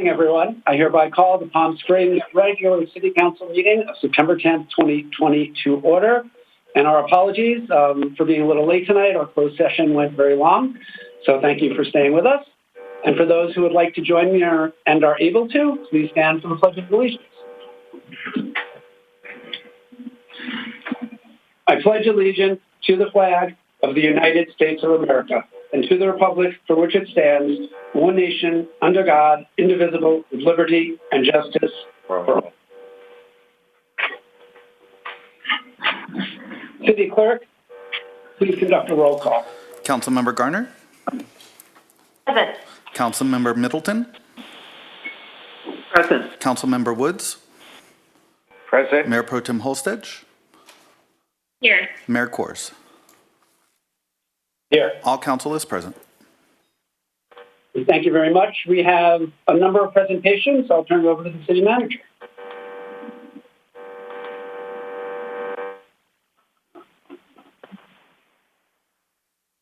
Everyone, I hereby call the Palm Springs regular City Council meeting of September 10th, 2020 to order. And our apologies for being a little late tonight. Our closed session went very long, so thank you for staying with us. And for those who would like to join me and are able to, please stand for the Pledge of Allegiance. I pledge allegiance to the flag of the United States of America and to the republic for which it stands, one nation, under God, indivisible, with liberty and justice for all. City Clerk, please conduct a roll call. Councilmember Garner? Present. Councilmember Middleton? Present. Councilmember Woods? Present. Mayor Pro Tem Holstedge? Here. Mayor Kors? Here. All council is present. Thank you very much. We have a number of presentations. I'll turn it over to the city manager.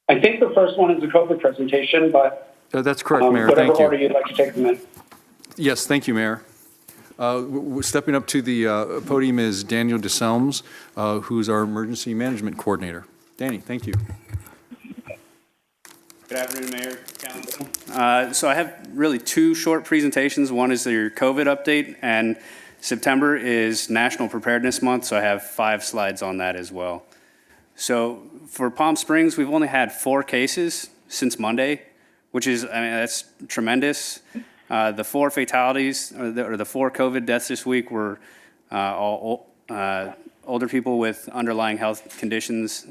I think the first one is a COVID presentation, but That's correct, Mayor. whatever Thank you. order you'd like to take them in. Yes, thank you, Mayor. Stepping up to the podium is Daniel DeSelms, who's our emergency management coordinator. Danny, thank you. Good afternoon, Mayor, Council. So I have really two short presentations. One is your COVID update, and September is National Preparedness Month, so I have 5 slides on that as well. So for Palm Springs, we've only had 4 cases since Monday, which is, I mean, that's tremendous. The 4 fatalities, or the 4 COVID deaths this week were all older people with underlying health conditions.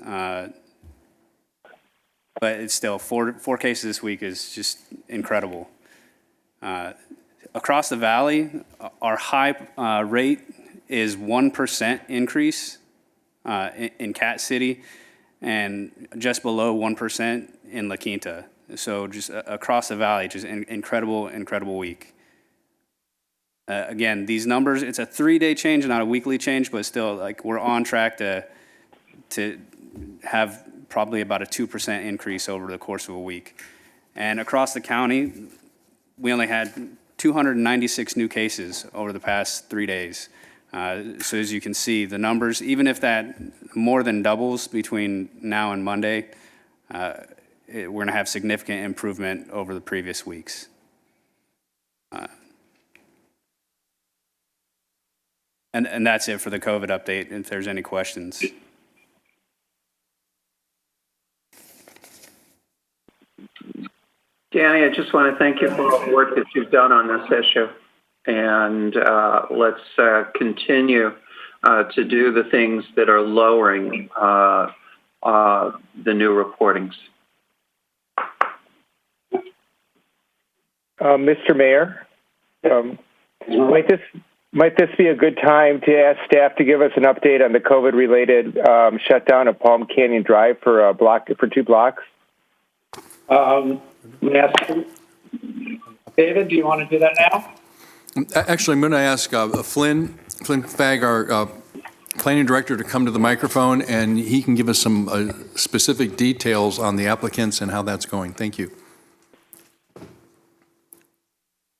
But it's still, four cases this week is just incredible. Across the valley, our high rate is 1% increase in Cat City and just below 1% in La Quinta. So just across the valley, just incredible week. Again, these numbers, it's a 3-day change, not a weekly change, but still, like, we're on track to have probably about a 2% increase over the course of a week. And across the county, we only had 296 new cases over the past 3 days. So as you can see, the numbers, even if that more than doubles between now and Monday, we're gonna have significant improvement over the previous weeks. And that's it for the COVID update, if there's any questions. Danny, I just want to thank you for all the work that you've done on this issue. And let's continue to do the things that are lowering the new reportings. Mr. Mayor, might this be a good time to ask staff to give us an update on the COVID-related shutdown of Palm Canyon Drive for 2 blocks? David, do you want to do that now? Actually, I'm going to ask Flynn Fagg, our planning director, to come to the microphone, and he can give us some specific details on the applicants and how that's going. Thank you.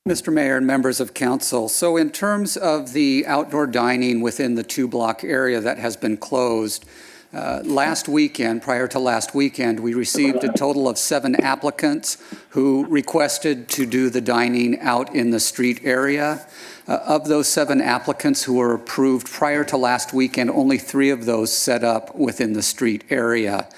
Mr. Mayor and members of council, so in terms of the outdoor dining within the 2-block area that has been closed, prior to last weekend, we received a total of 7 applicants who requested to do the dining out in the street area. Of those 7 applicants who were approved prior to last weekend, only 3 of those set up within the street area.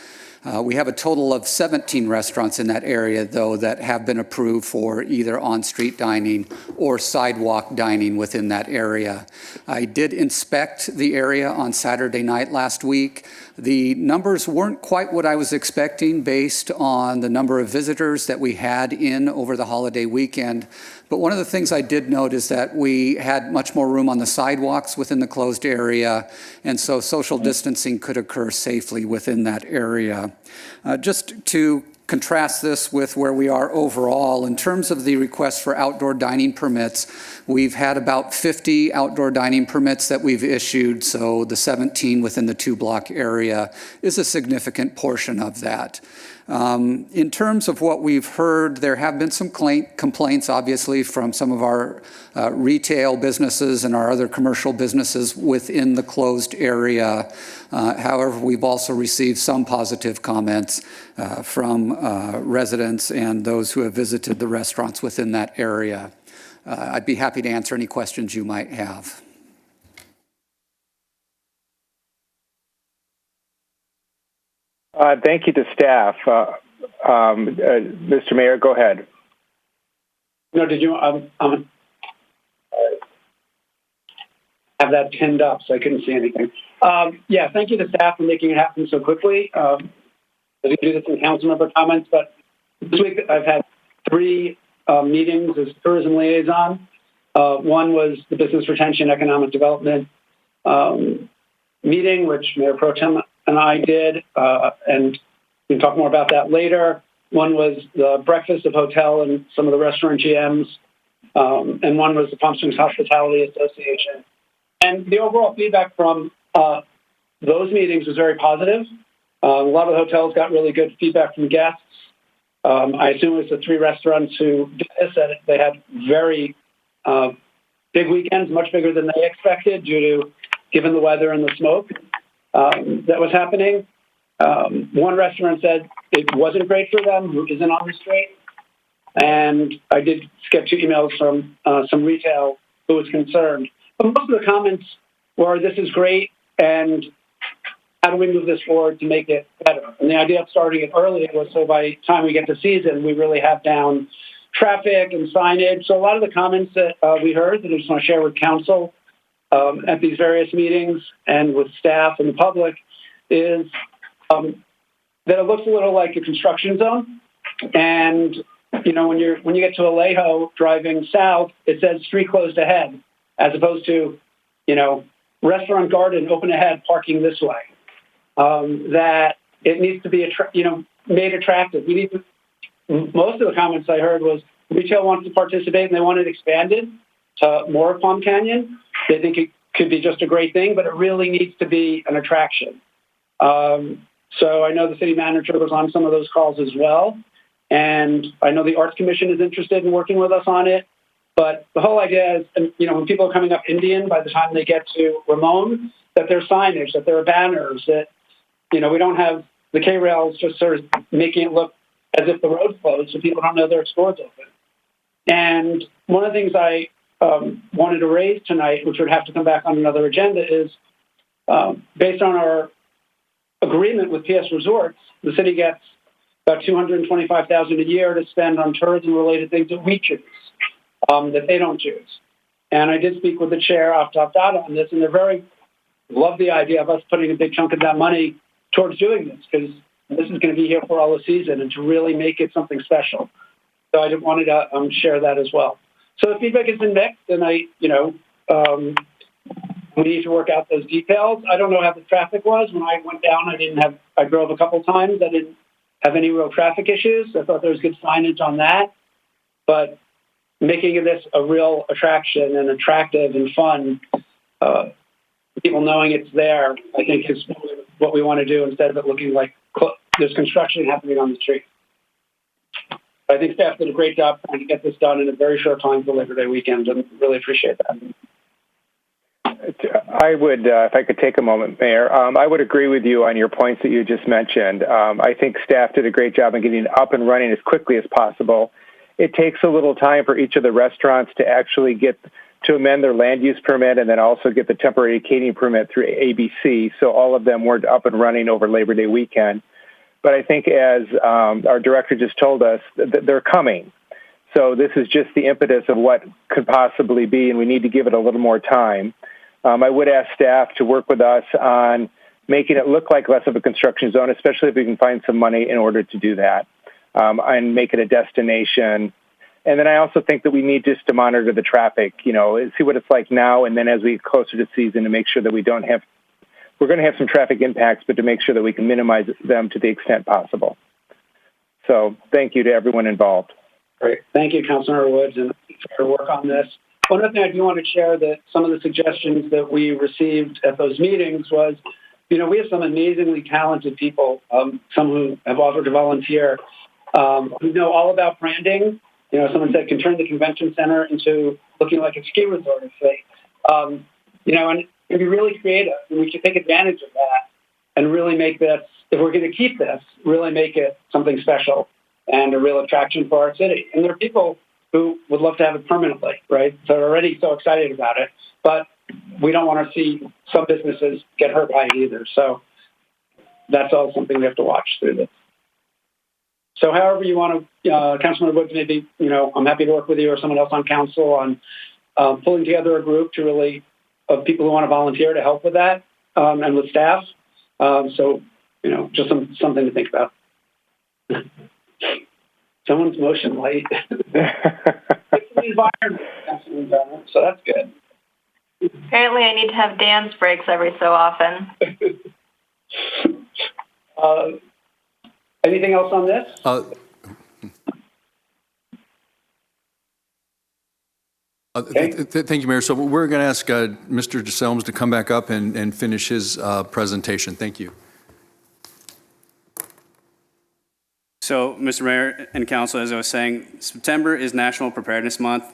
We have a total of 17 restaurants in that area, though, that have been approved for either on-street dining or sidewalk dining within that area. I did inspect the area on Saturday night last week. The numbers weren't quite what I was expecting based on the number of visitors that we had in over the holiday weekend. But one of the things I did note is that we had much more room on the sidewalks within the closed area, and so social distancing could occur safely within that area. Just to contrast this with where we are overall, in terms of the request for outdoor dining permits, we've had about 50 outdoor dining permits that we've issued, so the 17 within the 2-block area is a significant portion of that. In terms of what we've heard, there have been some complaints, obviously, from some of our retail businesses and our other commercial businesses within the closed area. However, we've also received some positive comments from residents and those who have visited the restaurants within that area. I'd be happy to answer any questions you might have. Thank you to staff. Mr. Mayor, go ahead. No, did you, have that pinned up, so I couldn't see anything. Yeah, thank you to staff for making it happen so quickly. I didn't do this in council member comments, but this week I've had 3 meetings as tourism liaison. One was the Business Retention Economic Development meeting, which Mayor Pro Tem and I did, and we can talk more about that later. One was the breakfast of hotel and some of the restaurant GMs, and one was the Palm Springs Hospitality Association. And the overall feedback from those meetings was very positive. A lot of the hotels got really good feedback from guests. I assume it was the 3 restaurants who did this, that they had very big weekends, much bigger than they expected due to, given the weather and the smoke that was happening. One restaurant said it wasn't great for them, who isn't on the street. And I did get 2 emails from some retail who was concerned. But most of the comments were, this is great, and how do we move this forward to make it better? And the idea of starting it early was so by the time we get to season, we really have down traffic and signage. So a lot of the comments that we heard that I just want to share with council at these various meetings and with staff and the public is that it looks a little like a construction zone. And, you know, when you get to Alejo driving south, it says street closed ahead, as opposed to, you know, restaurant garden open ahead, parking this way. That it needs to be, made attractive. We need to, most of the comments I heard was retail wants to participate and they want it expanded to more of Palm Canyon. They think it could be just a great thing, but it really needs to be an attraction. So I know the city manager was on some of those calls as well. And I know the Arts Commission is interested in working with us on it. But the whole idea is, when people are coming up Indian, by the time they get to Ramon, that there's signage, that there are banners, that, we don't have the K-rails just sort of making it look as if the road's closed so people don't know their store's open. And one of the things I wanted to raise tonight, which would have to come back on another agenda, is based on our agreement with PS Resorts, the city gets about $225,000 a year to spend on tourism-related things that we choose, that they don't choose. And I did speak with the chair, Aftab Dada, on this, and they love the idea of us putting a big chunk of that money towards doing this, because this is going to be here for all the season and to really make it something special. So I wanted to share that as well. So the feedback has been mixed, and we need to work out those details. I don't know how the traffic was. When I went down, I drove a couple times. I didn't have any real traffic issues. I thought there was good signage on that. But making this a real attraction and attractive and fun, people knowing it's there, I think is what we want to do instead of it looking like there's construction happening on the street. I think staff did a great job trying to get this done in a very short time for Labor Day weekend, and really appreciate that. I would, if I could take a moment, Mayor, I would agree with you on your points that you just mentioned. I think staff did a great job in getting up and running as quickly as possible. It takes a little time for each of the restaurants to actually get to amend their land use permit and then also get the temporary catering permit through ABC. So all of them weren't up and running over Labor Day weekend. But I think, as our director just told us, that they're coming. So this is just the impetus of what could possibly be, and we need to give it a little more time. I would ask staff to work with us on making it look like less of a construction zone, especially if we can find some money in order to do that, and make it a destination. And then I also think that we need just to monitor the traffic, see what it's like now, and then as we get closer to season, to make sure that we're going to have some traffic impacts, but to make sure that we can minimize them to the extent possible. So thank you to everyone involved. Great. Thank you, Councilor Woods, and for your work on this. One other thing I do want to share, that some of the suggestions that we received at those meetings was, we have some amazingly talented people, some who have offered to volunteer, who know all about branding. Someone said can turn the convention center into looking like a ski resort, and be really creative. And we should take advantage of that and really make this, if we're going to keep this, really make it something special and a real attraction for our city. And there are people who would love to have it permanently, right? They're already so excited about it, but we don't want to see some businesses get hurt by it either. So that's all something we have to watch through this. So however you want to, Councilman Woods, maybe, I'm happy to work with you or someone else on council on pulling together a group to really, of people who want to volunteer to help with that and with staff. So, just something to think about. Someone's motion late. It's the environment, so that's good. Apparently I need to have dance breaks every so often. Anything else on this? Thank you, Mayor. So we're going to ask Mr. DeSelms to come back up and finish his presentation. Thank you. So, Mr. Mayor and Council, as I was saying, September is National Preparedness Month.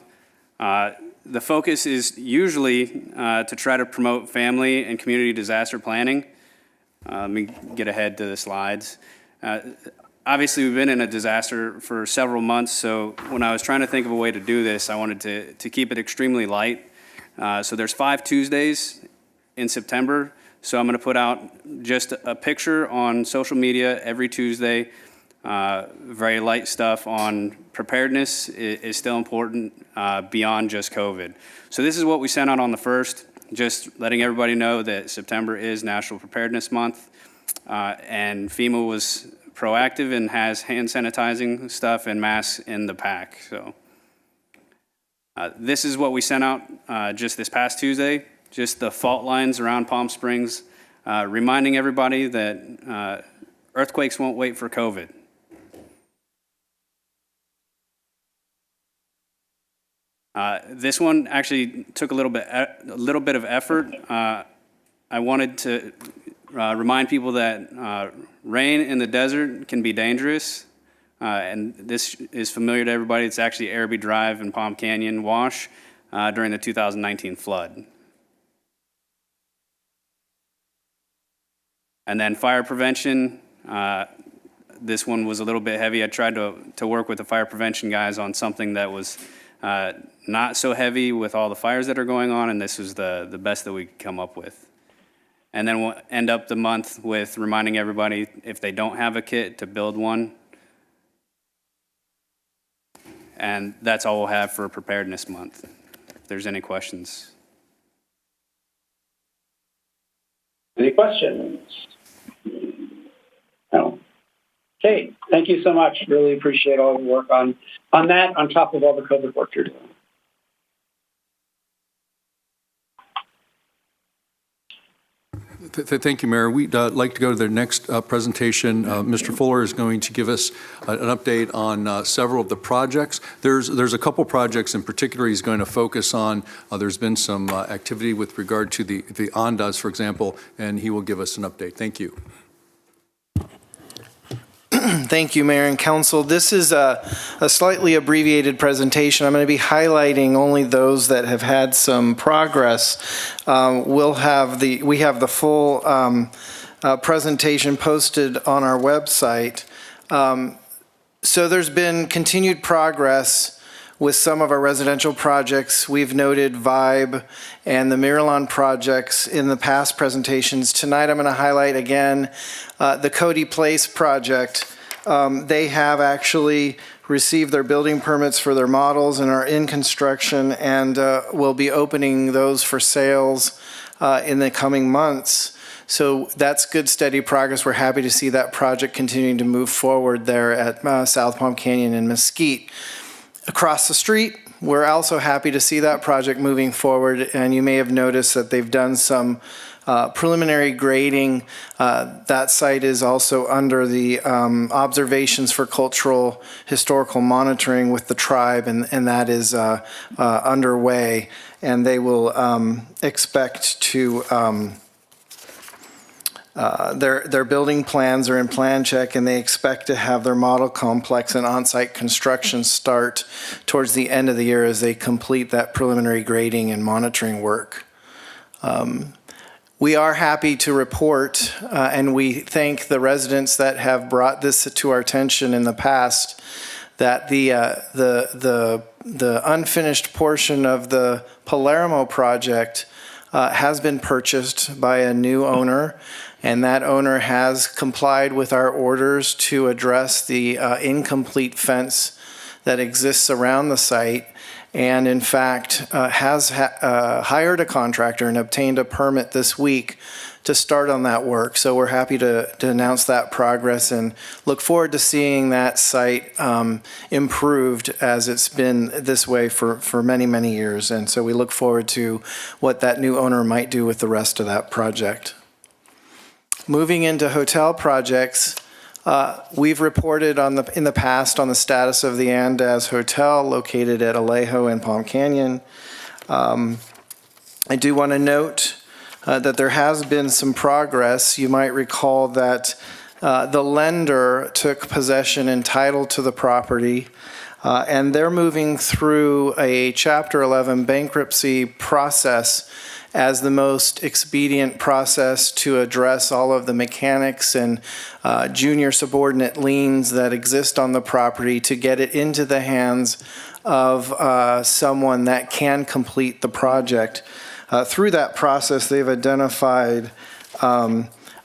The focus is usually to try to promote family and community disaster planning. Let me get ahead to the slides. Obviously, we've been in a disaster for several months, so when I was trying to think of a way to do this, I wanted to keep it extremely light. So there's 5 Tuesdays in September, so I'm going to put out just a picture on social media every Tuesday. Very light stuff on preparedness is still important beyond just COVID. So this is what we sent out on the 1st, just letting everybody know that September is National Preparedness Month, and FEMA was proactive and has hand sanitizing stuff and masks in the pack. So this is what we sent out just this past Tuesday, just the fault lines around Palm Springs, reminding everybody that earthquakes won't wait for COVID. This one actually took a little bit of effort. I wanted to remind people that rain in the desert can be dangerous, and this is familiar to everybody. It's actually Araby Drive and Palm Canyon wash during the 2019 flood. And then fire prevention. This one was a little bit heavy. I tried to work with the fire prevention guys on something that was not so heavy with all the fires that are going on, and this was the best that we could come up with. And then we'll end up the month with reminding everybody, if they don't have a kit, to build one. And that's all we'll have for Preparedness Month. If there's any questions. Any questions? No. Okay, thank you so much. Really appreciate all your work on that, on top of all the COVID work you're doing. Thank you, Mayor. We'd like to go to the next presentation. Mr. Fuller is going to give us an update on several of the projects. There's a couple projects in particular he's going to focus on. There's been some activity with regard to the Ondas, for example, and he will give us an update. Thank you. Thank you, Mayor and Council. This is a slightly abbreviated presentation. I'm going to be highlighting only those that have had some progress. We have the full presentation posted on our website. So there's been continued progress with some of our residential projects. We've noted Vibe and the Miralon projects in the past presentations. Tonight I'm going to highlight again the Cody Place project. They have actually received their building permits for their models and are in construction, and will be opening those for sales in the coming months. So that's good, steady progress. We're happy to see that project continuing to move forward there at South Palm Canyon and Mesquite. Across the street, we're also happy to see that project moving forward, and you may have noticed that they've done some preliminary grading. That site is also under the observations for cultural historical monitoring with the tribe, and that is underway, and they will expect to Their building plans are in plan check, and they expect to have their model complex and on-site construction start towards the end of the year as they complete that preliminary grading and monitoring work. We are happy to report, and we thank the residents that have brought this to our attention in the past, that the unfinished portion of the Palermo project has been purchased by a new owner, and that owner has complied with our orders to address the incomplete fence that exists around the site, and in fact has hired a contractor and obtained a permit this week to start on that work. So we're happy to announce that progress and look forward to seeing that site improved, as it's been this way for many, many years. And so we look forward to what that new owner might do with the rest of that project. Moving into hotel projects, we've reported in the past on the status of the Andaz Hotel located at Alejo and Palm Canyon. I do want to note that there has been some progress. You might recall that the lender took possession and title to the property, and they're moving through a Chapter 11 bankruptcy process as the most expedient process to address all of the mechanics and junior subordinate liens that exist on the property, to get it into the hands of someone that can complete the project. Through that process, they've identified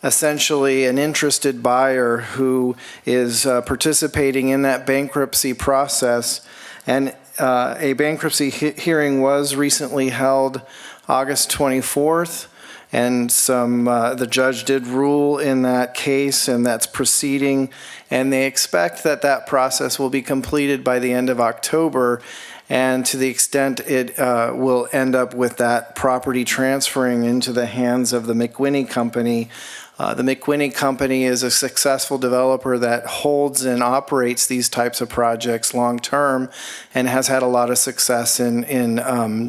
essentially an interested buyer who is participating in that bankruptcy process. And a bankruptcy hearing was recently held August 24th, and the judge did rule in that case, and that's proceeding, and they expect that process will be completed by the end of October. And to the extent it will end up with that property transferring into the hands of the McWinney Company. The McWinney Company is a successful developer that holds and operates these types of projects long term, and has had a lot of success in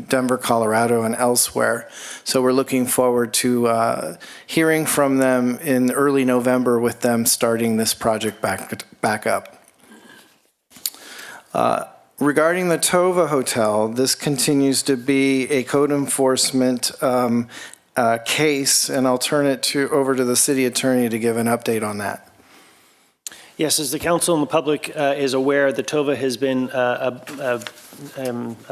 Denver, Colorado, and elsewhere. So we're looking forward to hearing from them in early November, with them starting this project back up. Regarding the Tova Hotel, this continues to be a code enforcement case, and I'll turn it over to the city attorney to give an update on that. Yes, as the council and the public is aware, the Tova has been a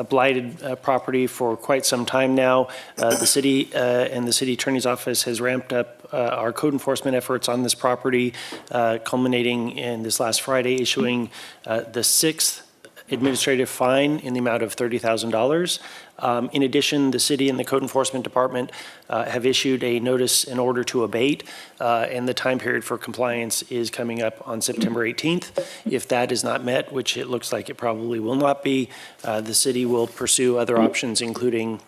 blighted property for quite some time now. The city and the city attorney's office has ramped up our code enforcement efforts on this property, culminating in this last Friday issuing the 6th administrative fine in the amount of $30,000. In addition, the city and the code enforcement department have issued a notice in order to abate, and the time period for compliance is coming up on September 18th. If that is not met, which it looks like it probably will not be, the city will pursue other options, including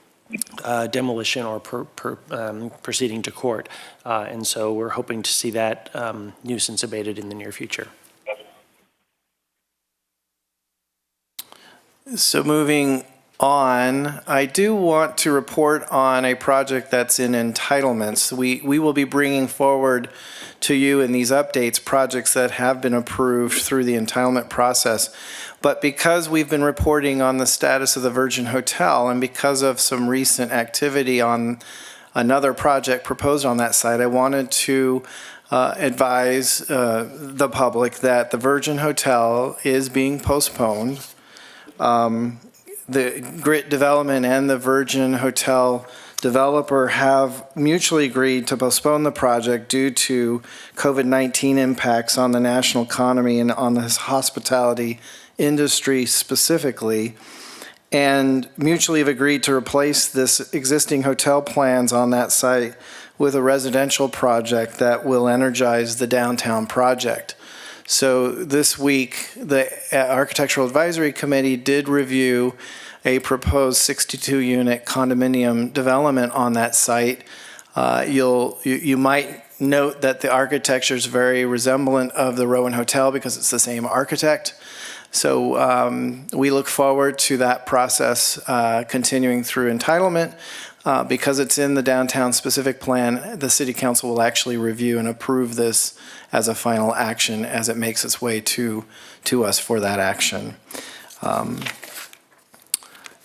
demolition or proceeding to court. And so we're hoping to see that nuisance abated in the near future. So moving on, I do want to report on a project that's in entitlements. We will be bringing forward to you in these updates projects that have been approved through the entitlement process. But because we've been reporting on the status of the Virgin Hotel, and because of some recent activity on another project proposed on that site, I wanted to advise the public that the Virgin Hotel is being postponed. The Grit Development and the Virgin Hotel developer have mutually agreed to postpone the project due to COVID-19 impacts on the national economy and on the hospitality industry specifically, and mutually have agreed to replace this existing hotel plans on that site with a residential project that will energize the downtown project. So this week, the Architectural Advisory Committee did review a proposed 62-unit condominium development on that site. You might note that the architecture is very resemblant of the Rowan Hotel because it's the same architect. So we look forward to that process continuing through entitlement. because it's in the downtown specific plan, the city council will actually review and approve this as a final action as it makes its way to us for that action.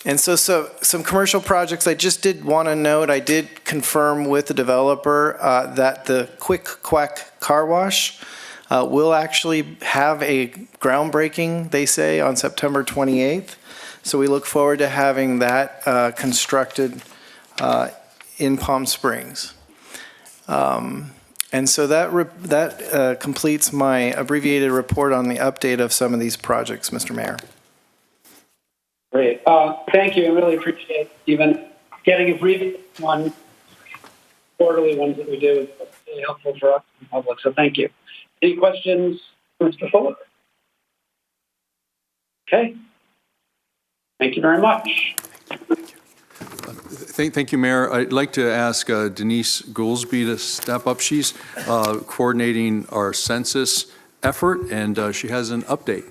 And so some commercial projects, I just did want to note, I did confirm with the developer that the Quick Quack Car Wash will actually have a groundbreaking, they say, on September 28th. So we look forward to having that constructed in Palm Springs. And so that completes my abbreviated report on the update of some of these projects, Mr. Mayor. Great. Thank you. I really appreciate even getting abbreviated one, quarterly ones that we do. It's really helpful for us in the public. So thank you. Any questions for Mr. Fuller? Okay. Thank you very much. Thank you, Mayor. I'd like to ask Denise Goolsby to step up. She's coordinating our census effort, and she has an update.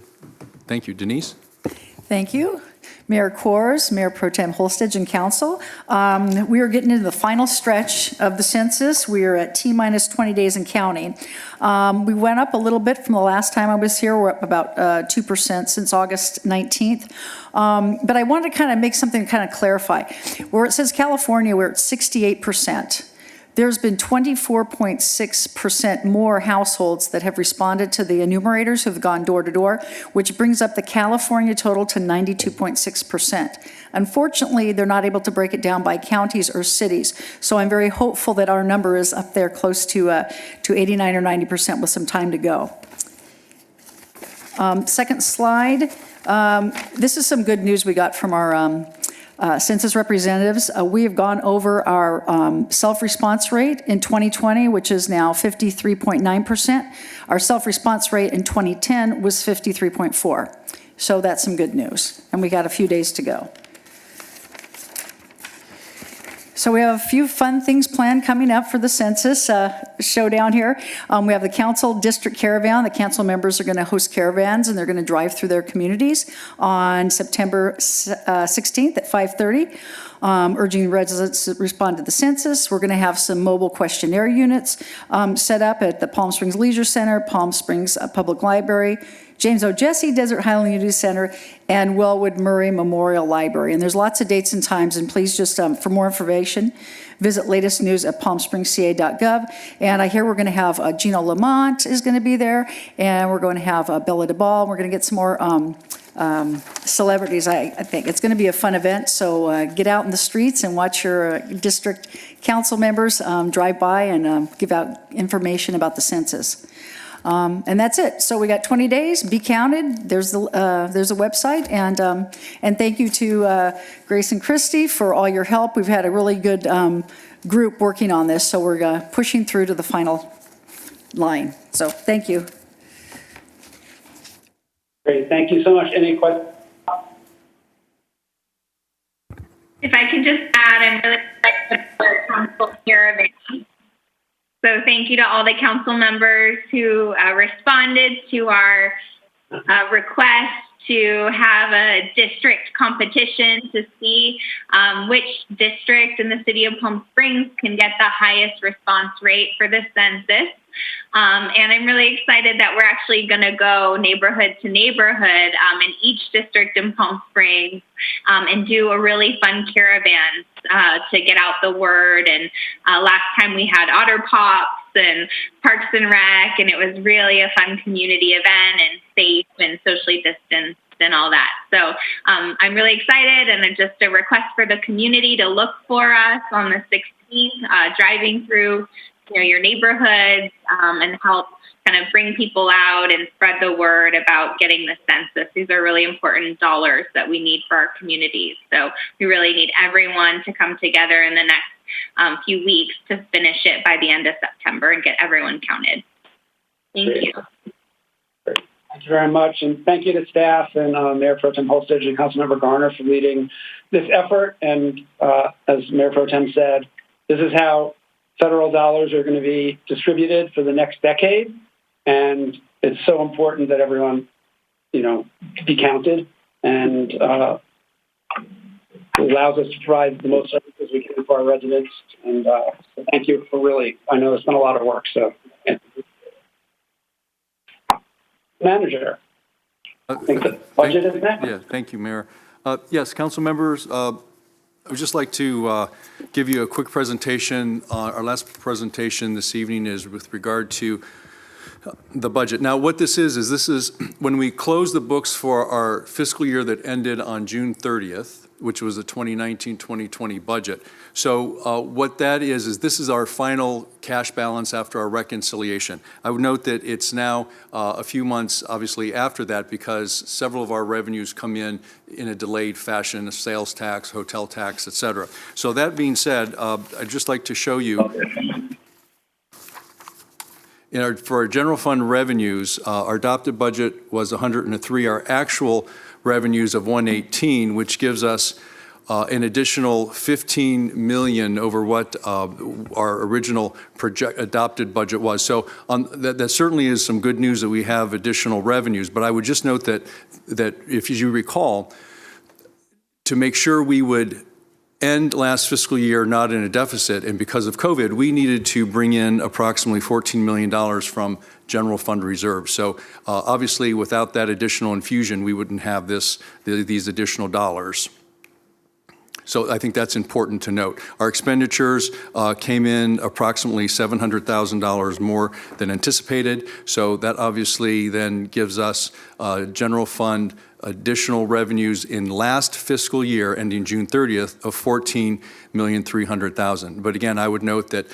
Thank you, Denise. Thank you. Mayor Kors, Mayor Pro Tem Holstedge, and Council. We are getting into the final stretch of the census. We are at T-minus 20 days and counting. We went up a little bit from the last time I was here. We're up about 2% since August 19th. But I wanted to kind of make something kind of clarify. Where it says California, we're at 68%. There's been 24.6% more households that have responded to the enumerators who have gone door to door, which brings up the California total to 92.6%. Unfortunately, they're not able to break it down by counties or cities, so I'm very hopeful that our number is up there close to 89 or 90% with some time to go. Second slide. This is some good news we got from our census representatives. We have gone over our self-response rate in 2020, which is now 53.9%. Our self-response rate in 2010 was 53.4%. So that's some good news. And we got a few days to go. So we have a few fun things planned coming up for the census showdown here. We have the council district caravan. The council members are going to host caravans, and they're going to drive through their communities on September 16th at 5:30, urging residents to respond to the census. We're going to have some mobile questionnaire units set up at the Palm Springs Leisure Center, Palm Springs Public Library, James O. Jesse Desert Highland Unity Center, and Wellwood Murray Memorial Library. And there's lots of dates and times, and please just, for more information, visit latest news at palmspringsca.gov. And I hear we're going to have Gino Lamont is going to be there, and we're going to have Bella DeBall. We're going to get some more celebrities, I think. It's going to be a fun event, so get out in the streets and watch your district council members drive by and give out information about the census. And that's it. So we got 20 days. Be counted. There's a website, and thank you to Grace and Christy for all your help. We've had a really good group working on this, so we're pushing through to the final line. So thank you. Great. Thank you so much. Any questions? If I can just add, I'm really excited for council caravan. So thank you to all the council members who responded to our request to have a district competition to see which district in the city of Palm Springs can get the highest response rate for the census. And I'm really excited that we're actually going to go neighborhood to neighborhood in each district in Palm Springs and do a really fun caravan to get out the word. And last time we had Otter Pops and Parks and Rec, and it was really a fun community event and safe and socially distanced and all that. So I'm really excited, and just a request for the community to look for us on the 16th, driving through your neighborhoods and help kind of bring people out and spread the word about getting the census. These are really important dollars that we need for our communities. So we really need everyone to come together in the next few weeks to finish it by the end of September and get everyone counted. Thank you. Thank you very much, and thank you to staff and Mayor Pro Tem Holstedge and Councilmember Garner for leading this effort. And as Mayor Pro Tem said, this is how federal dollars are going to be distributed for the next decade, and it's so important that everyone, be counted, and allows us to provide the most services we can for our residents. And so thank you for really, I know it's been a lot of work. So, Manager, I think the budget is next. Yeah, thank you, Mayor. Yes, council members, I would just like to give you a quick presentation. Our last presentation this evening is with regard to the budget. Now, what this is this is when we close the books for our fiscal year that ended on June 30th, which was the 2019-2020 budget. So what that is this is our final cash balance after our reconciliation. I would note that it's now a few months, obviously, after that because several of our revenues come in a delayed fashion, sales tax, hotel tax, et cetera. So that being said, I'd just like to show you for our general fund revenues, our adopted budget was 103. Our actual revenues of 118, which gives us an additional 15 million over what our original adopted budget was. So that certainly is some good news that we have additional revenues. But I would just note that if you recall, to make sure we would end last fiscal year not in a deficit, and because of COVID, we needed to bring in approximately $14 million from general fund reserves. So obviously, without that additional infusion, we wouldn't have these additional dollars. So I think that's important to note. Our expenditures came in approximately $700,000 more than anticipated. So that obviously then gives us general fund additional revenues in last fiscal year ending June 30th of $14,300,000. But again, I would note that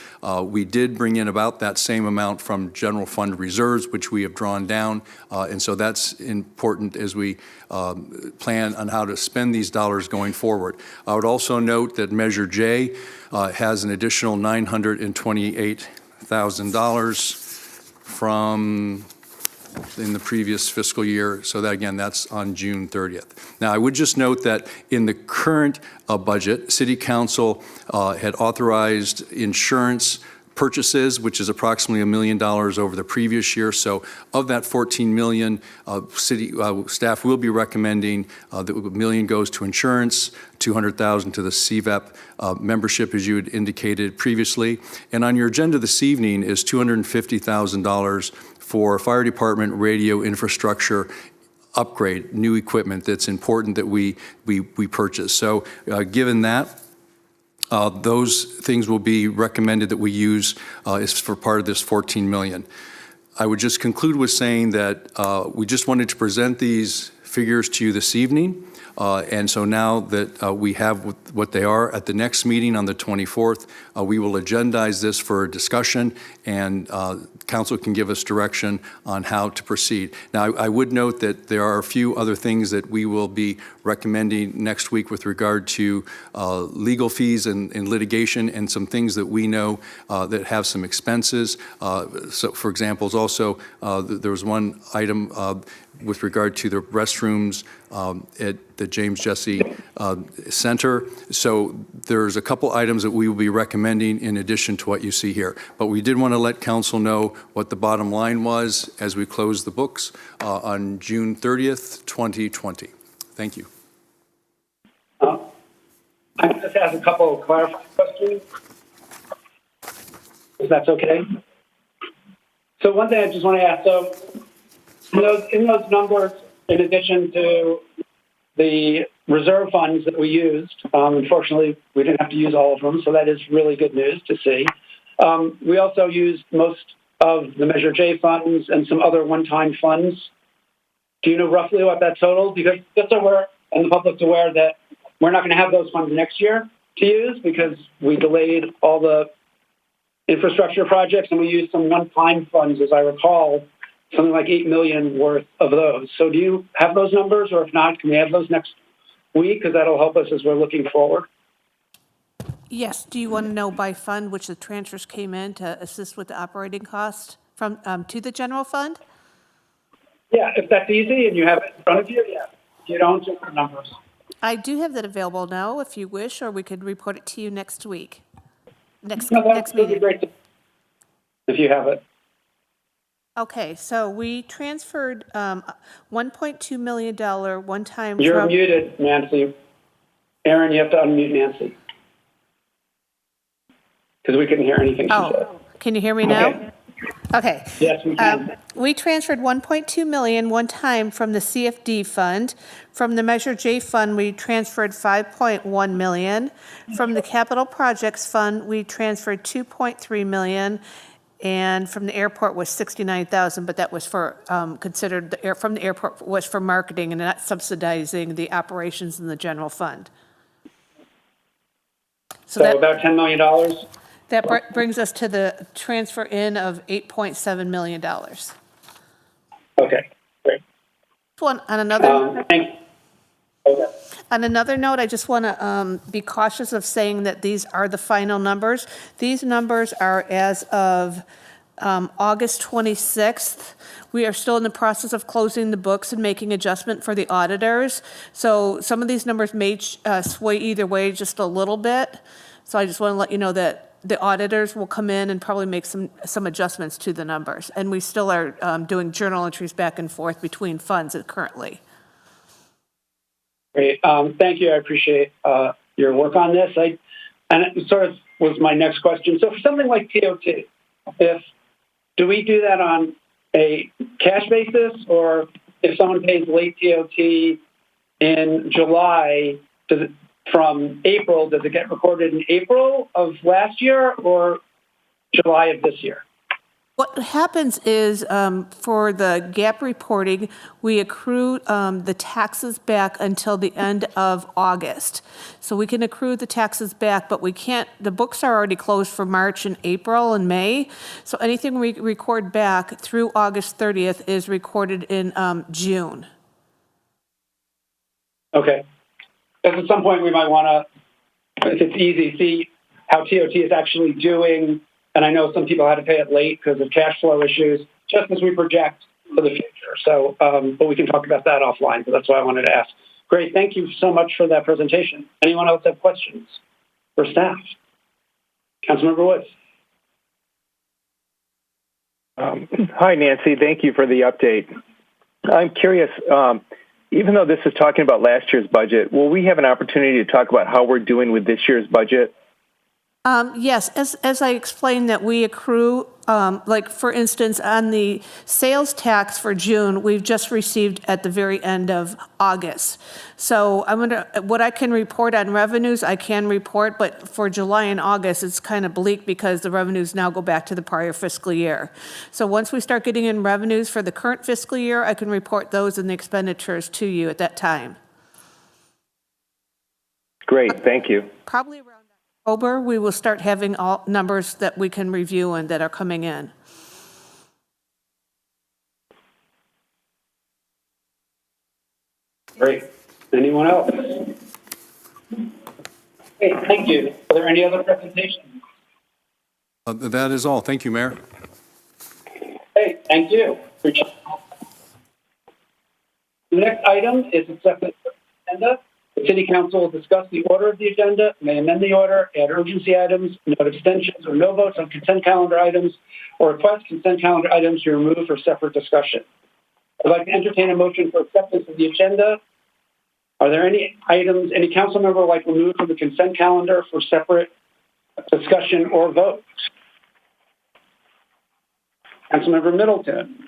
we did bring in about that same amount from general fund reserves, which we have drawn down. And so that's important as we plan on how to spend these dollars going forward. I would also note that Measure J has an additional $928,000 from in the previous fiscal year. So that, again, that's on June 30th. Now, I would just note that in the current budget, City Council had authorized insurance purchases, which is approximately $1 million over the previous year. So of that $14 million, city staff will be recommending that $1 million goes to insurance, $200,000 to the CVEP membership, as you had indicated previously. And on your agenda this evening is $250,000 for fire department radio infrastructure upgrade, new equipment that's important that we purchase. So given that, those things will be recommended that we use is for part of this $14 million. I would just conclude with saying that we just wanted to present these figures to you this evening. And so now that we have what they are, at the next meeting on the 24th, we will agendize this for a discussion, and council can give us direction on how to proceed. Now, I would note that there are a few other things that we will be recommending next week with regard to legal fees and litigation, and some things that we know that have some expenses. So, for example, also there was one item with regard to the restrooms at the James Jesse Center. So there's a couple items that we will be recommending in addition to what you see here. But we did want to let council know what the bottom line was as we close the books on June 30th, 2020. Thank you. I just ask a couple of clarifying questions, if that's okay. So one thing I just want to ask, so in those numbers, in addition to the reserve funds that we used, unfortunately, we didn't have to use all of them, so that is really good news to see. We also used most of the Measure J funds and some other one-time funds. Do you know roughly what that totaled? Because just so we're, and the public's aware that we're not going to have those funds next year to use because we delayed all the infrastructure projects and we used some one-time funds, as I recall, something like $8 million worth of those. So do you have those numbers, or if not, can we have those next week? Because that'll help us as we're looking forward. Yes. Do you want to know by fund which the transfers came in to assist with the operating cost from to the general fund? Yeah, if that's easy and you have it in front of you, yeah. If you don't, just the numbers. I do have that available now, if you wish, or we could report it to you next week. Next That'd be meeting. great if you have it. Okay, so we transferred $1.2 million one-time. You're muted, Nancy. Aaron, you have to unmute Nancy. Because we couldn't hear anything she said. Oh, can you hear me now? Okay. Okay. Yes, we can. We transferred 1.2 million one time from the CFD fund. From the Measure J fund, we transferred 5.1 million. From the Capital Projects Fund, we transferred 2.3 million. And from the airport was 69,000, but that was for considered from the airport was for marketing and not subsidizing the operations in the general fund. So about $10 million? That brings us to the transfer in of $8.7 million. Okay, great. On another, Thanks. Okay. on another note, I just want to be cautious of saying that these are the final numbers. These numbers are as of August 26th. We are still in the process of closing the books and making adjustment for the auditors. So some of these numbers may sway either way just a little bit. So I just want to let you know that the auditors will come in and probably make some adjustments to the numbers. And we still are doing journal entries back and forth between funds currently. Great. Thank you. I appreciate your work on this. And it sort of was my next question. So for something like TOT, do we do that on a cash basis, or if someone pays late TOT in July, from April, does it get recorded in April of last year or July of this year? What happens is for the GAAP reporting, we accrue the taxes back until the end of August. So we can accrue the taxes back, but we can't, the books are already closed for March and April and May. So anything we record back through August 30th is recorded in June. Okay. Because at some point we might want to, if it's easy, see how TOT is actually doing. And I know some people had to pay it late because of cash flow issues, just as we project for the future. So, but we can talk about that offline. But that's why I wanted to ask. Great. Thank you so much for that presentation. Anyone else have questions for staff? Councilmember Woods. Hi, Nancy. Thank you for the update. I'm curious, even though this is talking about last year's budget, will we have an opportunity to talk about how we're doing with this year's budget? Yes, as I explained that we accrue, like for instance, on the sales tax for June, we've just received at the very end of August. So what I can report on revenues, I can report, but for July and August, it's kind of bleak because the revenues now go back to the prior fiscal year. So once we start getting in revenues for the current fiscal year, I can report those and the expenditures to you at that time. Great, thank you. Probably around October, we will start having all numbers that we can review and that are coming in. Great. Anyone else? Okay, thank you. Are there any other presentations? That is all. Thank you, Mayor. Hey, thank you. Appreciate it. The next item is acceptance of the agenda. The City Council will discuss the order of the agenda, may amend the order, add urgency items, note abstentions or no votes on consent calendar items, or request consent calendar items to be removed for separate discussion. I'd like to entertain a motion for acceptance of the agenda. Are there any items any council member would like removed from the consent calendar for separate discussion or vote? Councilmember Middleton.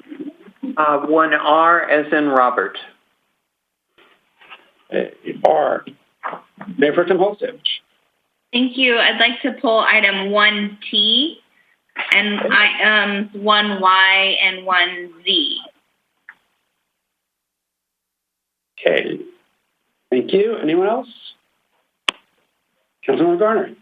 1R as in Robert. R. Mayor Pro Tem Holstege. Thank you. I'd like to pull item 1T and items 1Y and 1Z. Okay. Thank you. Anyone else? Councilmember Garner.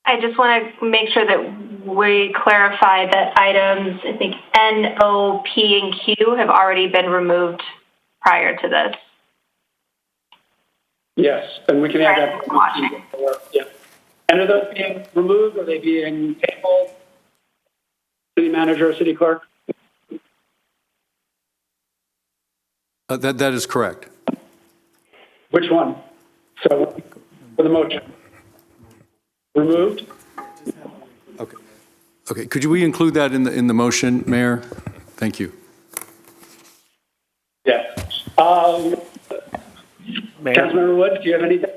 I just want to make sure that we clarify that items, I think N, O, P, and Q have already been removed prior to this. Yes, and we can add that. Yeah. And are those being removed? Are they being tabled? City manager or city clerk? That is correct. Which one? So, for the motion. Removed? Okay. Okay. Could we include that in the motion, Mayor? Thank you. Yes. Mayor? Councilmember Woods, do you have anything?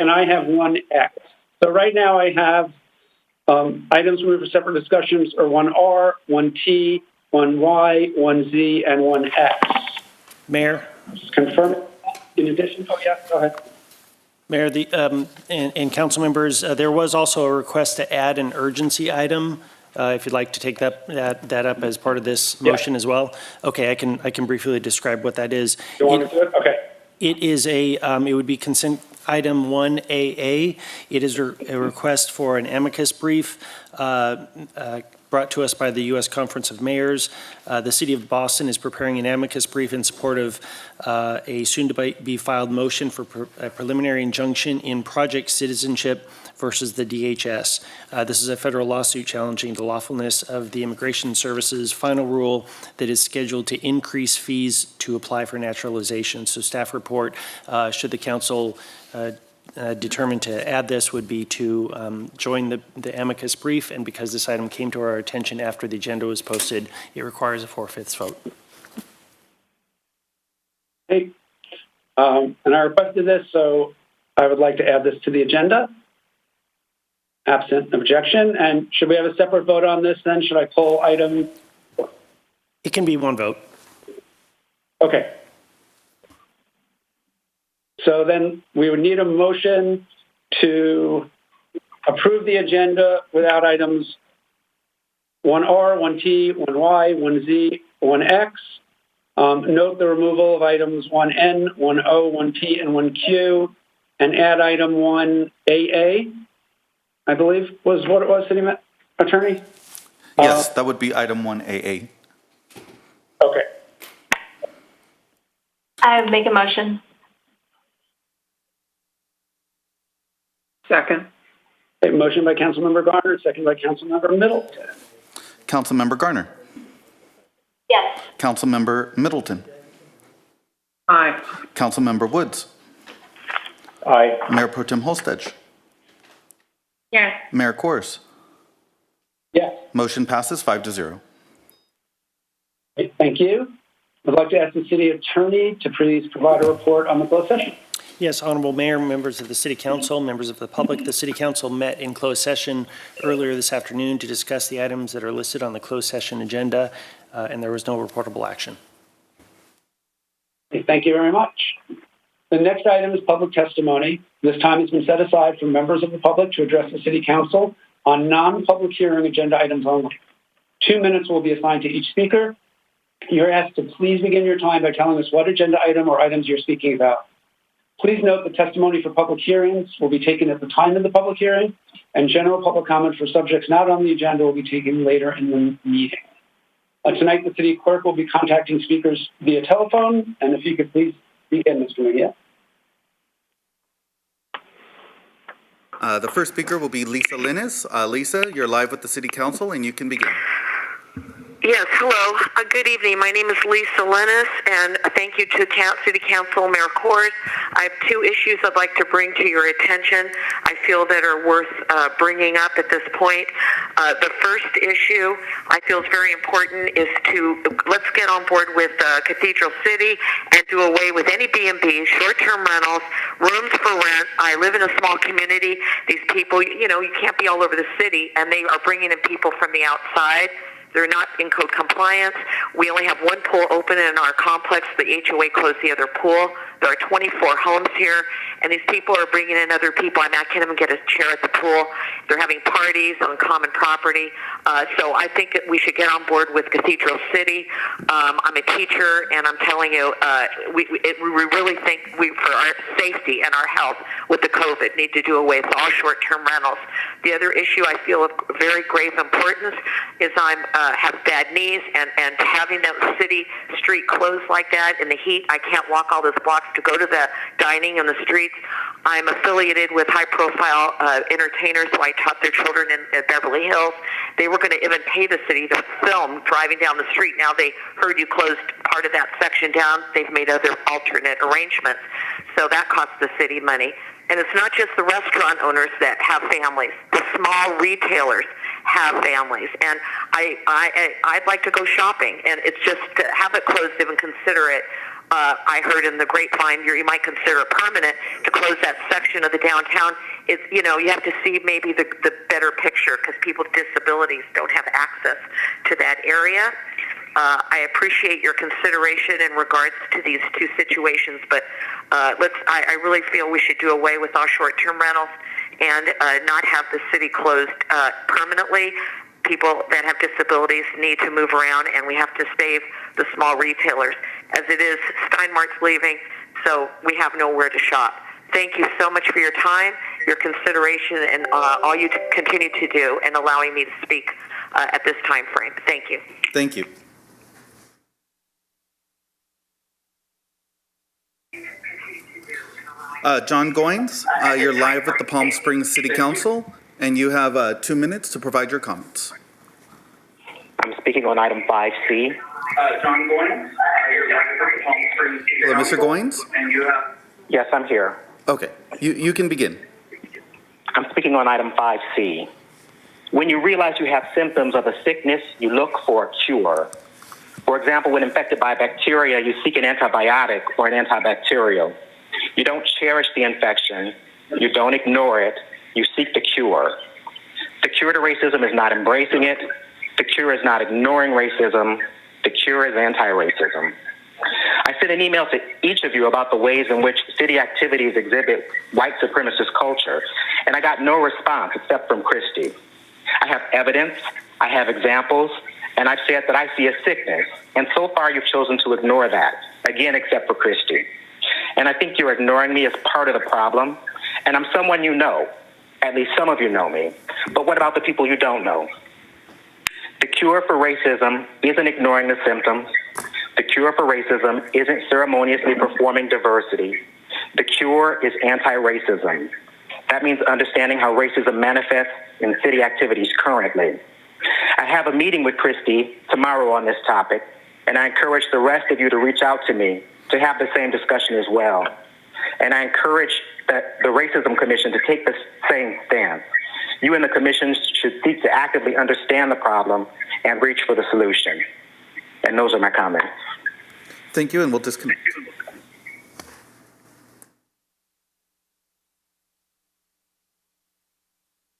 and I have 1X. So right now I have items removed for separate discussions are 1R, 1T, 1Y, 1Z, and 1X. Mayor? Just confirm. In addition, oh yeah, go ahead. Mayor, and council members, there was also a request to add an urgency item, if you'd like to take that up as part of this motion as well. Okay, I can briefly describe what that is. You want to do it? Okay. It is it would be consent item 1AA. It is a request for an amicus brief brought to us by the U.S. Conference of Mayors. The City of Boston is preparing an amicus brief in support of a soon-to-be filed motion for a preliminary injunction in Project Citizenship versus the DHS. This is a federal lawsuit challenging the lawfulness of the Immigration Services final rule that is scheduled to increase fees to apply for naturalization. So staff report, should the council determined to add this, would be to join the amicus brief, and because this item came to our attention after the agenda was posted, it requires a 4/5 vote. Okay. And I requested this, so I would like to add this to the agenda. Absent objection. And should we have a separate vote on this then? Should I pull item? It can be one vote. Okay. So then we would need a motion to approve the agenda without items 1R, 1T, 1Y, 1Z, 1X. Note the removal of items 1N, 1O, 1P, and 1Q, and add item 1AA, I believe was what it was, City Attorney? Yes, that would be item 1AA. Okay. I make a motion. Second. A motion by Councilmember Garner, second by Councilmember Middleton. Councilmember Garner. Yes. Councilmember Middleton. Aye. Councilmember Woods. Aye. Mayor Pro Tem Holstedge. Yes. Mayor Kors. Yes. Motion passes 5-0. Thank you. I'd like to ask the City Attorney to please provide a report on the closed session. Yes, Honorable Mayor, members of the City Council, members of the public, the City Council met in closed session earlier this afternoon to discuss the items that are listed on the closed session agenda, and there was no reportable action. Thank you very much. The next item is public testimony. This time has been set aside for members of the public to address the City Council on non-public hearing agenda items only. 2 minutes will be assigned to each speaker. You're asked to please begin your time by telling us what agenda item or items you're speaking about. Please note the testimony for public hearings will be taken at the time of the public hearing, and general public comment for subjects not on the agenda will be taken later in the meeting. Tonight, the City Clerk will be contacting speakers via telephone, and if you could please begin, Mr. Mejia. The first speaker will be Lisa Linnes. Lisa, you're live with the City Council, and you can begin. Yes, hello. Good evening. My name is Lisa Linnes, and thank you to City Council, Mayor Kors. I have 2 issues I'd like to bring to your attention. I feel that are worth bringing up at this point. The first issue I feel is very important is let's get on board with Cathedral City and do away with any B&B, short-term rentals, rooms for rent. I live in a small community. These people, you can't be all over the city, and they are bringing in people from the outside. They're not in code compliance. We only have one pool open in our complex. The HOA closed the other pool. There are 24 homes here, and these people are bringing in other people. I can't even get a chair at the pool. They're having parties on common property. So I think that we should get on board with Cathedral City. I'm a teacher, and I'm telling you, we really think for our safety and our health with the COVID, need to do away with all short-term rentals. The other issue I feel of very grave importance is I have bad knees, and having that city street closed like that in the heat, I can't walk all those blocks to go to the dining in the streets. I'm affiliated with high-profile entertainers who I taught their children in Beverly Hills. They were going to even pay the city to film driving down the street. Now they heard you closed part of that section down. They've made other alternate arrangements. So that costs the city money. And it's not just the restaurant owners that have families. The small retailers have families. And I'd like to go shopping, and it's just to have it closed, even consider it. I heard in the grapevine you might consider it permanent to close that section of the downtown. It's, you know, you have to see maybe the better picture because people with disabilities don't have access to that area. I appreciate your consideration in regards to these two situations, but I really feel we should do away with all short-term rentals and not have the city closed permanently. People that have disabilities need to move around, and we have to save the small retailers. As it is, Steinmart's leaving, so we have nowhere to shop. Thank you so much for your time, your consideration, and all you continue to do in allowing me to speak at this time frame. Thank you. Thank you. John Goins, you're live with the Palm Springs City Council, and you have 2 minutes to provide your comments. I'm speaking on item 5C. John Goins, you're live with the Palm Springs City Hello, Council. Mr. Goins? And you have... Yes, I'm here. Okay, you can begin. I'm speaking on item 5C. When you realize you have symptoms of a sickness, you look for a cure. For example, when infected by bacteria, you seek an antibiotic or an antibacterial. You don't cherish the infection. You don't ignore it. You seek the cure. The cure to racism is not embracing it. The cure is not ignoring racism. The cure is anti-racism. I sent an email to each of you about the ways in which city activities exhibit white supremacist culture, and I got no response except from Christy. I have evidence, I have examples, and I've said that I see a sickness, and so far you've chosen to ignore that, again, except for Christy. And I think you're ignoring me as part of the problem, and I'm someone you know. At least some of you know me. But what about the people you don't know? The cure for racism isn't ignoring the symptoms. The cure for racism isn't ceremoniously performing diversity. The cure is anti-racism. That means understanding how racism manifests in city activities currently. I have a meeting with Christy tomorrow on this topic, and I encourage the rest of you to reach out to me to have the same discussion as well. And I encourage the Racism Commission to take the same stance. You and the Commission should seek to actively understand the problem and reach for the solution. And those are my comments. Thank you, and we'll disconnect.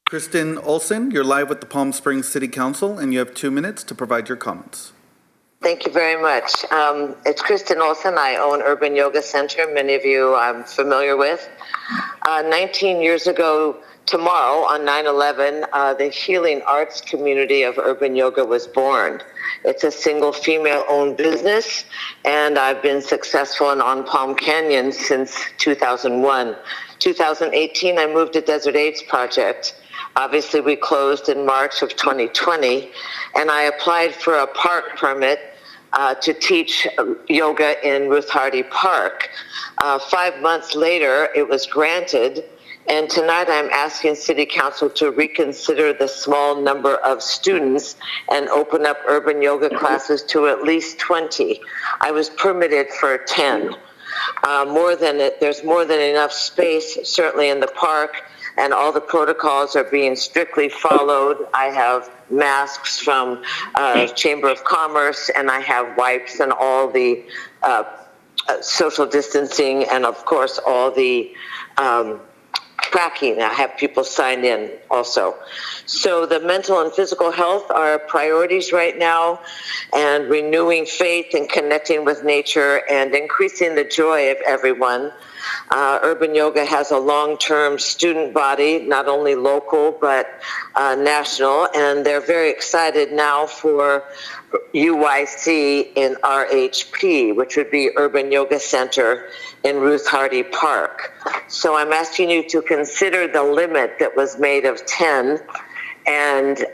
Kristen Olson, you're live with the Palm Springs City Council, and you have 2 minutes to provide your comments. Thank you very much. It's Kristen Olson. I own Urban Yoga Center. Many of you I'm familiar with. 19 years ago tomorrow, on 9/11, the healing arts community of Urban Yoga was born. It's a single female-owned business, and I've been successful on Palm Canyon since 2001. 2018, I moved to Desert Age Project. Obviously, we closed in March of 2020, and I applied for a park permit to teach yoga in Ruth Hardy Park. 5 months later, it was granted, and tonight I'm asking City Council to reconsider the small number of students and open up urban yoga classes to at least 20. I was permitted for 10. There's more than enough space, certainly in the park, and all the protocols are being strictly followed. I have masks from Chamber of Commerce, and I have wipes and all the social distancing, and of course all the tracking. I have people signed in also. So the mental and physical health are priorities right now, and renewing faith and connecting with nature and increasing the joy of everyone. Urban Yoga has a long-term student body, not only local but national, and they're very excited now for UYC in RHP, which would be Urban Yoga Center in Ruth Hardy Park. So I'm asking you to consider the limit that was made of 10, and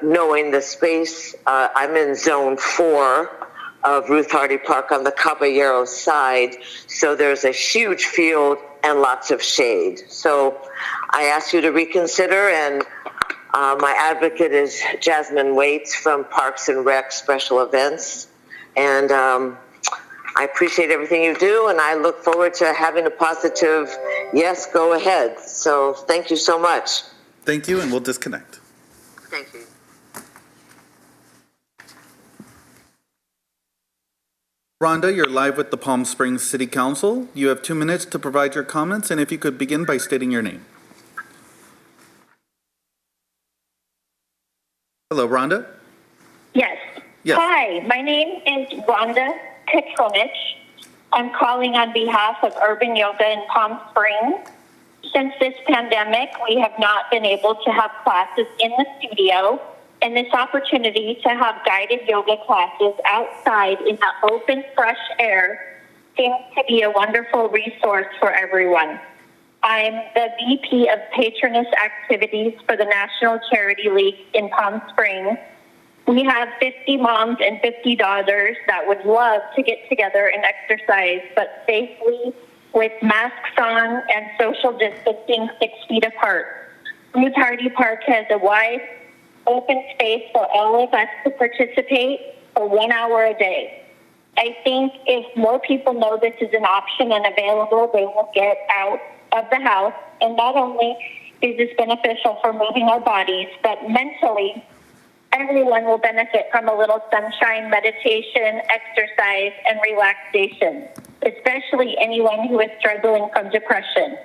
knowing the space, I'm in zone 4 of Ruth Hardy Park on the Caballero side, so there's a huge field and lots of shade. So I ask you to reconsider, and my advocate is Jasmine Waits from Parks and Rec Special Events, and I appreciate everything you do, and I look forward to having a positive yes, go ahead. So thank you so much. Thank you, and we'll disconnect. Thank you. Rhonda, you're live with the Palm Springs City Council. You have 2 minutes to provide your comments, and if you could begin by stating your name. Hello, Rhonda? Yes. Yes. Hi, my name is Rhonda Petronich. I'm calling on behalf of Urban Yoga in Palm Springs. Since this pandemic, we have not been able to have classes in the studio, and this opportunity to have guided yoga classes outside in the open, fresh air seems to be a wonderful resource for everyone. I'm the VP of Patroness Activities for the National Charity League in Palm Springs. We have 50 moms and 50 daughters that would love to get together and exercise, but safely with masks on and social distancing 6 feet apart. Ruth Hardy Park has a wide open space for all of us to participate for 1 hour a day. I think if more people know this is an option and available, they will get out of the house. And not only is this beneficial for moving our bodies, but mentally, everyone will benefit from a little sunshine, meditation, exercise, and relaxation, especially anyone who is struggling from depression.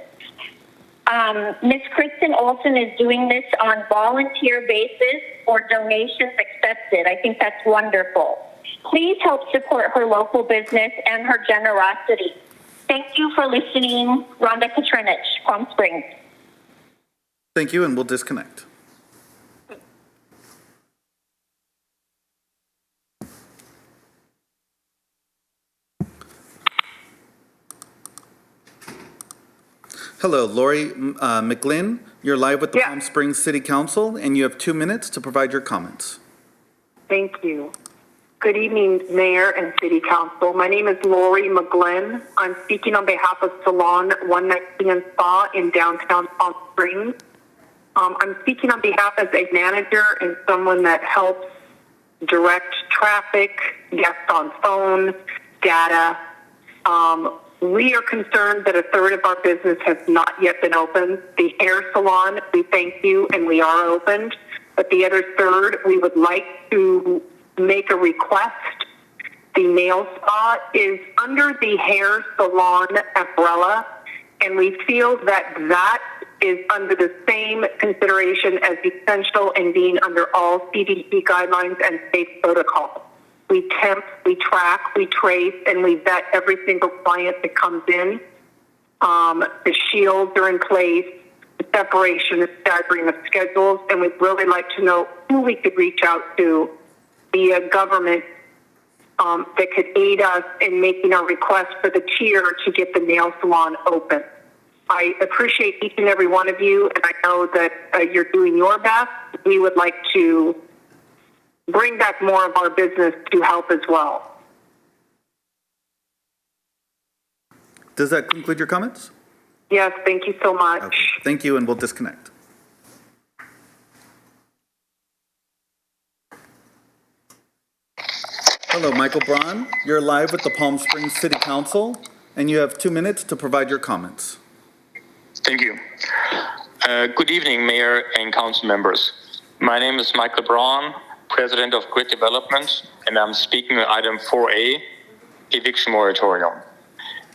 Ms. Kristen Olson is doing this on volunteer basis or donations accepted. I think that's wonderful. Please help support her local business and her generosity. Thank you for listening. Rhonda Petronich, Palm Springs. Thank you, and we'll disconnect. Hello, Lori McGlynn. You're live with the Palm Springs City Council, and you have 2 minutes to provide your comments. Thank you. Good evening, Mayor and City Council. My name is Lori McGlynn. I'm speaking on behalf of Salon 119 Spa in downtown Palm Springs. I'm speaking on behalf as a manager and someone that helps direct traffic, guests on phone, data. We are concerned that a third of our business has not yet been opened. The hair salon, we thank you, and we are opened. But the other third, we would like to make a request. The nail spa is under the hair salon umbrella, and we feel that that is under the same consideration as essential and being under all CDC guidelines and safe protocols. We temp, we track, we trace, and we vet every single client that comes in. The shields are in place, the separation, the staggering of schedules, and we'd really like to know who we could reach out to via government that could aid us in making our request for the tier to get the nail salon open. I appreciate each and every one of you, and I know that you're doing your best. We would like to bring back more of our business to help as well. Does that conclude your comments? Yes, thank you so much. Okay. Thank you, and we'll disconnect. Hello, Michael Braun. You're live with the Palm Springs City Council, and you have 2 minutes to provide your comments. Thank you. Good evening, Mayor and Council members. My name is Michael Braun, President of Grid Development, and I'm speaking on item 4A, eviction moratorium.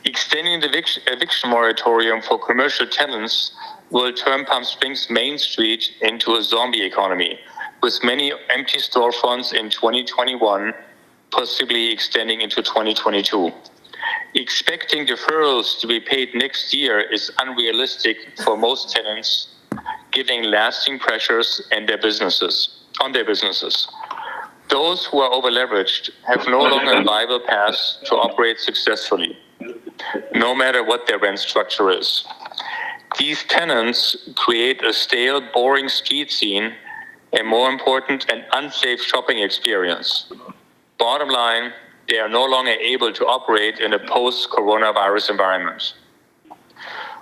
Extending the eviction moratorium for commercial tenants will turn Palm Springs Main Street into a zombie economy, with many empty storefronts in 2021, possibly extending into 2022. Expecting deferrals to be paid next year is unrealistic for most tenants, giving lasting pressures on their businesses. Those who are over-leveraged have no longer a viable path to operate successfully, no matter what their rent structure is. These tenants create a stale, boring street scene, and more important, an unsafe shopping experience. Bottom line, they are no longer able to operate in a post-coronavirus environment.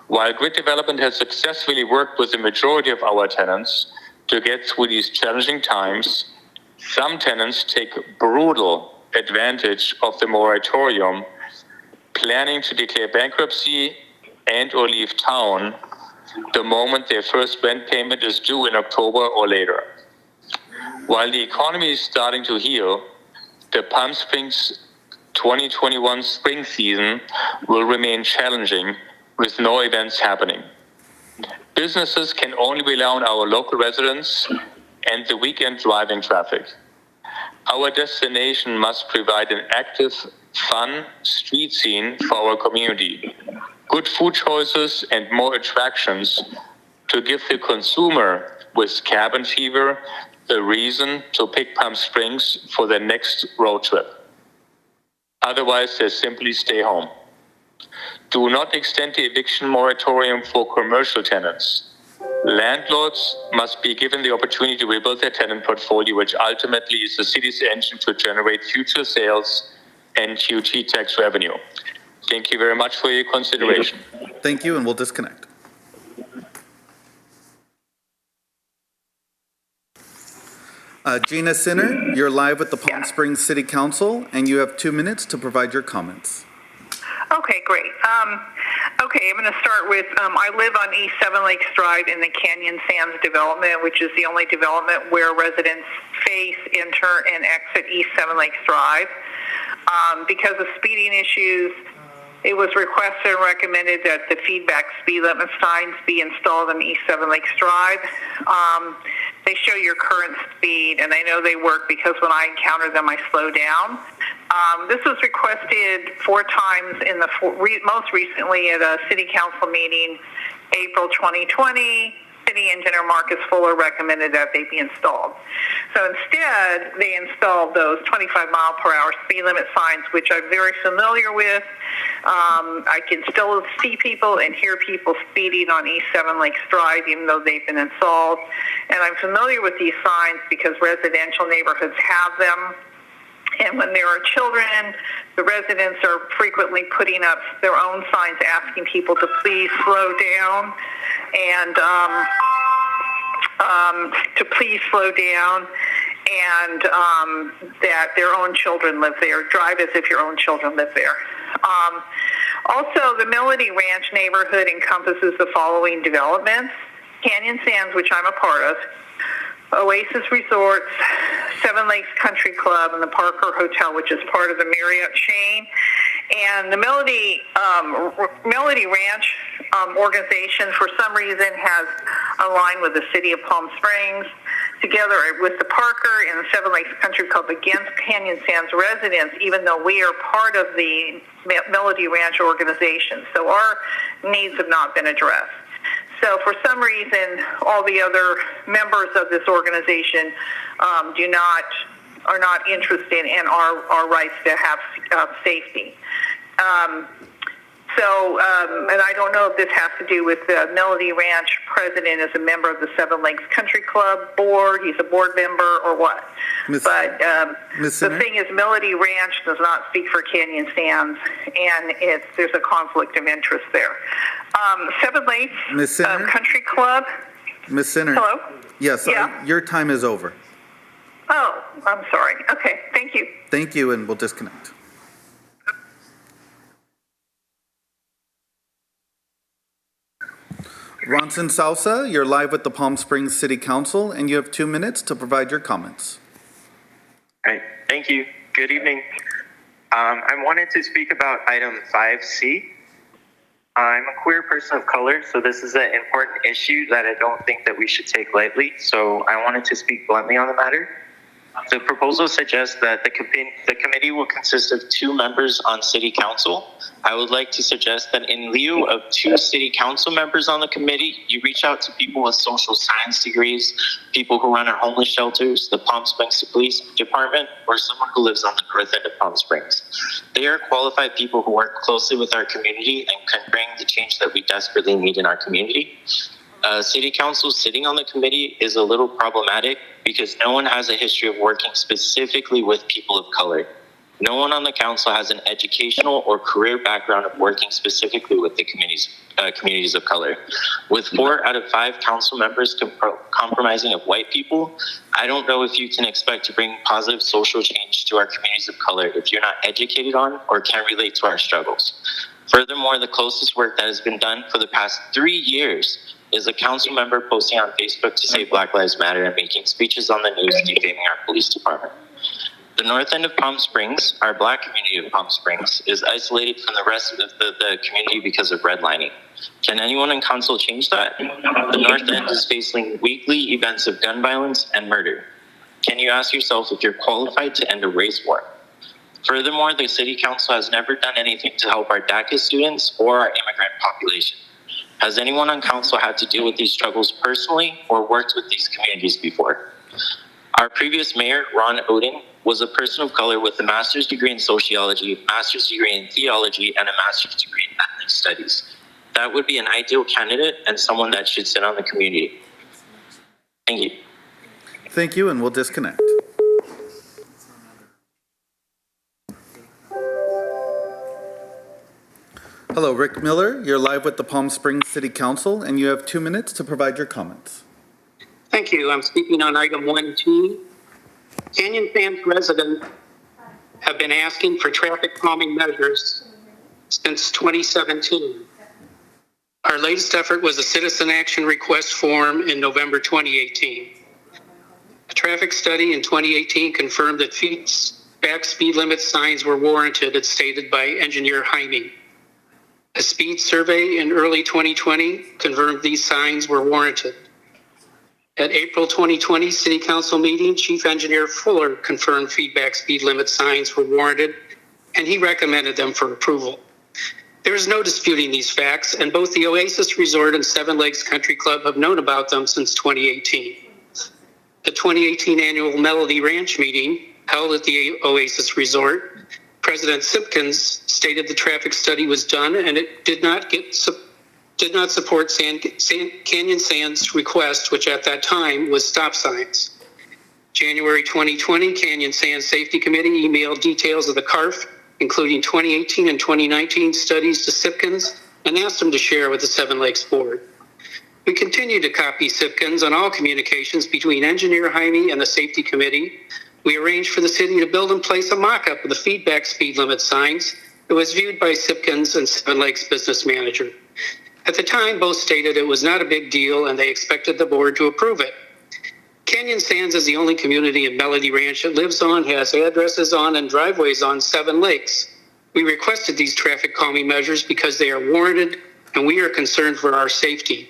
While Grid Development has successfully worked with the majority of our tenants to get through these challenging times, some tenants take brutal advantage of the moratorium, planning to declare bankruptcy and or leave town the moment their first rent payment is due in October or later. While the economy is starting to heal, the Palm Springs 2021 spring season will remain challenging with no events happening. Businesses can only rely on our local residents and the weekend driving traffic. Our destination must provide an active, fun street scene for our community, good food choices and more attractions to give the consumer with cabin fever a reason to pick Palm Springs for their next road trip. Otherwise, they simply stay home. Do not extend the eviction moratorium for commercial tenants. Landlords must be given the opportunity to rebuild their tenant portfolio, which ultimately is the city's engine to generate future sales and QT tax revenue. Thank you very much for your consideration. Thank you, and we'll disconnect. Gina Sinner, you're live with the Palm Springs City Council, and you have 2 minutes to provide your comments. Okay, great. Okay, I'm going to start with, I live on East Seven Lakes Drive in the Canyon Sands development, which is the only development where residents face, enter, and exit East Seven Lakes Drive. Because of speeding issues, it was requested and recommended that the feedback speed limit signs be installed on East Seven Lakes Drive. They show your current speed, and I know they work because when I encounter them, I slow down. This was requested 4 times in the most recently at a city council meeting, April 2020. City engineer Marcus Fuller recommended that they be installed. So instead, they installed those 25-mile-per-hour speed limit signs, which I'm very familiar with. I can still see people and hear people speeding on East Seven Lakes Drive, even though they've been installed. And I'm familiar with these signs because residential neighborhoods have them. And when there are children, the residents are frequently putting up their own signs asking people to please slow down and to please slow down, and that their own children live there. Drive as if your own children live there. Also, the Melody Ranch neighborhood encompasses the following developments: Canyon Sands, which I'm a part of, Oasis Resorts, Seven Lakes Country Club, and the Parker Hotel, which is part of the Marriott chain. And the Melody Ranch organization, for some reason, has aligned with the city of Palm Springs, together with the Parker and the Seven Lakes Country Club, against Canyon Sands residents, even though we are part of the Melody Ranch organization. So our needs have not been addressed. So for some reason, all the other members of this organization are not interested in our rights to have safety. And I don't know if this has to do with the Melody Ranch president as a member of the Seven Lakes Country Club board. He's a board member or what. The thing is, Melody Ranch does not speak for Canyon Sands, and there's a conflict of interest there. Seven Lakes Country Club. Ms. Sinner. Hello? Yes, your time is over. Oh, I'm sorry. Okay, thank you. Thank you, and we'll disconnect. Ronson Salsa, you're live with the Palm Springs City Council, and you have 2 minutes to provide your comments. All right, thank you. Good evening. I wanted to speak about item 5C. I'm a queer person of color, so this is an important issue that I don't think that we should take lightly, so I wanted to speak bluntly on the matter. The proposal suggests that the committee will consist of 2 members on City Council. I would like to suggest that in lieu of 2 City Council members on the committee, you reach out to people with social science degrees, people who run our homeless shelters, the Palm Springs Police Department, or someone who lives on the north end of Palm Springs. They are qualified people who work closely with our community and can bring the change that we desperately need in our community. City Council sitting on the committee is a little problematic because no one has a history of working specifically with people of color. No one on the council has an educational or career background of working specifically with the communities of color. With 4 out of 5 council members compromising of white people, I don't know if you can expect to bring positive social change to our communities of color if you're not educated on or can relate to our struggles. Furthermore, the closest work that has been done for the past 3 years is a council member posting on Facebook to say Black Lives Matter and making speeches on the news defaming our police department. The north end of Palm Springs, our Black community of Palm Springs, is isolated from the rest of the community because of redlining. Can anyone in council change that? The north end is facing weekly events of gun violence and murder. Can you ask yourself if you're qualified to end a race war? Furthermore, the city council has never done anything to help our DACA students or our immigrant population. Has anyone on council had to deal with these struggles personally or worked with these communities before? Our previous mayor, Ron Oden, was a person of color with a master's degree in sociology, master's degree in theology, and a master's degree in ethnic studies. That would be an ideal candidate and someone that should sit on the community. Thank you. Thank you, and we'll disconnect. Hello, Rick Miller. You're live with the Palm Springs City Council, and you have 2 minutes to provide your comments. Thank you. I'm speaking on item 1T. Canyon Sands residents have been asking for traffic calming measures since 2017. Our latest effort was a citizen action request form in November 2018. A traffic study in 2018 confirmed that back speed limit signs were warranted, as stated by engineer Jaime. A speed survey in early 2020 confirmed these signs were warranted. At April 2020 City Council meeting, Chief Engineer Fuller confirmed feedback speed limit signs were warranted, and he recommended them for approval. There is no disputing these facts, and both the Oasis Resort and Seven Lakes Country Club have known about them since 2018. The 2018 annual Melody Ranch meeting, held at the Oasis Resort, President Simpkins stated the traffic study was done and it did not support Canyon Sands' request, which at that time was stop signs. January 2020, Canyon Sands Safety Committee emailed details of the CARF, including 2018 and 2019 studies, to Simpkins and asked him to share with the Seven Lakes Board. We continue to copy Simpkins on all communications between Engineer Jaime and the Safety Committee. We arranged for the city to build and place a mock-up of the feedback speed limit signs. It was viewed by Simpkins and Seven Lakes business manager. At the time, both stated it was not a big deal and they expected the board to approve it. Canyon Sands is the only community in Melody Ranch that lives on, has addresses on, and driveways on Seven Lakes. We requested these traffic calming measures because they are warranted and we are concerned for our safety.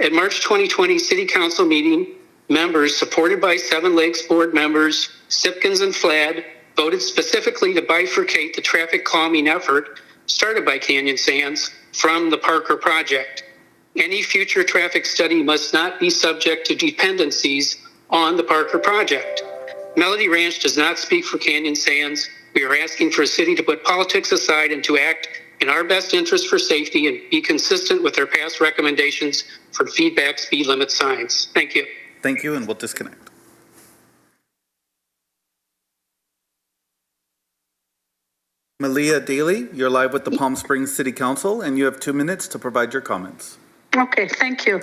At March 2020 City Council meeting, members supported by Seven Lakes board members, Simpkins and Flad, voted specifically to bifurcate the traffic calming effort started by Canyon Sands from the Parker project. Any future traffic study must not be subject to dependencies on the Parker project. Melody Ranch does not speak for Canyon Sands. We are asking for a city to put politics aside and to act in our best interest for safety and be consistent with their past recommendations for feedback speed limit signs. Thank you. Thank you, and we'll disconnect. Malia Daly, you're live with the Palm Springs City Council, and you have 2 minutes to provide your comments. Okay, thank you.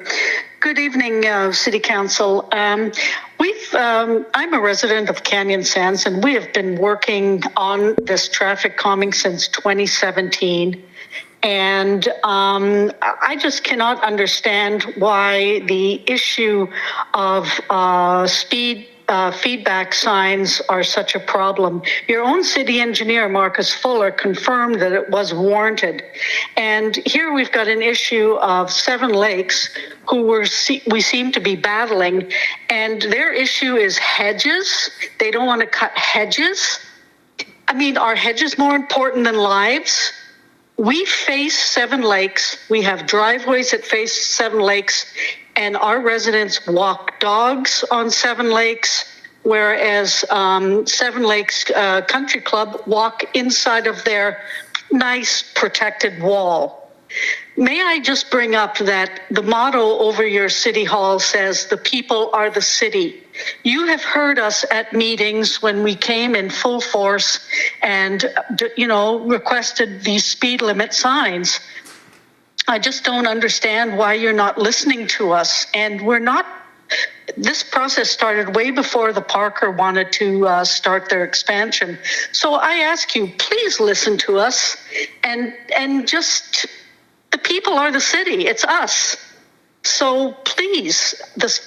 Good evening, City Council. I'm a resident of Canyon Sands, and we have been working on this traffic calming since 2017. And I just cannot understand why the issue of feedback signs are such a problem. Your own city engineer, Marcus Fuller, confirmed that it was warranted. And here we've got an issue of Seven Lakes, who we seem to be battling, and their issue is hedges. They don't want to cut hedges. I mean, are hedges more important than lives? We face Seven Lakes. We have driveways that face Seven Lakes, and our residents walk dogs on Seven Lakes, whereas Seven Lakes Country Club walk inside of their nice protected wall. May I just bring up that the motto over your city hall says, "The people are the city." You have heard us at meetings when we came in full force and, requested these speed limit signs. I just don't understand why you're not listening to us. And this process started way before the Parker wanted to start their expansion. So I ask you, please listen to us and just, the people are the city, it's us. So please,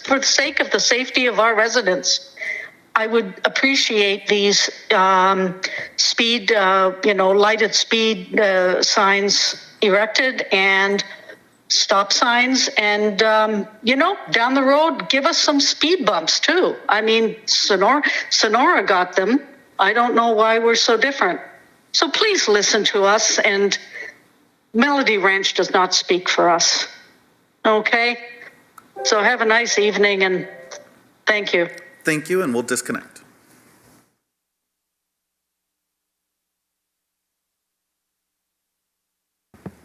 for the sake of the safety of our residents, I would appreciate these speed, lighted speed signs erected and stop signs. And, down the road, give us some speed bumps too. I mean, Sonora got them. I don't know why we're so different. So please listen to us, and Melody Ranch does not speak for us. Okay? So have a nice evening, and thank you. Thank you, and we'll disconnect.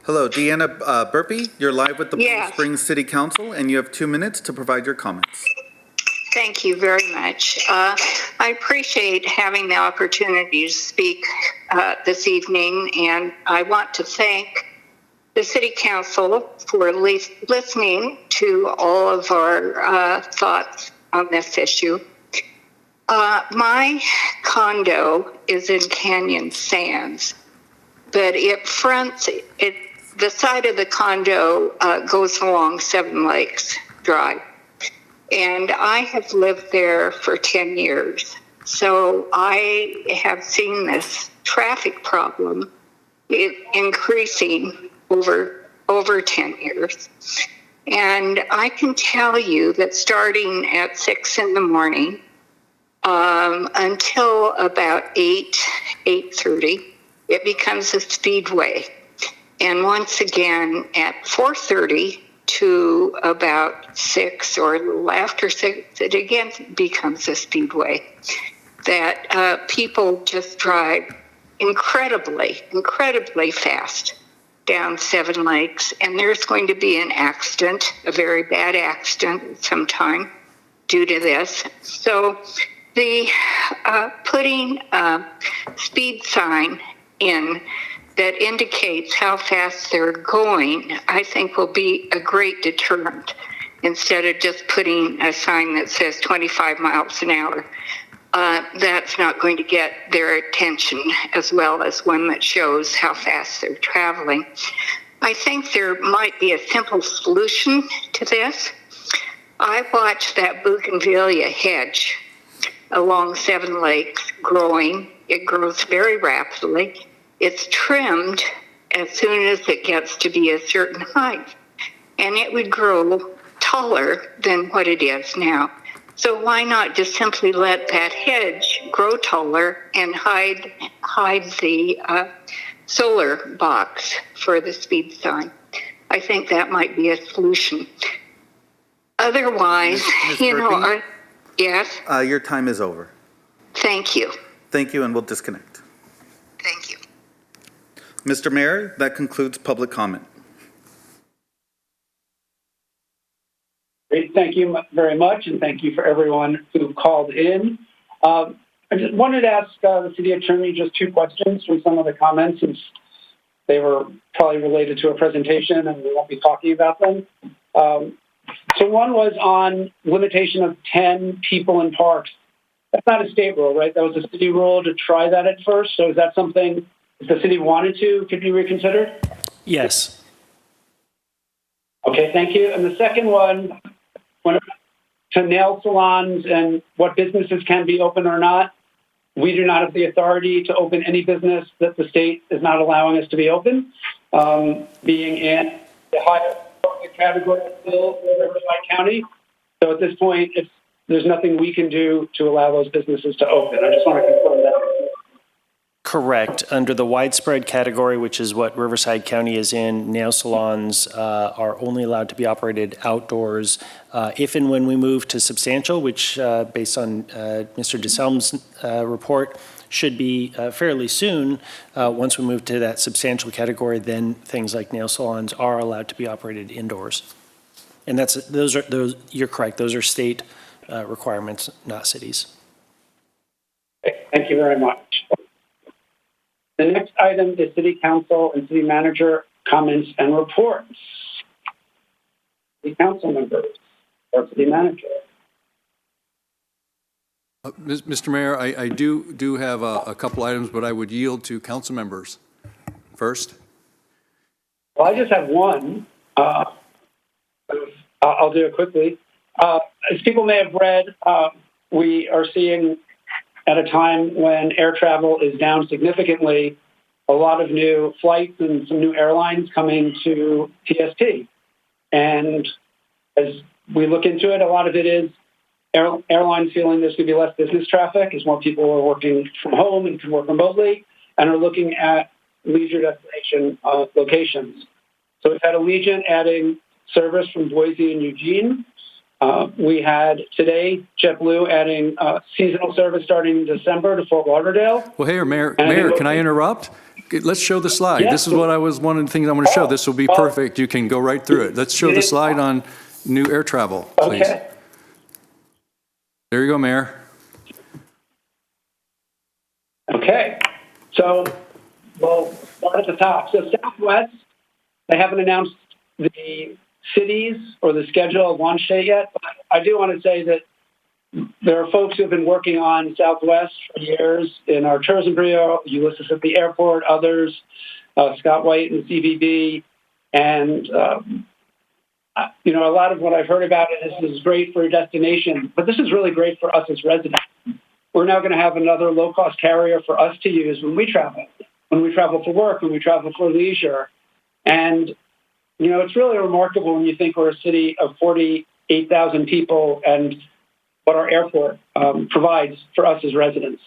Hello, Deanna Burpee. You're live with the Palm Springs City Council, and you have 2 minutes to provide your comments. Thank you very much. I appreciate having the opportunity to speak this evening, and I want to thank the City Council for listening to all of our thoughts on this issue. My condo is in Canyon Sands, but the side of the condo goes along Seven Lakes Drive. And I have lived there for 10 years. So I have seen this traffic problem increasing over 10 years. And I can tell you that starting at 6 in the morning until about 8:30, it becomes a speedway. And once again at 4:30 to about 6 or a little after 6, it again becomes a speedway that people just drive incredibly fast down Seven Lakes. And there's going to be an accident, a very bad accident sometime due to this. So the putting a speed sign in that indicates how fast they're going, I think will be a great deterrent instead of just putting a sign that says 25 miles an hour. That's not going to get their attention as well as one that shows how fast they're traveling. I think there might be a simple solution to this. I watched that bougainvillea hedge along Seven Lakes growing. It grows very rapidly. It's trimmed as soon as it gets to be a certain height, and it would grow taller than what it is now. So why not just simply let that hedge grow taller and hide the solar box for the speed sign? I think that might be a solution. Otherwise, Ms. yes? Your time is over. Thank you. Thank you, and we'll disconnect. Thank you. Mr. Mayor, that concludes public comment. Great. Thank you very much, and thank you for everyone who called in. I just wanted to ask the city attorney just 2 questions from some of the comments, since they were probably related to a presentation and we won't be talking about them. So one was on limitation of 10 people in parks. That's not a state rule, right? That was a city rule to try that at first. So is that something, if the city wanted to, could be reconsidered? Yes. Okay, thank you. And the second one, to nail salons and what businesses can be open or not, we do not have the authority to open any business that the state is not allowing us to be open, being in the higher category still in Riverside County. So at this point, there's nothing we can do to allow those businesses to open. I just want to confirm that. Correct. Under the widespread category, which is what Riverside County is in, nail salons are only allowed to be operated outdoors. If and when we move to substantial, which based on Mr. DeSelm's report, should be fairly soon, once we move to that substantial category, then things like nail salons are allowed to be operated indoors. And those you're correct, those are state requirements, not cities. Okay, thank you very much. The next item is City Council and City Manager comments and reports. City Council members or City Manager. Mr. Mayor, I do have a couple items, but I would yield to council members first. Well, I just have one. I'll do it quickly. As people may have read, we are seeing at a time when air travel is down significantly, a lot of new flights and some new airlines coming to TST. And as we look into it, a lot of it is airlines feeling there's going to be less business traffic as more people are working from home and can work remotely and are looking at leisure destination locations. So we've had Allegiant adding service from Boise and Eugene. We had today JetBlue adding seasonal service starting in December to Fort Lauderdale. Well, hey, Mayor, can I interrupt? Let's show the slide. Yeah. This is what one of the things I want to show. This will be perfect. You can go right through it. Let's show the slide on new air travel, please. Okay. There you go, Mayor. Okay. So we'll start at the top. So Southwest, they haven't announced the cities or the schedule of launch date yet, but I do want to say that there are folks who have been working on Southwest for years in our tourism bureau, Ulysses at the airport, others, Scott White and CVB. And, a lot of what I've heard about it is this is great for a destination, but this is really great for us as residents. We're now going to have another low-cost carrier for us to use when we travel for work, when we travel for leisure. And, it's really remarkable when you think we're a city of 48,000 people and what our airport provides for us as residents,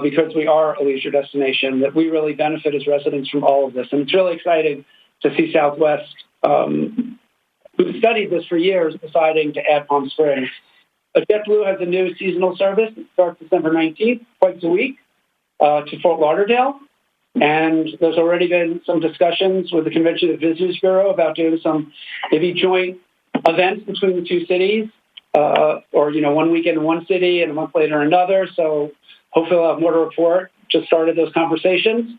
because we are a leisure destination, that we really benefit as residents from all of this. And it's really exciting to see Southwest, who've studied this for years, deciding to add Palm Springs. JetBlue has a new seasonal service that starts December 19th, twice a week, to Fort Lauderdale. And there's already been some discussions with the Convention and Visitors Bureau about doing some maybe joint events between the two cities. Or 1 weekend in one city and a month later another. So hopefully we'll have more to report. Just started those conversations.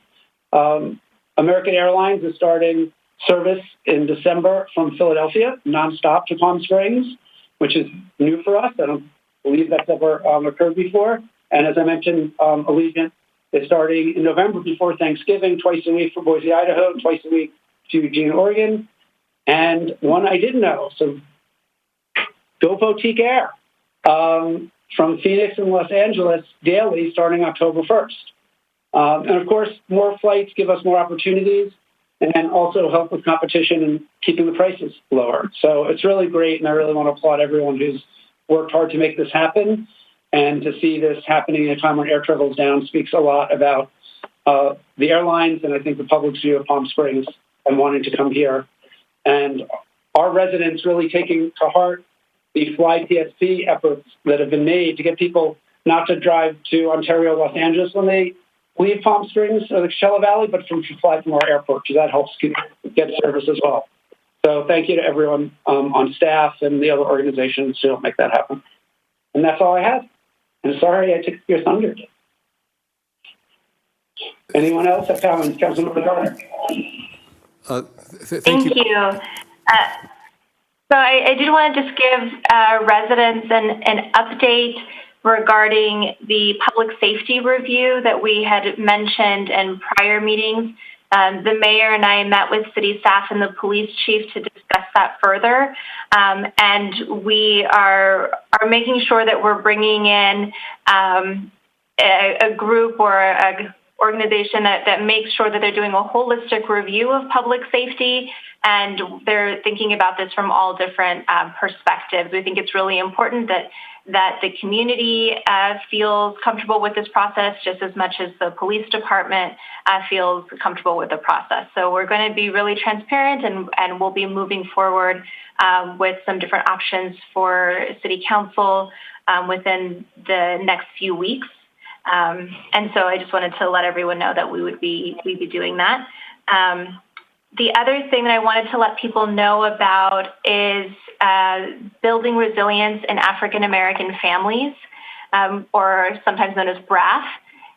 American Airlines is starting service in December from Philadelphia, nonstop to Palm Springs, which is new for us. I don't believe that's ever occurred before. And as I mentioned, Allegiant is starting in November before Thanksgiving, twice a week for Boise, Idaho, twice a week to Eugene, Oregon. And one I didn't know. So go Boutique Air from Phoenix and Los Angeles daily starting October 1st. And of course, more flights give us more opportunities and also help with competition and keeping the prices lower. So it's really great, and I really want to applaud everyone who's worked hard to make this happen. And to see this happening at a time when air travel is down speaks a lot about the airlines and I think the public's view of Palm Springs and wanting to come here. And our residents really taking to heart the Fly TSP efforts that have been made to get people not to drive to Ontario, Los Angeles when they leave Palm Springs or the Coachella Valley, but to fly from our airport, because that helps get service as well. So thank you to everyone on staff and the other organizations to help make that happen. And that's all I have. And sorry I took your thunder. Anyone else have comments? Councilmember Garner. Thank you. So I did want to just give residents an update regarding the public safety review that we had mentioned in prior meetings. The mayor and I met with city staff and the police chief to discuss that further. And we are making sure that we're bringing in a group or a organization that makes sure that they're doing a holistic review of public safety, and they're thinking about this from all different perspectives. We think it's really important that the community feels comfortable with this process just as much as the police department feels comfortable with the process. So we're going to be really transparent, and we'll be moving forward with some different options for City Council within the next few weeks. And so I just wanted to let everyone know that we'd be doing that. The other thing that I wanted to let people know about is building resilience in African American families, or sometimes known as BRAF.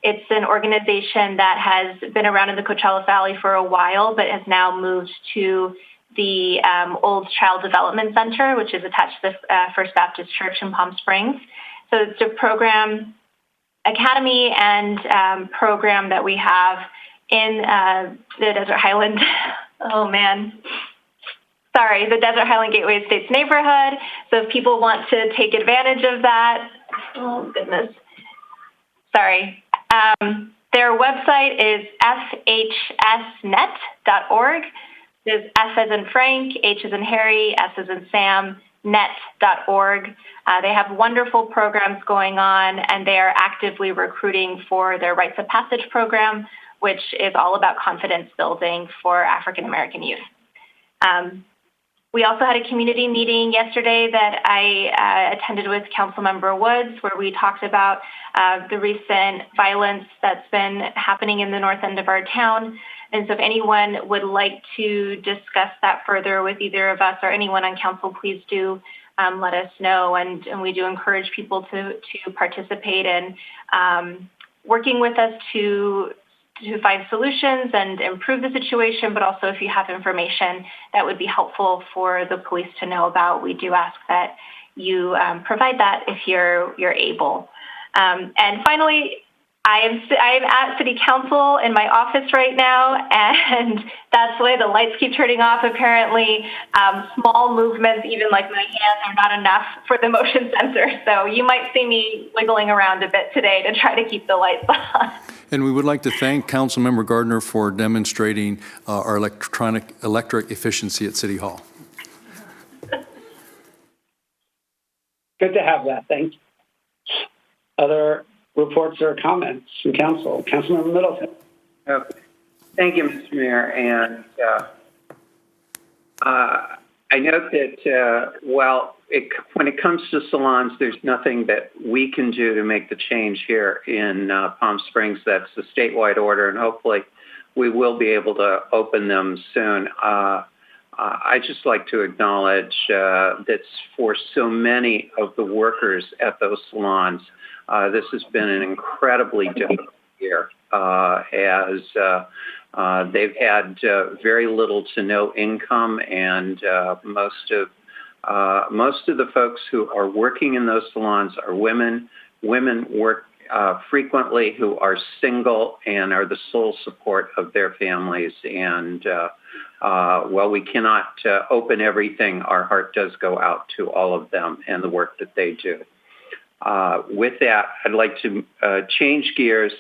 It's an organization that has been around in the Coachella Valley for a while, but has now moved to the Old Child Development Center, which is attached to the First Baptist Church in Palm Springs. So it's a program, academy and program that we have in the Desert Highland, the Desert Highland Gateway Estates neighborhood. So if people want to take advantage of that, Oh, goodness. Sorry. Their website is fhsnet.org. There's F as in Frank, H as in Harry, S as in Sam, net.org. They have wonderful programs going on, and they are actively recruiting for their Rites of Passage program, which is all about confidence building for African American youth. We also had a community meeting yesterday that I attended with Councilmember Woods, where we talked about the recent violence that's been happening in the north end of our town. And so if anyone would like to discuss that further with either of us or anyone on council, please do let us know. And we do encourage people to participate in working with us to find solutions and improve the situation, but also if you have information that would be helpful for the police to know about, we do ask that you provide that if you're able. And finally, I am at City Council in my office right now, and that's why the lights keep turning off. Apparently, small movements, even like my hands, are not enough for the motion sensor. So you might see me wiggling around a bit today to try to keep the lights on. And we would like to thank Councilmember Gardner for demonstrating our electric efficiency at City Hall. Good to have that. Thank you. Other reports or comments from council? Councilmember Middleton. Okay. Thank you, Mr. Mayor. And I note that when it comes to salons, there's nothing that we can do to make the change here in Palm Springs. That's the statewide order, and hopefully we will be able to open them soon. I just like to acknowledge that for so many of the workers at those salons, this has been an incredibly difficult year as they've had very little to no income, and most of the folks who are working in those salons are women. Women work frequently who are single and are the sole support of their families. And while we cannot open everything, our heart does go out to all of them and the work that they do. With that, I'd like to change gears.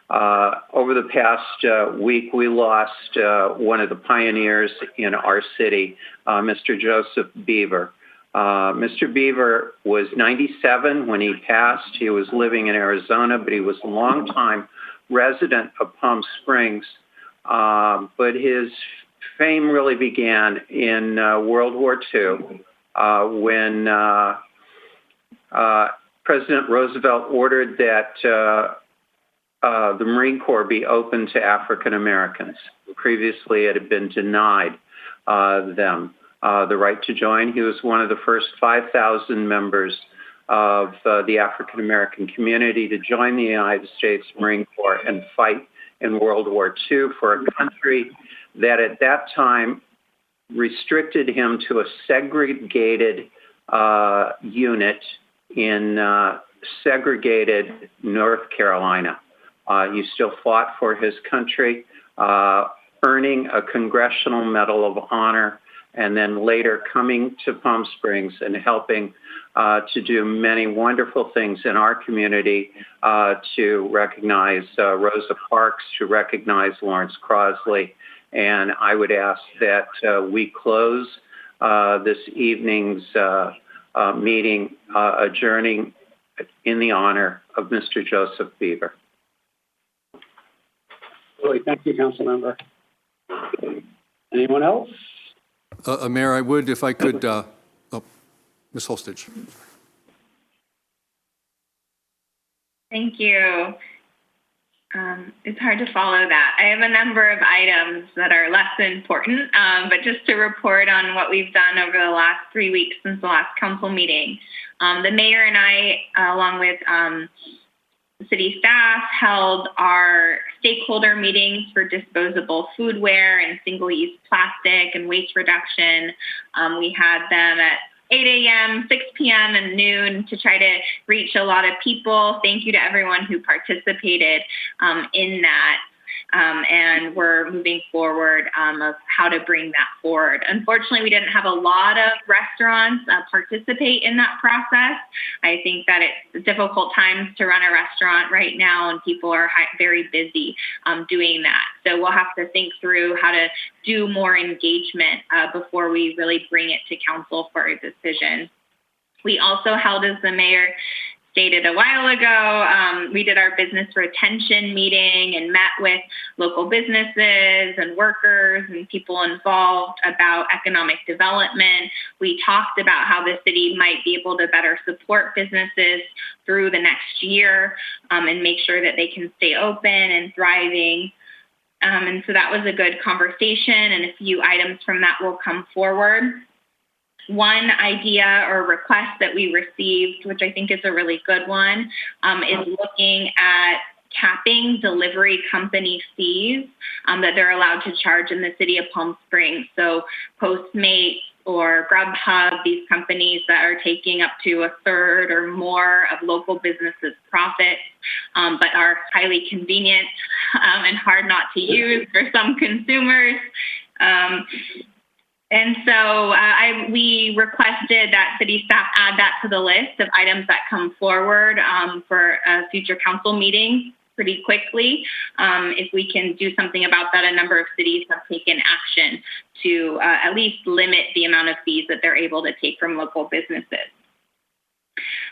Over the past week, we lost one of the pioneers in our city, Mr. Joseph Beaver. Mr. Beaver was 97 when he passed. He was living in Arizona, but he was a longtime resident of Palm Springs. But his fame really began in World War II when President Roosevelt ordered that the Marine Corps be open to African Americans. Previously, it had been denied them the right to join. He was one of the first 5,000 members of the African American community to join the United States Marine Corps and fight in World War II for a country that at that time restricted him to a segregated unit in segregated North Carolina. He still fought for his country, earning a Congressional Medal of Honor, and then later coming to Palm Springs and helping to do many wonderful things in our community to recognize Rosa Parks, to recognize Lawrence Crosley. And I would ask that we close this evening's meeting adjourning in the honor of Mr. Joseph Beaver. Thank you, Councilmember. Anyone else? Mayor, I would, if I could, Ms. Holstich. Thank you. It's hard to follow that. I have a number of items that are less important, but just to report on what we've done over the last 3 weeks since the last council meeting. The mayor and I, along with city staff, held our stakeholder meetings for disposable foodware and single-use plastic and waste reduction. We had them at 8 a.m., 6 p.m., and noon to try to reach a lot of people. Thank you to everyone who participated in that. and we're moving forward of how to bring that forward. Unfortunately, we didn't have a lot of restaurants participate in that process. I think that it's difficult times to run a restaurant right now, and people are very busy doing that. So we'll have to think through how to do more engagement before we really bring it to council for a decision. We also held, as the mayor stated a while ago, we did our business retention meeting and met with local businesses and workers and people involved about economic development. We talked about how the city might be able to better support businesses through the next year and make sure that they can stay open and thriving. And so that was a good conversation, and a few items from that will come forward. One idea or request that we received, which I think is a really good one, is looking at capping delivery company fees that they're allowed to charge in the city of Palm Springs. So Postmates or Grubhub, these companies that are taking up to a third or more of local businesses' profits, but are highly convenient and hard not to use for some consumers. And so we requested that city staff add that to the list of items that come forward for a future council meeting pretty quickly. If we can do something about that, a number of cities have taken action to at least limit the amount of fees that they're able to take from local businesses.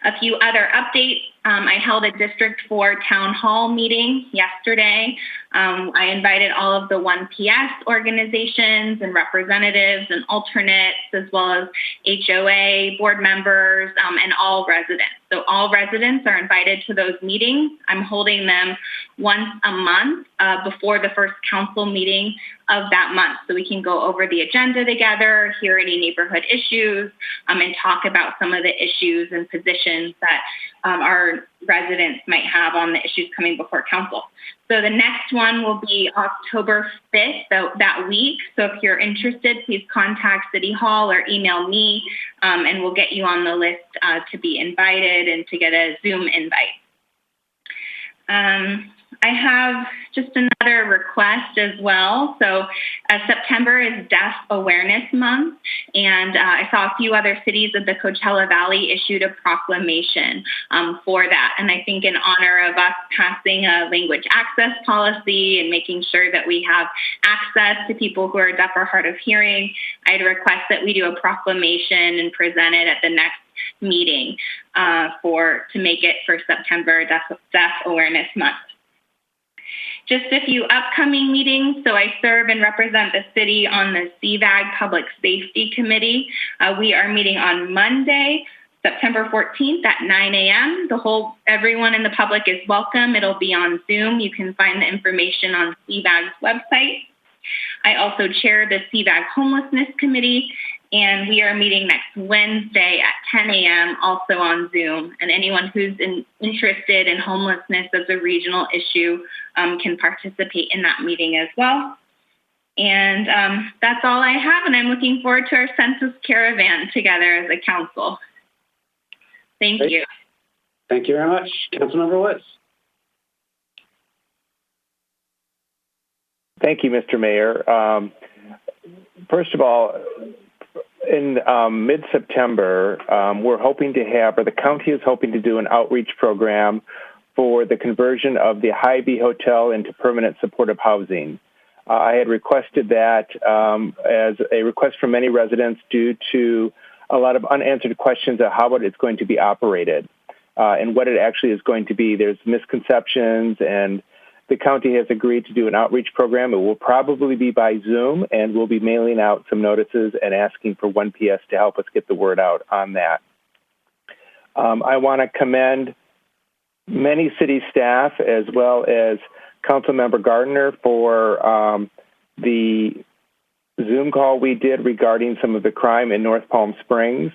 A few other updates. I held a District 4 town hall meeting yesterday. I invited all of the 1PS organizations and representatives and alternates, as well as HOA board members and all residents. So all residents are invited to those meetings. I'm holding them once a month before the first council meeting of that month. So we can go over the agenda together, hear any neighborhood issues, and talk about some of the issues and positions that our residents might have on the issues coming before council. So the next one will be October 5th, so that week. So if you're interested, please contact City Hall or email me, and we'll get you on the list to be invited and to get a Zoom invite. I have just another request as well. So September is Deaf Awareness Month, and I saw a few other cities of the Coachella Valley issued a proclamation for that. And I think in honor of us passing a language access policy and making sure that we have access to people who are deaf or hard of hearing, I'd request that we do a proclamation and present it at the next meeting to make it for September Deaf Awareness Month. Just a few upcoming meetings. So I serve and represent the city on the CVAG Public Safety Committee. We are meeting on Monday, September 14th at 9 a.m. Everyone in the public is welcome. It'll be on Zoom. You can find the information on CVAG's website. I also chair the CVAG Homelessness Committee, and we are meeting next Wednesday at 10 a.m. also on Zoom. And anyone who's interested in homelessness as a regional issue can participate in that meeting as well. And that's all I have, and I'm looking forward to our census caravan together as a council. Thank you. Thank you very much. Councilmember Woods. Thank you, Mr. Mayor. First of all, in mid-September, we're hoping to have, or the county is hoping to do an outreach program for the conversion of the Hy-Vee Hotel into permanent supportive housing. I had requested that as a request from many residents due to a lot of unanswered questions of how it's going to be operated and what it actually is going to be. There's misconceptions, and the county has agreed to do an outreach program. It will probably be by Zoom, and we'll be mailing out some notices and asking for 1PS to help us get the word out on that. I want to commend many city staff as well as Councilmember Gardner for the Zoom call we did regarding some of the crime in North Palm Springs.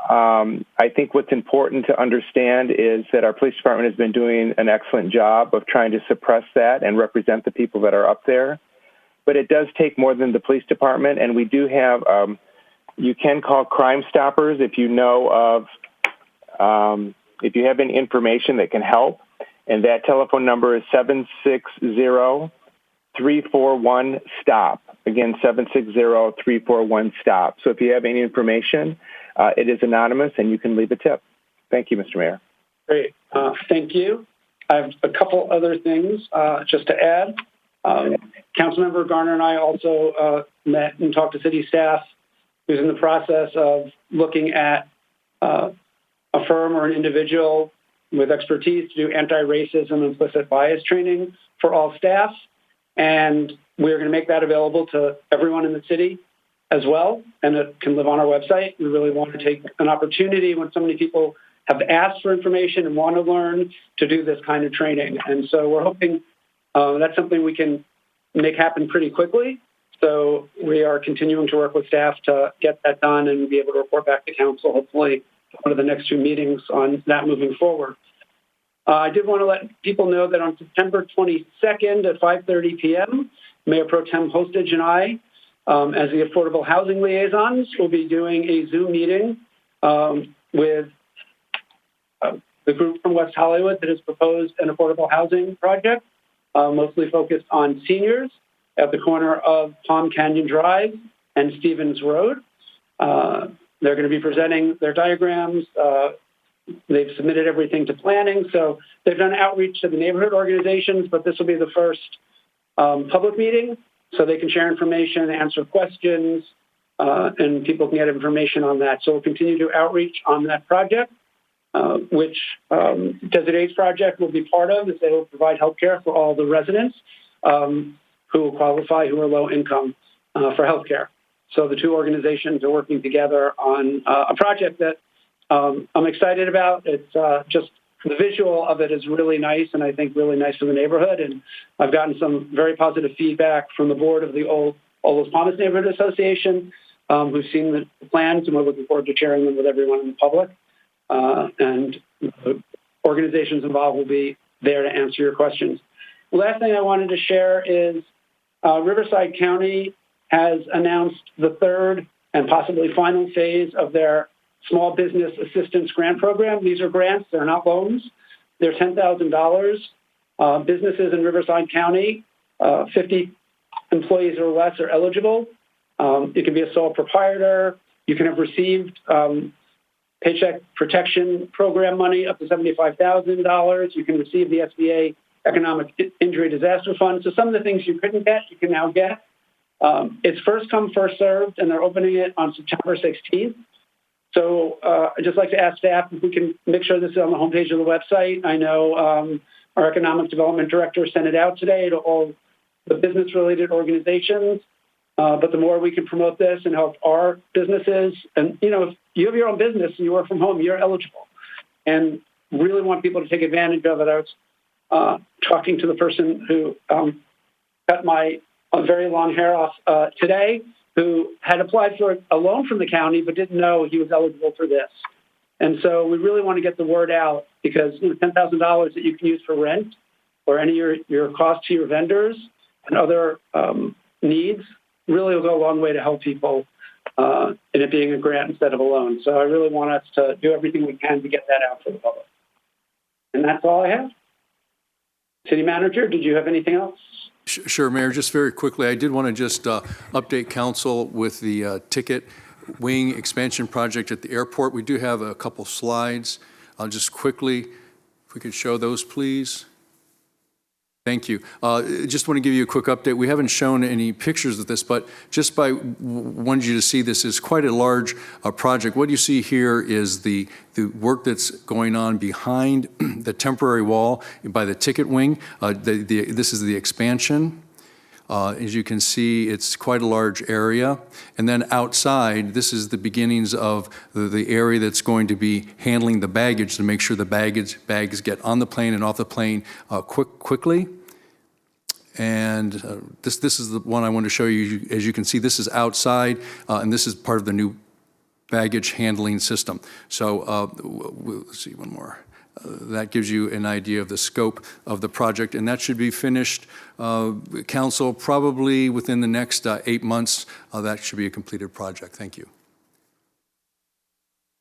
I think what's important to understand is that our police department has been doing an excellent job of trying to suppress that and represent the people that are up there. But it does take more than the police department, and we do have, you can call Crime Stoppers if you know of, if you have any information that can help. And that telephone number is 760-341-STOP. Again, 760-341-STOP. So if you have any information, it is anonymous and you can leave a tip. Thank you, Mr. Mayor. Great. Thank you. I have a couple other things just to add. Councilmember Garner and I also met and talked to city staff who's in the process of looking at a firm or an individual with expertise to do anti-racism implicit bias training for all staff. And we're going to make that available to everyone in the city as well. And it can live on our website. We really want to take an opportunity when so many people have asked for information and want to learn to do this kind of training. And so we're hoping that's something we can make happen pretty quickly. So we are continuing to work with staff to get that done and be able to report back to council, hopefully one of the next 2 meetings on that moving forward. I did want to let people know that on September 22nd at 5:30 p.m., Mayor Pro Tem Hostage and I, as the Affordable Housing Liaisons, will be doing a Zoom meeting with the group from West Hollywood that has proposed an affordable housing project, mostly focused on seniors at the corner of Palm Canyon Drive and Stevens Road. They're going to be presenting their diagrams. They've submitted everything to planning. So they've done outreach to the neighborhood organizations, but this will be the first public meeting so they can share information, answer questions, and people can get information on that. So we'll continue to outreach on that project, which Desert Age Project will be part of, as they will provide healthcare for all the residents who will qualify, who are low income for healthcare. So the two organizations are working together on a project that I'm excited about. It's just the visual of it is really nice, and I think really nice for the neighborhood. And I've gotten some very positive feedback from the board of the Old Los Palmas Neighborhood Association, who've seen the plans, and we're looking forward to sharing them with everyone in the public. And the organizations involved will be there to answer your questions. The last thing I wanted to share is Riverside County has announced the third and possibly final phase of their Small Business Assistance Grant Program. These are grants, they're not loans. They're $10,000. Businesses in Riverside County, 50 employees or less are eligible. You can be a sole proprietor. You can have received Paycheck Protection Program money up to $75,000. You can receive the SBA Economic Injury Disaster Fund. So some of the things you couldn't get, you can now get. It's first come, first served, and they're opening it on September 16th. So I'd just like to ask staff if we can make sure this is on the homepage of the website. I know our economic development director sent it out today to all the business-related organizations. But the more we can promote this and help our businesses, and if you have your own business and you work from home, you're eligible. And really want people to take advantage of it. I was talking to the person who cut my very long hair off today, who had applied for a loan from the county but didn't know he was eligible for this. And so we really want to get the word out because $10,000 that you can use for rent or any of your costs to your vendors and other needs really will go a long way to help people in it being a grant instead of a loan. So I really want us to do everything we can to get that out for the public. And that's all I have. City Manager, did you have anything else? Sure, Mayor. Just very quickly, I did want to just update council with the ticket wing expansion project at the airport. We do have a couple slides. I'll just quickly, if we could show those, please. Thank you. Just want to give you a quick update. We haven't shown any pictures of this, but just wanted you to see this is quite a large project. What you see here is the work that's going on behind the temporary wall by the ticket wing. This is the expansion. As you can see, it's quite a large area. And then outside, this is the beginnings of the area that's going to be handling the baggage to make sure the bags get on the plane and off the plane quickly. And this is the one I want to show you. As you can see, this is outside, and this is part of the new baggage handling system. So let's see one more. That gives you an idea of the scope of the project, and that should be finished, council, probably within the next 8 months. That should be a completed project. Thank you.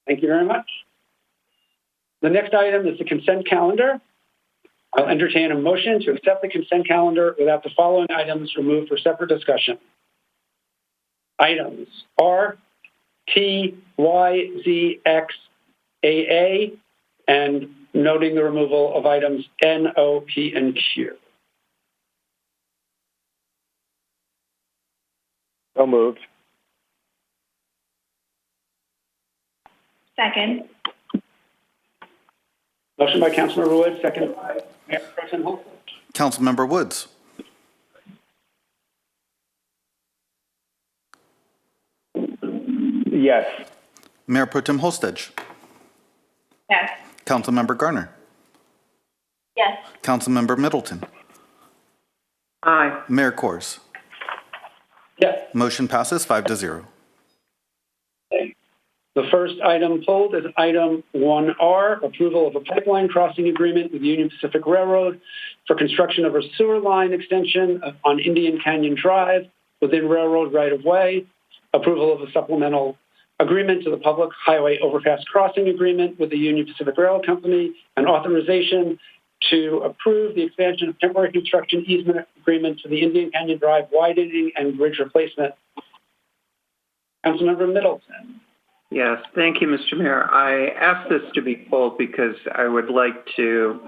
Thank you very much. The next item is the consent calendar. I'll entertain a motion to accept the consent calendar without the following items removed for separate discussion. Items R, T, Y, Z, X, AA, and noting the removal of items N, O, P, and Q. So moved. Second. Motion by Councilmember Woods, second by Mayor Pro Tem Holstage. Councilmember Woods. Yes. Mayor Pro Tem Holstage. Yes. Councilmember Garner. Yes. Councilmember Middleton. Aye. Mayor Kors. Yes. Motion passes 5-0. The first item pulled is item 1R, approval of a pipeline crossing agreement with Union Pacific Railroad for construction of a sewer line extension on Indian Canyon Drive within railroad right-of-way, approval of a supplemental agreement to the public highway overpass crossing agreement with the Union Pacific Rail Company, and authorization to approve the expansion of temporary construction easement agreement to the Indian Canyon Drive widening and bridge replacement. Councilmember Middleton. Yes, thank you, Mr. Mayor. I asked this to be pulled because I would like to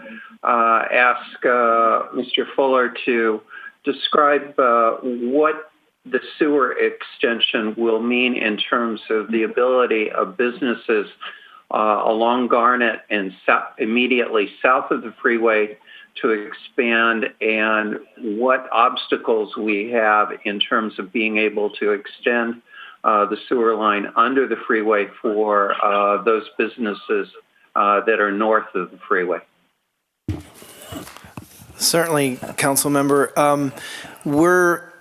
ask Mr. Fuller to describe what the sewer extension will mean in terms of the ability of businesses along Garnet and immediately south of the freeway to expand, and what obstacles we have in terms of being able to extend the sewer line under the freeway for those businesses that are north of the freeway. Certainly, Council Member. We're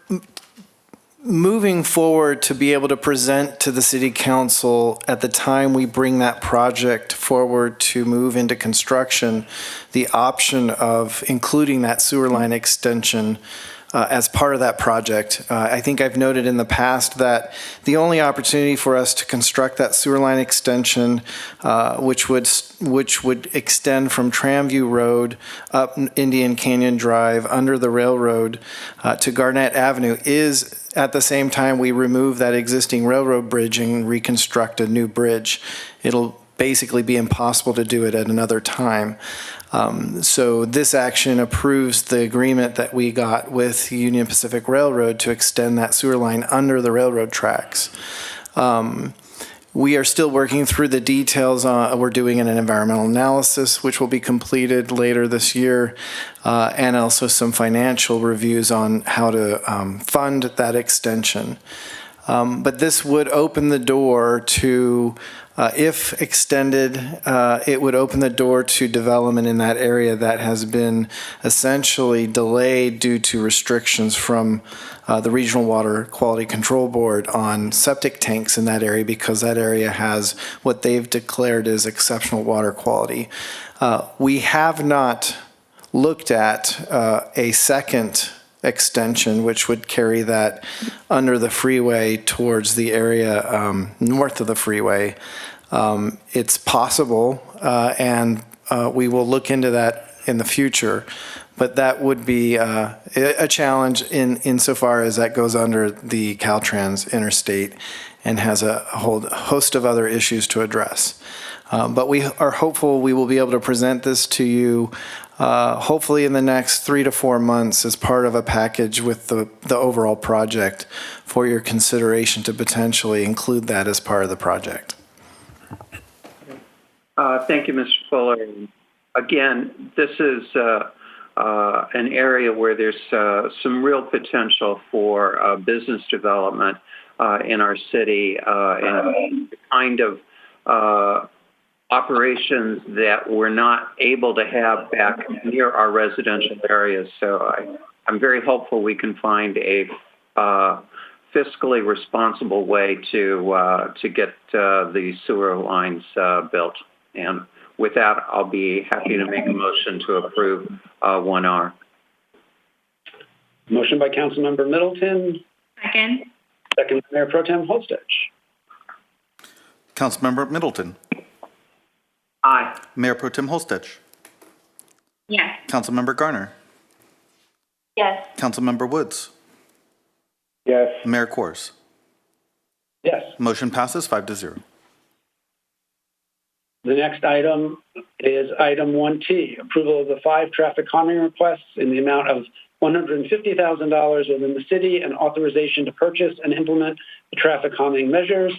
moving forward to be able to present to the City Council at the time we bring that project forward to move into construction, the option of including that sewer line extension as part of that project. I think I've noted in the past that the only opportunity for us to construct that sewer line extension, which would extend from Tramview Road up Indian Canyon Drive under the railroad to Garnett Avenue, is at the same time we remove that existing railroad bridge and reconstruct a new bridge. It'll basically be impossible to do it at another time. So this action approves the agreement that we got with Union Pacific Railroad to extend that sewer line under the railroad tracks. We are still working through the details. We're doing an environmental analysis, which will be completed later this year, and also some financial reviews on how to fund that extension. But this would open the door to, if extended, it would open the door to development in that area that has been essentially delayed due to restrictions from the Regional Water Quality Control Board on septic tanks in that area, because that area has what they've declared as exceptional water quality. We have not looked at a second extension, which would carry that under the freeway towards the area north of the freeway. It's possible, and we will look into that in the future, but that would be a challenge insofar as that goes under the Caltrans interstate and has a whole host of other issues to address. But we are hopeful we will be able to present this to you hopefully in the next 3 to 4 months as part of a package with the overall project for your consideration to potentially include that as part of the project. Thank you, Mr. Fuller. Again, this is an area where there's some real potential for business development in our city, and the kind of operations that we're not able to have back near our residential areas. So I'm very hopeful we can find a fiscally responsible way to get the sewer lines built. And with that, I'll be happy to make a motion to approve 1R. Motion by Councilmember Middleton. Second. Second by Mayor Pro Tem Holstage. Councilmember Middleton. Aye. Mayor Pro Tem Holstage. Yes. Councilmember Garner. Yes. Councilmember Woods. Yes. Mayor Kors. Yes. Motion passes 5-0. The next item is item 1T, approval of the 5 traffic calming requests in the amount of $150,000 within the city and authorization to purchase and implement the traffic calming measures.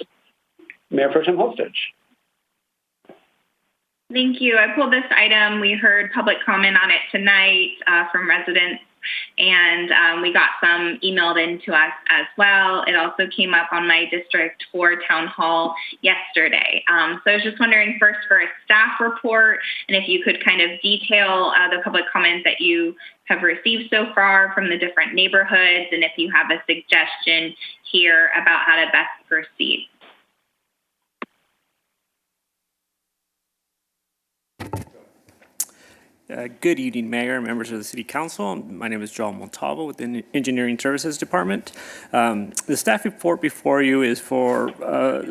Mayor Pro Tem Holstich. Thank you. I pulled this item. We heard public comment on it tonight from residents, and we got some emailed in to us as well. It also came up on my District 4 town hall yesterday. So I was just wondering first for a staff report, and if you could kind of detail the public comments that you have received so far from the different neighborhoods, and if you have a suggestion here about how to best proceed. Good evening, Mayor, members of the City Council. My name is Joel Montalvo with the Engineering Services Department. The staff report before you is for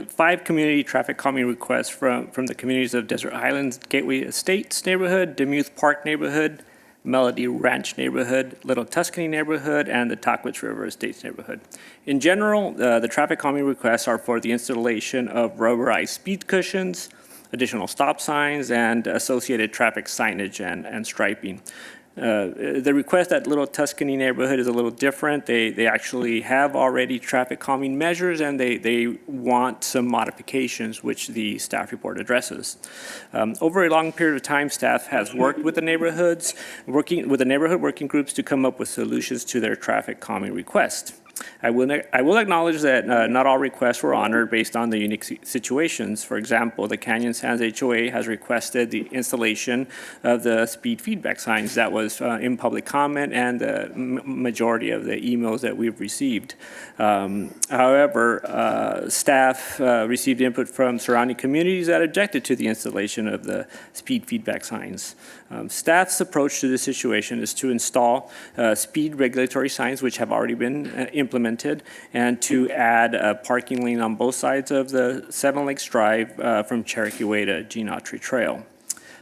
5 community traffic calming requests from the communities of Desert Highlands Gateway Estates neighborhood, Demuth Park neighborhood, Melody Ranch neighborhood, Little Tuscany neighborhood, and the Tockwitz River Estates neighborhood. In general, the traffic calming requests are for the installation of rubberized speed cushions, additional stop signs, and associated traffic signage and striping. The request at Little Tuscany neighborhood is a little different. They actually have already traffic calming measures, and they want some modifications, which the staff report addresses. Over a long period of time, staff has worked with the neighborhoods, working with the neighborhood working groups to come up with solutions to their traffic calming request. I will acknowledge that not all requests were honored based on the unique situations. For example, the Canyon Sands HOA has requested the installation of the speed feedback signs. That was in public comment and the majority of the emails that we've received. However, staff received input from surrounding communities that objected to the installation of the speed feedback signs. Staff's approach to this situation is to install speed regulatory signs, which have already been implemented, and to add a parking lane on both sides of the Seven Lakes Drive from Cherokee Way to Gene Autry Trail.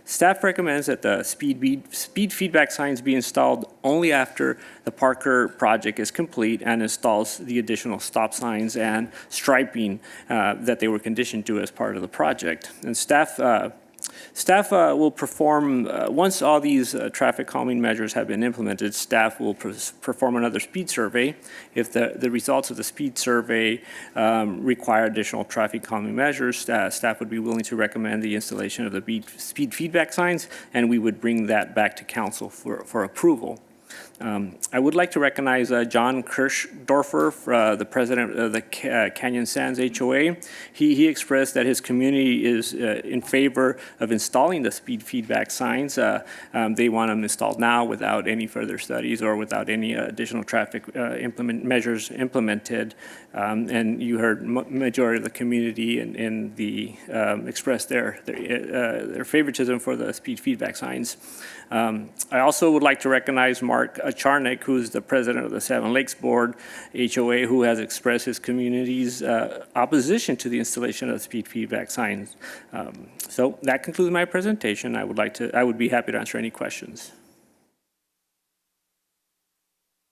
Staff recommends that the speed feedback signs be installed only after the Parker project is complete and installs the additional stop signs and striping that they were conditioned to as part of the project. And staff will perform, once all these traffic calming measures have been implemented, staff will perform another speed survey. If the results of the speed survey require additional traffic calming measures, staff would be willing to recommend the installation of the speed feedback signs, and we would bring that back to council for approval. I would like to recognize John Kirschdorfer, the president of the Canyon Sands HOA. He expressed that his community is in favor of installing the speed feedback signs. They want them installed now without any further studies or without any additional traffic measures implemented. And you heard majority of the community in the express their favoritism for the speed feedback signs. I also would like to recognize Mark Charnick, who's the president of the Seven Lakes Board HOA, who has expressed his community's opposition to the installation of speed feedback signs. So that concludes my presentation. I would be happy to answer any questions.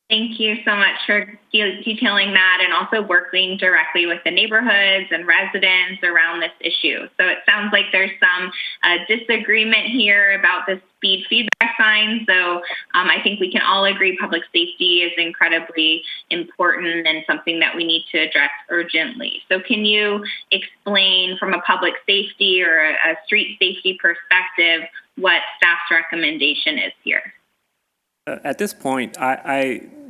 Thank you so much for detailing that and also working directly with the neighborhoods and residents around this issue. So it sounds like there's some disagreement here about the speed feedback signs. So I think we can all agree public safety is incredibly important and something that we need to address urgently. So can you explain from a public safety or a street safety perspective what staff's recommendation is here? At this point,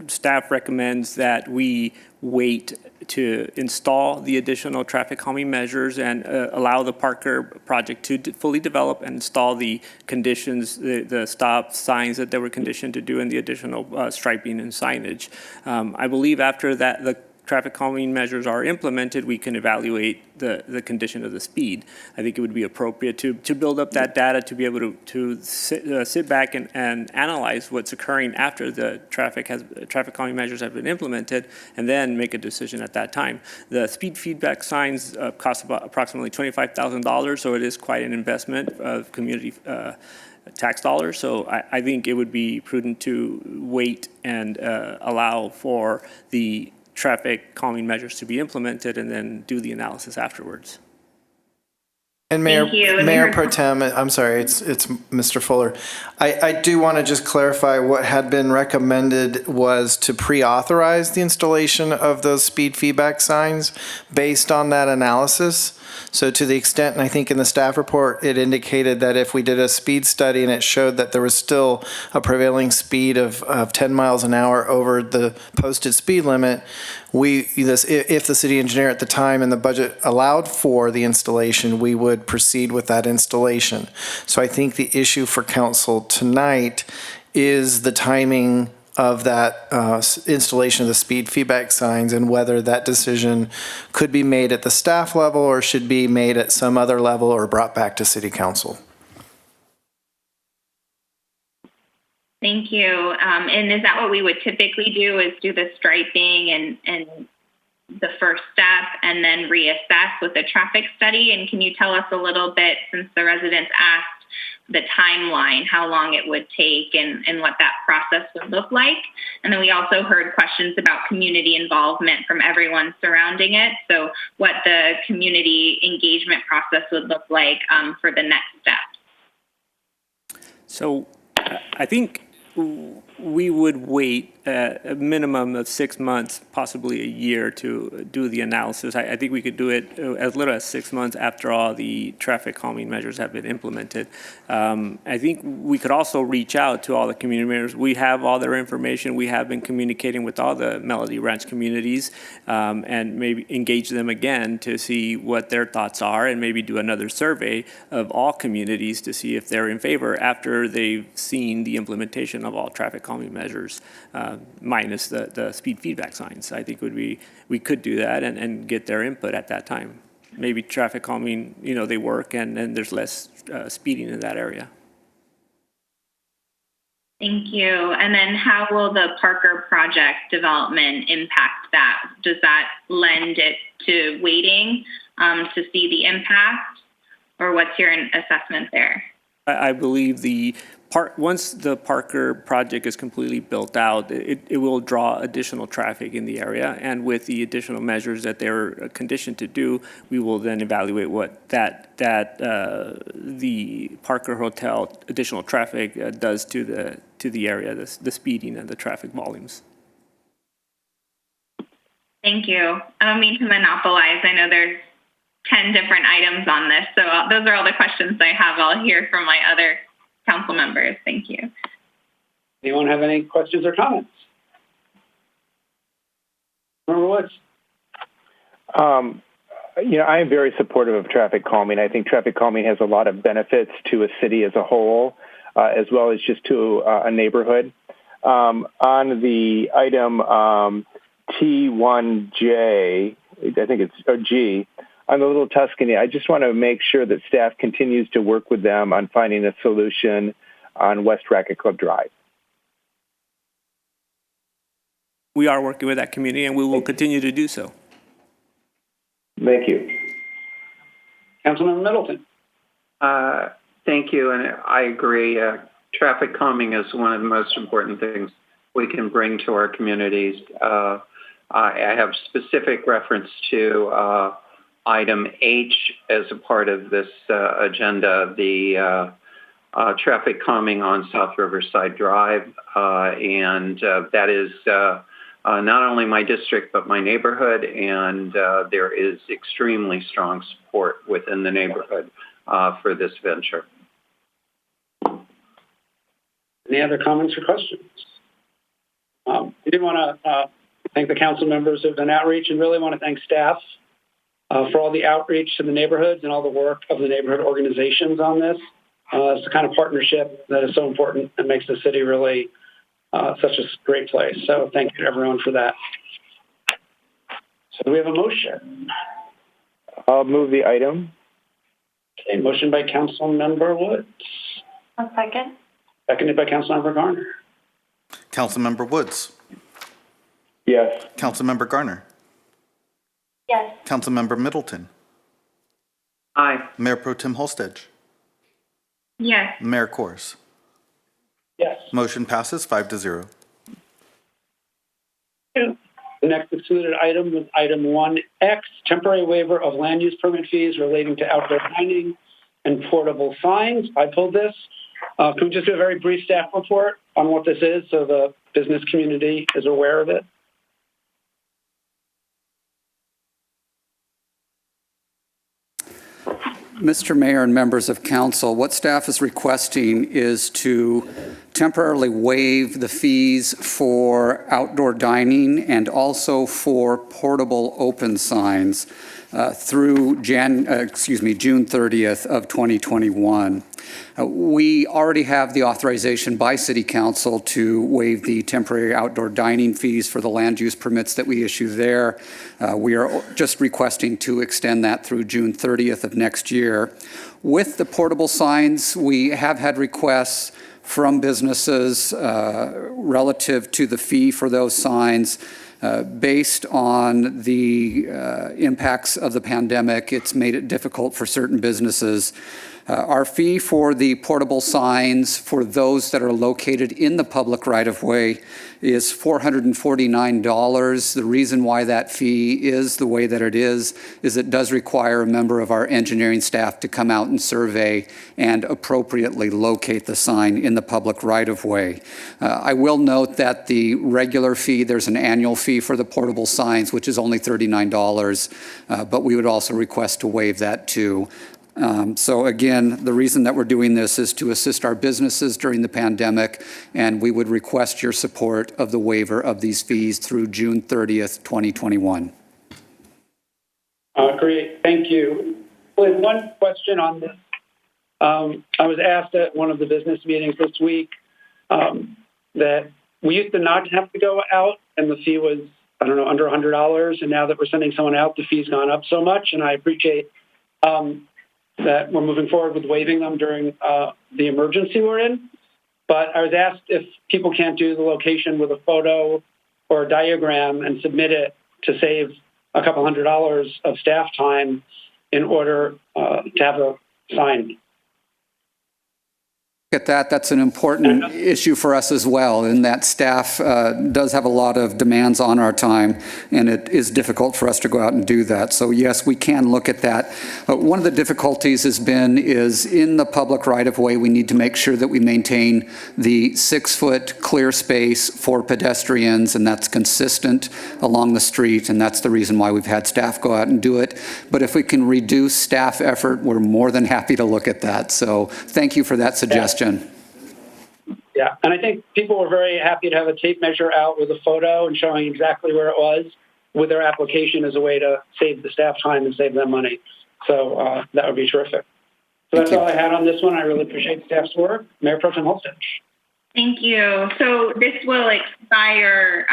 staff recommends that we wait to install the additional traffic calming measures and allow the Parker project to fully develop and install the conditions, the stop signs that they were conditioned to do, and the additional striping and signage. I believe after that, the traffic calming measures are implemented, we can evaluate the condition of the speed. I think it would be appropriate to build up that data to be able to sit back and analyze what's occurring after the traffic calming measures have been implemented, and then make a decision at that time. The speed feedback signs cost about approximately $25,000, so it is quite an investment of community tax dollars. So I think it would be prudent to wait and allow for the traffic calming measures to be implemented and then do the analysis afterwards. And Mayor Pro Tem, I'm sorry, it's Mr. Fuller. I do want to just clarify what had been recommended was to pre-authorize the installation of those speed feedback signs based on that analysis. So to the extent, and I think in the staff report, it indicated that if we did a speed study and it showed that there was still a prevailing speed of 10 miles an hour over the posted speed limit, if the city engineer at the time and the budget allowed for the installation, we would proceed with that installation. So I think the issue for council tonight is the timing of that installation of the speed feedback signs and whether that decision could be made at the staff level or should be made at some other level or brought back to city council. Thank you. And is that what we would typically do, is do the striping and the first step and then reassess with a traffic study? And can you tell us a little bit, since the residents asked, the timeline, how long it would take and what that process would look like? And then we also heard questions about community involvement from everyone surrounding it. So what the community engagement process would look like for the next step. So I think we would wait a minimum of 6 months, possibly a year, to do the analysis. I think we could do it as little as 6 months after all the traffic calming measures have been implemented. I think we could also reach out to all the community members. We have all their information. We have been communicating with all the Melody Ranch communities and maybe engage them again to see what their thoughts are and maybe do another survey of all communities to see if they're in favor after they've seen the implementation of all traffic calming measures, minus the speed feedback signs. I think we could do that and get their input at that time. Maybe traffic calming, they work and there's less speeding in that area. Thank you. And then how will the Parker project development impact that? Does that lend it to waiting to see the impact, or what's your assessment there? I believe once the Parker project is completely built out, it will draw additional traffic in the area, and with the additional measures that they're conditioned to do, we will then evaluate what the Parker Hotel additional traffic does to the area, the speeding and the traffic volumes. Thank you. I don't mean to monopolize. I know there's 10 different items on this, so those are all the questions I have. I'll hear from my other council members. Thank you. Anyone have any questions or comments? Member Woods. I am very supportive of traffic calming. I think traffic calming has a lot of benefits to a city as a whole, as well as just to a neighborhood. On the item T1J, I think it's G, on the Little Tuscany, I just want to make sure that staff continues to work with them on finding a solution on West Racket Club Drive. We are working with that community, and we will continue to do so. Thank you. Councilmember Middleton. Thank you, and I agree. Traffic calming is one of the most important things we can bring to our communities. I have specific reference to item H as a part of this agenda, the traffic calming on South Riverside Drive, and that is not only my district but my neighborhood, and there is extremely strong support within the neighborhood for this venture. Any other comments or questions? We did want to thank the council members who have done outreach, and really want to thank staff for all the outreach to the neighborhoods and all the work of the neighborhood organizations on this. It's the kind of partnership that is so important and makes the city really such a great place. So thank you to everyone for that. So do we have a motion? I'll move the item. Okay, motion by Councilmember Woods. A second. Seconded by Councilmember Garner. Councilmember Woods. Yes. Councilmember Garner. Yes. Councilmember Middleton. Aye. Mayor Pro Tem Holstedge. Yes. Mayor Kors. Yes. Motion passes 5-0. The next excluded item was item 1X, temporary waiver of land use permit fees relating to outdoor dining and portable signs. I pulled this. Can we just do a very brief staff report on what this is so the business community is aware of it? Mr. Mayor and members of council, what staff is requesting is to temporarily waive the fees for outdoor dining and also for portable open signs through June 30th of 2021. We already have the authorization by City Council to waive the temporary outdoor dining fees for the land use permits that we issue there. We are just requesting to extend that through June 30th of next year. With the portable signs, we have had requests from businesses relative to the fee for those signs. Based on the impacts of the pandemic, it's made it difficult for certain businesses. Our fee for the portable signs for those that are located in the public right-of-way is $449. The reason why that fee is the way that it is it does require a member of our engineering staff to come out and survey and appropriately locate the sign in the public right-of-way. I will note that the regular fee, there's an annual fee for the portable signs, which is only $39, but we would also request to waive that too. So again, the reason that we're doing this is to assist our businesses during the pandemic, and we would request your support of the waiver of these fees through June 30th, 2021. Great, thank you. One question on this. I was asked at one of the business meetings this week that we used to not have to go out, and the fee was, I don't know, under $100, and now that we're sending someone out, the fee's gone up so much, and I appreciate that we're moving forward with waiving them during the emergency we're in. But I was asked if people can't do the location with a photo or a diagram and submit it to save a couple $100 of staff time in order to have a sign. At that, that's an important issue for us as well, in that staff does have a lot of demands on our time, and it is difficult for us to go out and do that. So yes, we can look at that. One of the difficulties has been is in the public right-of-way, we need to make sure that we maintain the 6-foot clear space for pedestrians, and that's consistent along the street, and that's the reason why we've had staff go out and do it. But if we can reduce staff effort, we're more than happy to look at that. So thank you for that suggestion. Yeah, and I think people were very happy to have a tape measure out with a photo and showing exactly where it was with their application as a way to save the staff time and save them money. So that would be terrific. So that's all I had on this one. I really appreciate staff's work. Mayor Pro Tem Holstich. Thank you. So this will expire,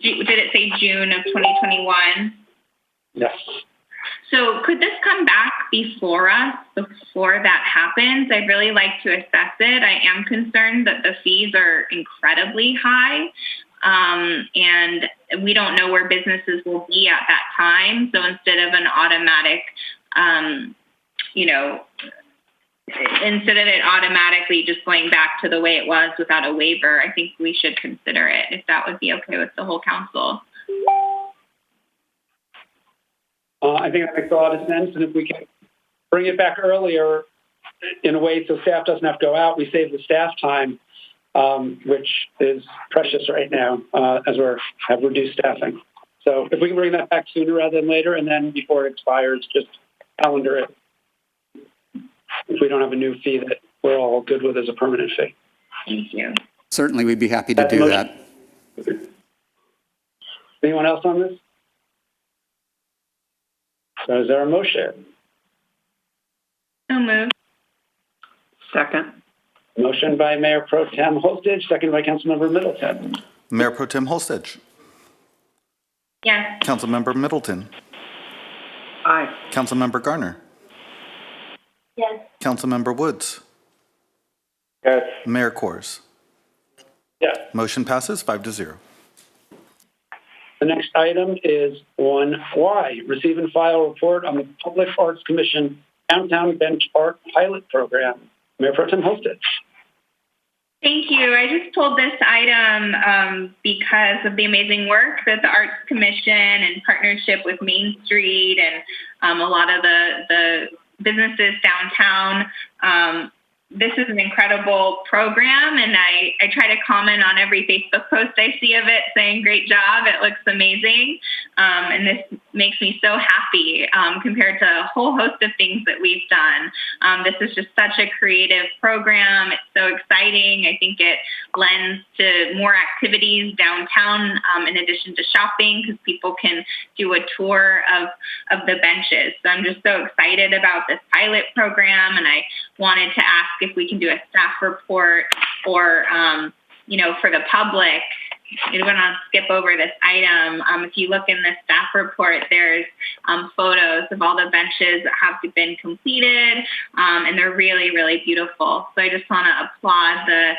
did it say June of 2021? Yes. So could this come back before that happens? I'd really like to assess it. I am concerned that the fees are incredibly high, and we don't know where businesses will be at that time. So instead of an automatic, instead of it automatically just going back to the way it was without a waiver, I think we should consider it, if that would be okay with the whole council. I think that makes a lot of sense, and if we can bring it back earlier in a way so staff doesn't have to go out, we save the staff time, which is precious right now as we have reduced staffing. So if we can bring that back sooner rather than later, and then before it expires, just calendar it. If we don't have a new fee that we're all good with as a permanent fee. Thank you. Certainly, we'd be happy to do that. Anyone else on this? So is there a motion? So moved. Second. Motion by Mayor Pro Tem Holstich, second by Councilmember Middleton. Mayor Pro Tem Holstich. Yes. Councilmember Middleton. Aye. Councilmember Garner. Yes. Councilmember Woods. Yes. Mayor Kors. Yes. Motion passes 5-0. The next item is 1Y, receive and file report on the Public Arts Commission Downtown Bench Art Pilot Program. Mayor Pro Tem Holstich. Thank you. I just pulled this item because of the amazing work that the Arts Commission in partnership with Main Street and a lot of the businesses downtown. This is an incredible program, and I try to comment on every Facebook post I see of it saying, great job, it looks amazing. And this makes me so happy compared to a whole host of things that we've done. This is just such a creative program. It's so exciting. I think it lends to more activities downtown in addition to shopping, because people can do a tour of the benches. So I'm just so excited about this pilot program, and I wanted to ask if we can do a staff report or, for the public. I'm going to skip over this item. If you look in the staff report, there's photos of all the benches that have been completed, and they're really, really beautiful. So I just want to applaud the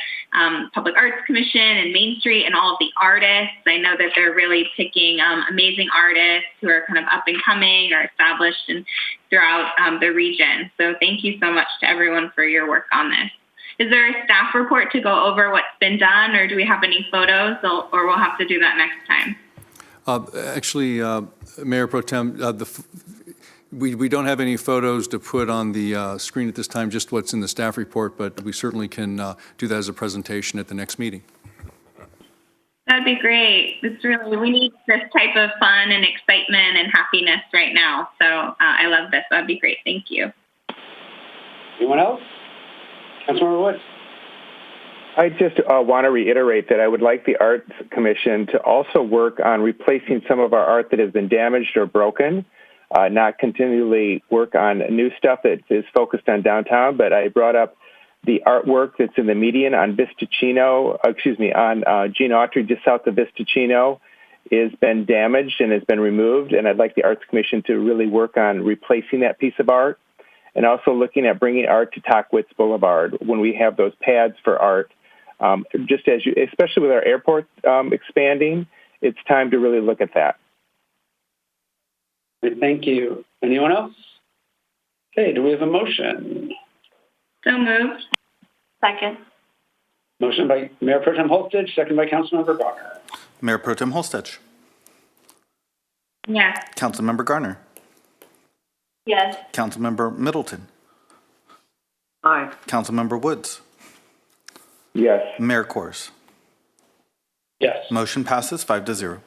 Public Arts Commission and Main Street and all of the artists. I know that they're really picking amazing artists who are kind of up and coming or established and throughout the region. So thank you so much to everyone for your work on this. Is there a staff report to go over what's been done, or do we have any photos, or we'll have to do that next time? Actually, Mayor Pro Tem, we don't have any photos to put on the screen at this time, just what's in the staff report, but we certainly can do that as a presentation at the next meeting. That'd be great. We need this type of fun and excitement and happiness right now. So I love this. That'd be great. Thank you. Anyone else? Councilmember Woods. I just want to reiterate that I would like the Arts Commission to also work on replacing some of our art that has been damaged or broken, not continually work on new stuff that is focused on downtown, but I brought up the artwork that's in the median on on Gene Autry, just south of Vistachino, has been damaged and has been removed, and I'd like the Arts Commission to really work on replacing that piece of art, and also looking at bringing art to Tockwitz Boulevard when we have those pads for art. Especially with our airport expanding, it's time to really look at that. Thank you. Anyone else? Okay, do we have a motion? So moved. Second. Motion by Mayor Pro Tem Holstich, second by Councilmember Garner. Mayor Pro Tem Holstich. Yes. Councilmember Garner. Yes. Councilmember Middleton. Aye. Councilmember Woods. Yes. Mayor Kors. Yes. Motion passes 5-0.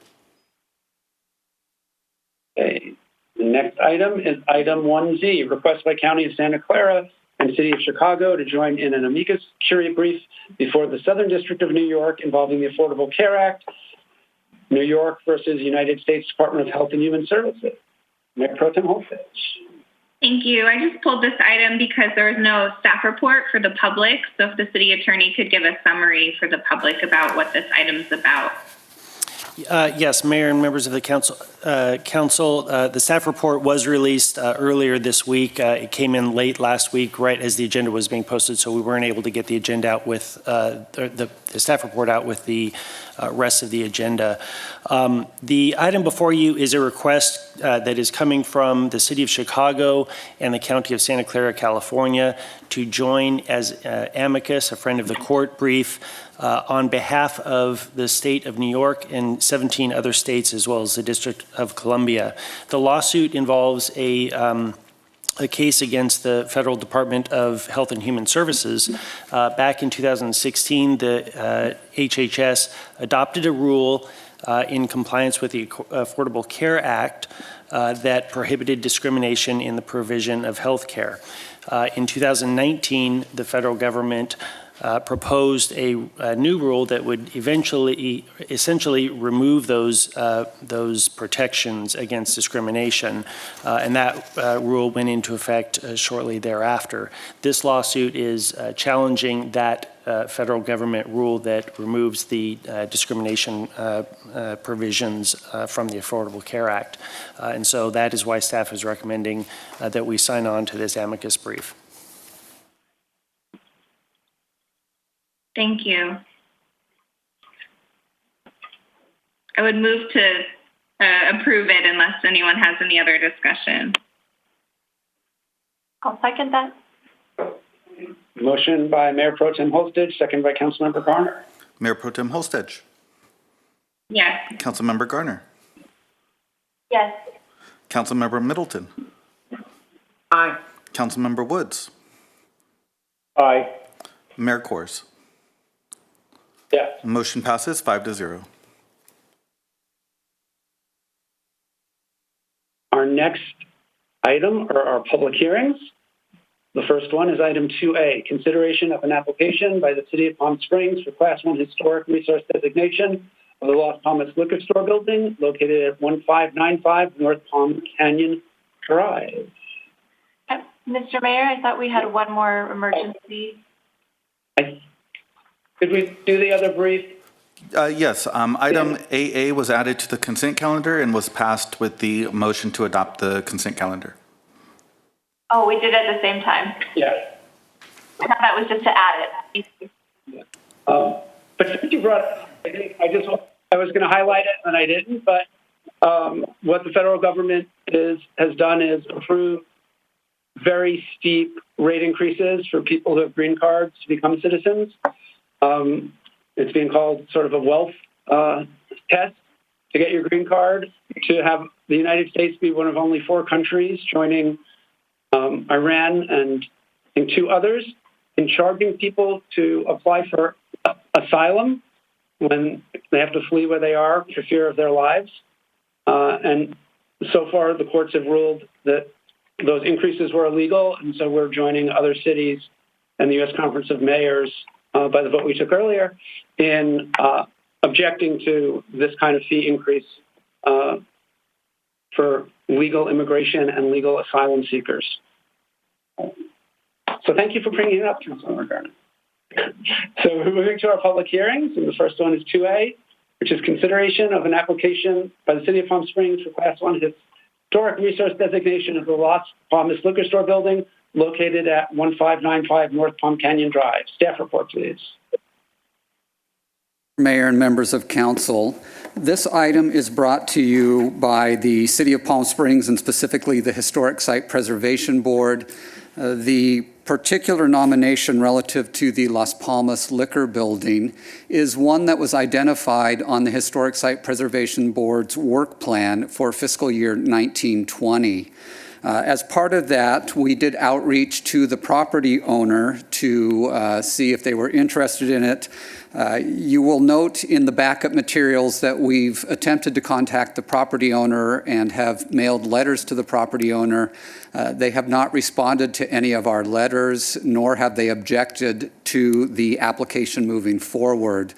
Okay. The next item is item 1Z, request by County of Santa Clara and City of Chicago to join in an amicus curiae brief before the Southern District of New York involving the Affordable Care Act, New York versus United States Department of Health and Human Services. Mayor Pro Tem Holstich. Thank you. I just pulled this item because there was no staff report for the public. So if the city attorney could give a summary for the public about what this item is about. Yes, Mayor and members of the council. The staff report was released earlier this week. It came in late last week, right as the agenda was being posted, so we weren't able to get the agenda out with the staff report out with the rest of the agenda. The item before you is a request that is coming from the City of Chicago and the County of Santa Clara, California, to join as amicus, a friend of the court brief, on behalf of the state of New York and 17 other states, as well as the District of Columbia. The lawsuit involves a case against the Federal Department of Health and Human Services. Back in 2016, the HHS adopted a rule in compliance with the Affordable Care Act that prohibited discrimination in the provision of health care. In 2019, the federal government proposed a new rule that would essentially remove those protections against discrimination, and that rule went into effect shortly thereafter. This lawsuit is challenging that federal government rule that removes the discrimination provisions from the Affordable Care Act, and so that is why staff is recommending that we sign on to this amicus brief. Thank you. I would move to approve it unless anyone has any other discussion. I'll second that. Motion by Mayor Pro Tem Holstage, second by Councilmember Garner. Mayor Pro Tem Holstage. Yes. Councilmember Garner. Yes. Councilmember Middleton. Aye. Councilmember Woods. Aye. Mayor Kors. Yes. Motion passes 5-0. Our next item are our public hearings. The first one is item 2A, consideration of an application by the City of Palm Springs for Class 1 Historic Resource Designation of the Las Palmas Liquor Store Building located at 1595 North Palm Canyon Drive. Mr. Mayor, I thought we had one more emergency. Could we do the other brief? Yes, item AA was added to the consent calendar and was passed with the motion to adopt the consent calendar. Oh, we did it at the same time. Yes. I thought that was just to add it. But since you brought it, I was going to highlight it and I didn't, but what the federal government has done is approve very steep rate increases for people who have green cards to become citizens. It's being called sort of a wealth test to get your green card, to have the United States be one of only 4 countries joining Iran and I think 2 others in charging people to apply for asylum when they have to flee where they are for fear of their lives. And so far, the courts have ruled that those increases were illegal, and so we're joining other cities and the U.S. Conference of Mayors by the vote we took earlier in objecting to this kind of fee increase for legal immigration and legal asylum seekers. So thank you for bringing it up, Councilmember Garner. So we're moving to our public hearings, and the first one is 2A, which is consideration of an application by the City of Palm Springs for Class 1 Historic Resource Designation of the Las Palmas Liquor Store Building located at 1595 North Palm Canyon Drive. Staff report, please. Mayor and members of council, this item is brought to you by the City of Palm Springs and specifically the Historic Site Preservation Board. The particular nomination relative to the Las Palmas Liquor Building is one that was identified on the Historic Site Preservation Board's work plan for fiscal year 1920. As part of that, we did outreach to the property owner to see if they were interested in it. You will note in the backup materials that we've attempted to contact the property owner and have mailed letters to the property owner. They have not responded to any of our letters, nor have they objected to the application moving forward.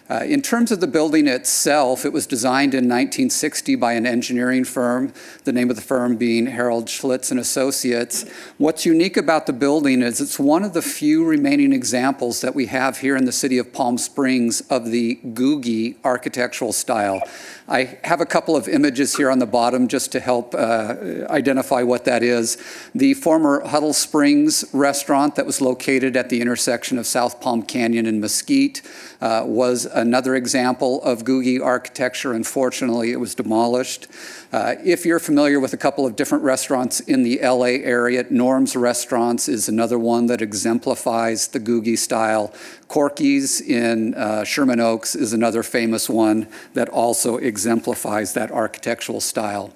In terms of the building itself, it was designed in 1960 by an engineering firm, the name of the firm being Harold Schlitz and Associates. What's unique about the building is it's one of the few remaining examples that we have here in the city of Palm Springs of the Googie architectural style. I have a couple of images here on the bottom just to help identify what that is. The former Huddle Springs restaurant that was located at the intersection of South Palm Canyon and Mesquite was another example of Googie architecture. Unfortunately, it was demolished. If you're familiar with a couple of different restaurants in the LA area, Norm's Restaurants is another one that exemplifies the Googie style. Corky's in Sherman Oaks is another famous one that also exemplifies that architectural style.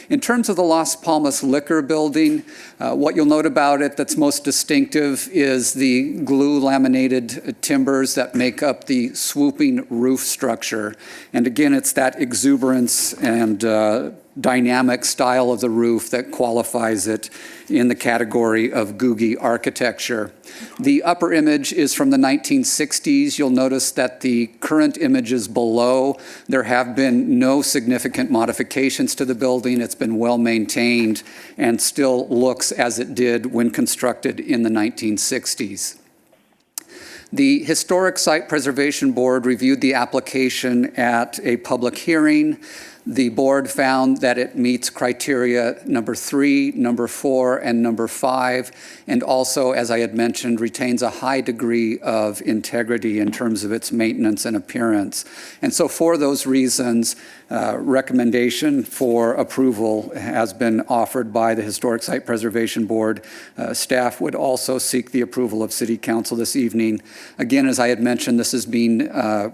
In terms of the Las Palmas Liquor Building, what you'll note about it that's most distinctive is the glue laminated timbers that make up the swooping roof structure. And again, it's that exuberance and dynamic style of the roof that qualifies it in the category of Googie architecture. The upper image is from the 1960s. You'll notice that the current images below, there have been no significant modifications to the building. It's been well maintained and still looks as it did when constructed in the 1960s. The Historic Site Preservation Board reviewed the application at a public hearing. The board found that it meets criteria number 3, number 4, and number 5, and also, as I had mentioned, retains a high degree of integrity in terms of its maintenance and appearance. And so for those reasons, recommendation for approval has been offered by the Historic Site Preservation Board. Staff would also seek the approval of City Council this evening. Again, as I had mentioned, this is being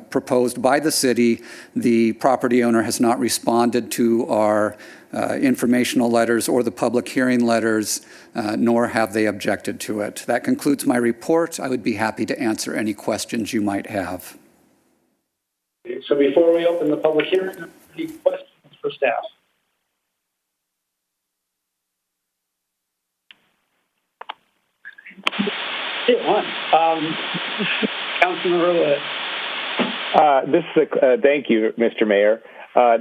proposed by the city. The property owner has not responded to our informational letters or the public hearing letters, nor have they objected to it. That concludes my report. I would be happy to answer any questions you might have. So before we open the public hearing, any questions for staff? Councilmember Lewis. Thank you, Mr. Mayor.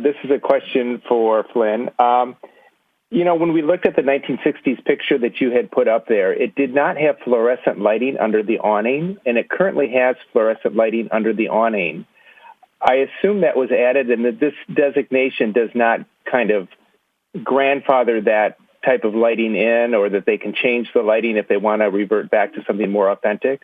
This is a question for Flynn. When we looked at the 1960s picture that you had put up there, it did not have fluorescent lighting under the awning, and it currently has fluorescent lighting under the awning. I assume that was added and that this designation does not kind of grandfather that type of lighting in, or that they can change the lighting if they want to revert back to something more authentic?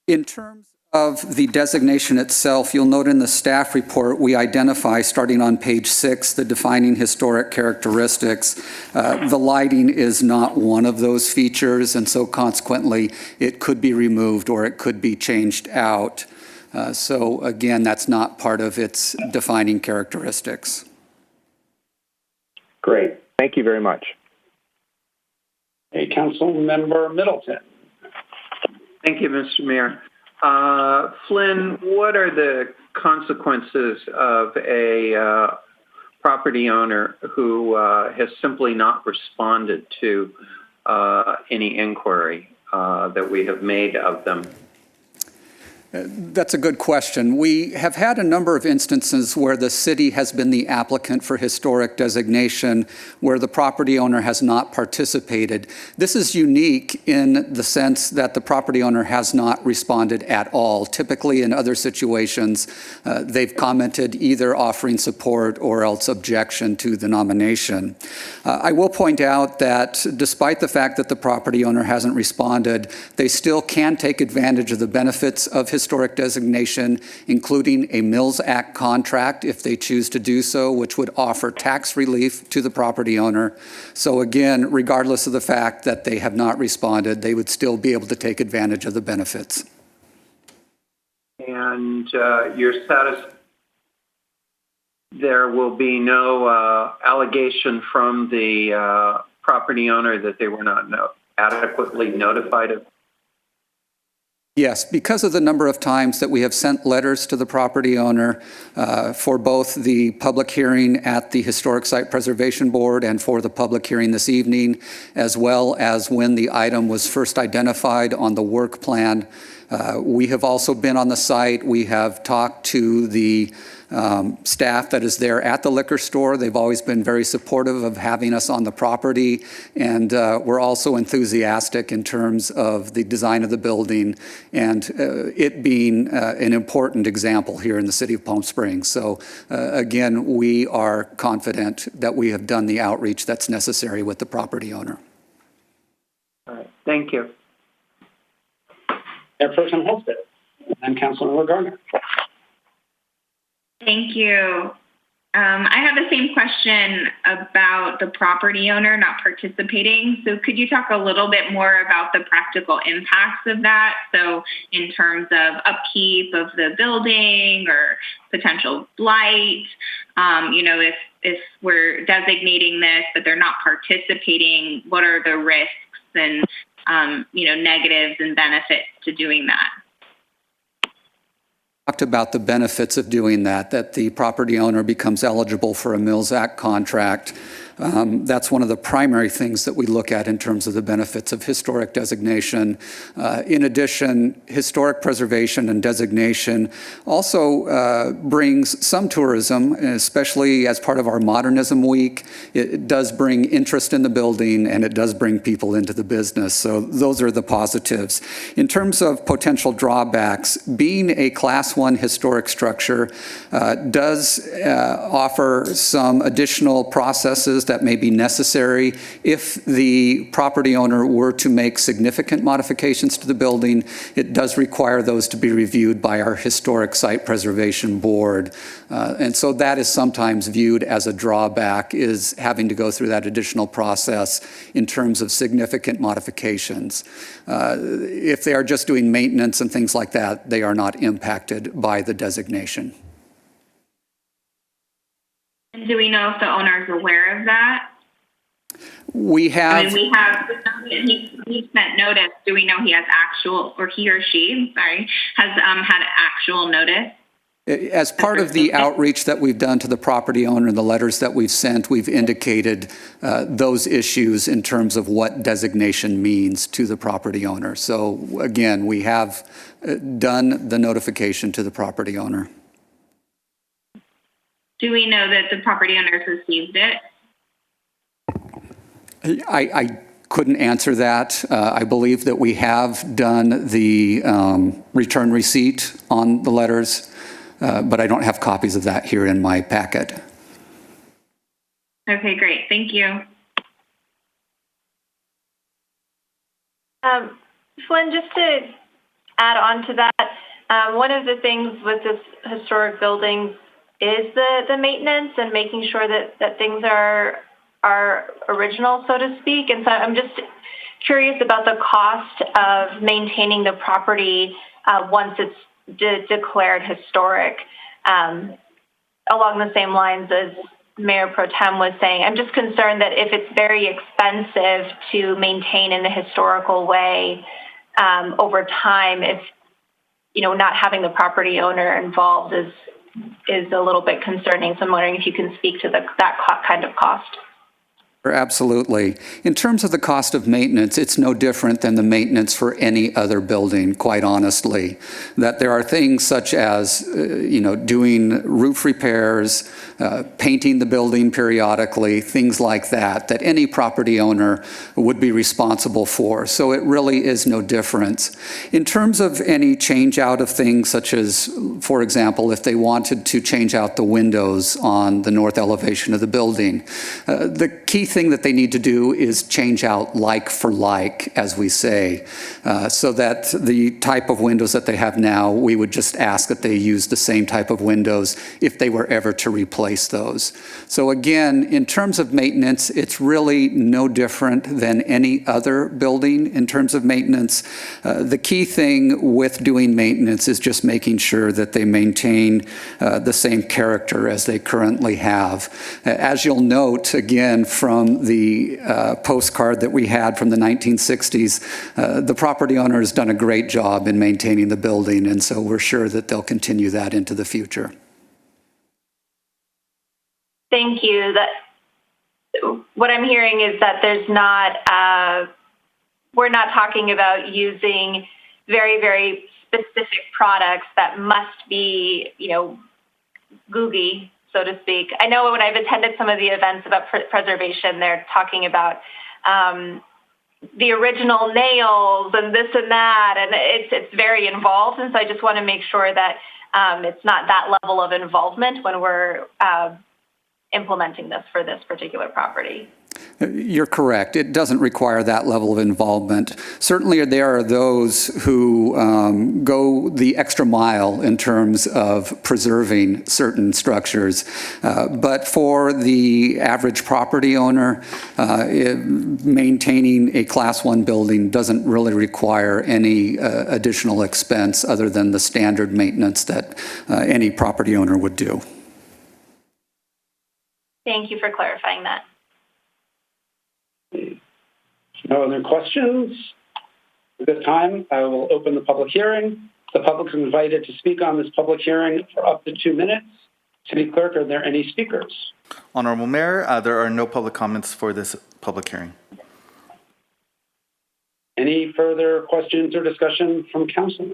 In terms of the designation itself, you'll note in the staff report we identify, starting on page 6, the defining historic characteristics. The lighting is not one of those features, and so consequently it could be removed or it could be changed out. So again, that's not part of its defining characteristics. Great. Thank you very much. Hey, Councilmember Middleton. Thank you, Mr. Mayor. Flynn, what are the consequences of a property owner who has simply not responded to any inquiry that we have made of them? That's a good question. We have had a number of instances where the city has been the applicant for historic designation where the property owner has not participated. This is unique in the sense that the property owner has not responded at all. Typically in other situations, they've commented either offering support or else objection to the nomination. I will point out that despite the fact that the property owner hasn't responded, they still can take advantage of the benefits of historic designation, including a Mills Act contract if they choose to do so, which would offer tax relief to the property owner. So again, regardless of the fact that they have not responded, they would still be able to take advantage of the benefits. And you're satisfied there will be no allegation from the property owner that they were not adequately notified of? Yes, because of the number of times that we have sent letters to the property owner for both the public hearing at the Historic Site Preservation Board and for the public hearing this evening, as well as when the item was first identified on the work plan. We have also been on the site. We have talked to the staff that is there at the liquor store. They've always been very supportive of having us on the property, and we're also enthusiastic in terms of the design of the building and it being an important example here in the city of Palm Springs. So again, we are confident that we have done the outreach that's necessary with the property owner. All right. Thank you. Chairperson Holstead and Councilmember Gardner. Thank you. I have the same question about the property owner not participating. So could you talk a little bit more about the practical impacts of that? So in terms of upkeep of the building or potential blight, if we're designating this, but they're not participating, what are the risks and, negatives and benefits to doing that? Talked about the benefits of doing that the property owner becomes eligible for a Mills Act contract. That's one of the primary things that we look at in terms of the benefits of historic designation. In addition, historic preservation and designation also brings some tourism, especially as part of our Modernism Week. It does bring interest in the building, and it does bring people into the business. So those are the positives. In terms of potential drawbacks, being a Class 1 historic structure does offer some additional processes that may be necessary if the property owner were to make significant modifications to the building. It does require those to be reviewed by our Historic Site Preservation Board. And so that is sometimes viewed as a drawback, is having to go through that additional process in terms of significant modifications. If they are just doing maintenance and things like that, they are not impacted by the designation. Do we know if the owner is aware of that? We have. I mean, he sent notice. Do we know he has actual, or he or she, sorry, has had actual notice? As part of the outreach that we've done to the property owner and the letters that we've sent, we've indicated those issues in terms of what designation means to the property owner. So again, we have done the notification to the property owner. Do we know that the property owner has received it? I couldn't answer that. I believe that we have done the return receipt on the letters, but I don't have copies of that here in my packet. Okay, great. Thank you. Flynn, just to add on to that, one of the things with this historic building is the maintenance and making sure that things are original, so to speak. And so I'm just curious about the cost of maintaining the property once it's declared historic. Along the same lines as Mayor Pro Tem was saying, I'm just concerned that if it's very expensive to maintain in a historical way over time, if not having the property owner involved is a little bit concerning. So I'm wondering if you can speak to that kind of cost. Absolutely. In terms of the cost of maintenance, it's no different than the maintenance for any other building, quite honestly. That there are things such as, doing roof repairs, painting the building periodically, things like that any property owner would be responsible for. So it really is no difference. In terms of any change out of things such as, for example, if they wanted to change out the windows on the north elevation of the building, the key thing that they need to do is change out like for like, as we say, so that the type of windows that they have now, we would just ask that they use the same type of windows if they were ever to replace those. So again, in terms of maintenance, it's really no different than any other building in terms of maintenance. The key thing with doing maintenance is just making sure that they maintain the same character as they currently have. As you'll note, again, from the postcard that we had from the 1960s, the property owner has done a great job in maintaining the building, and so we're sure that they'll continue that into the future. Thank you. What I'm hearing is that there's not, we're not talking about using very, very specific products that must be, googly, so to speak. I know when I've attended some of the events about preservation, they're talking about the original nails and this and that, and it's very involved. And so I just want to make sure that it's not that level of involvement when we're implementing this for this particular property. You're correct. It doesn't require that level of involvement. Certainly there are those who go the extra mile in terms of preserving certain structures. But for the average property owner, maintaining a Class 1 building doesn't really require any additional expense other than the standard maintenance that any property owner would do. Thank you for clarifying that. No other questions? At this time, I will open the public hearing. The public is invited to speak on this public hearing for up to 2 minutes. City Clerk, are there any speakers? Honorable Mayor, there are no public comments for this public hearing. Any further questions or discussion from council?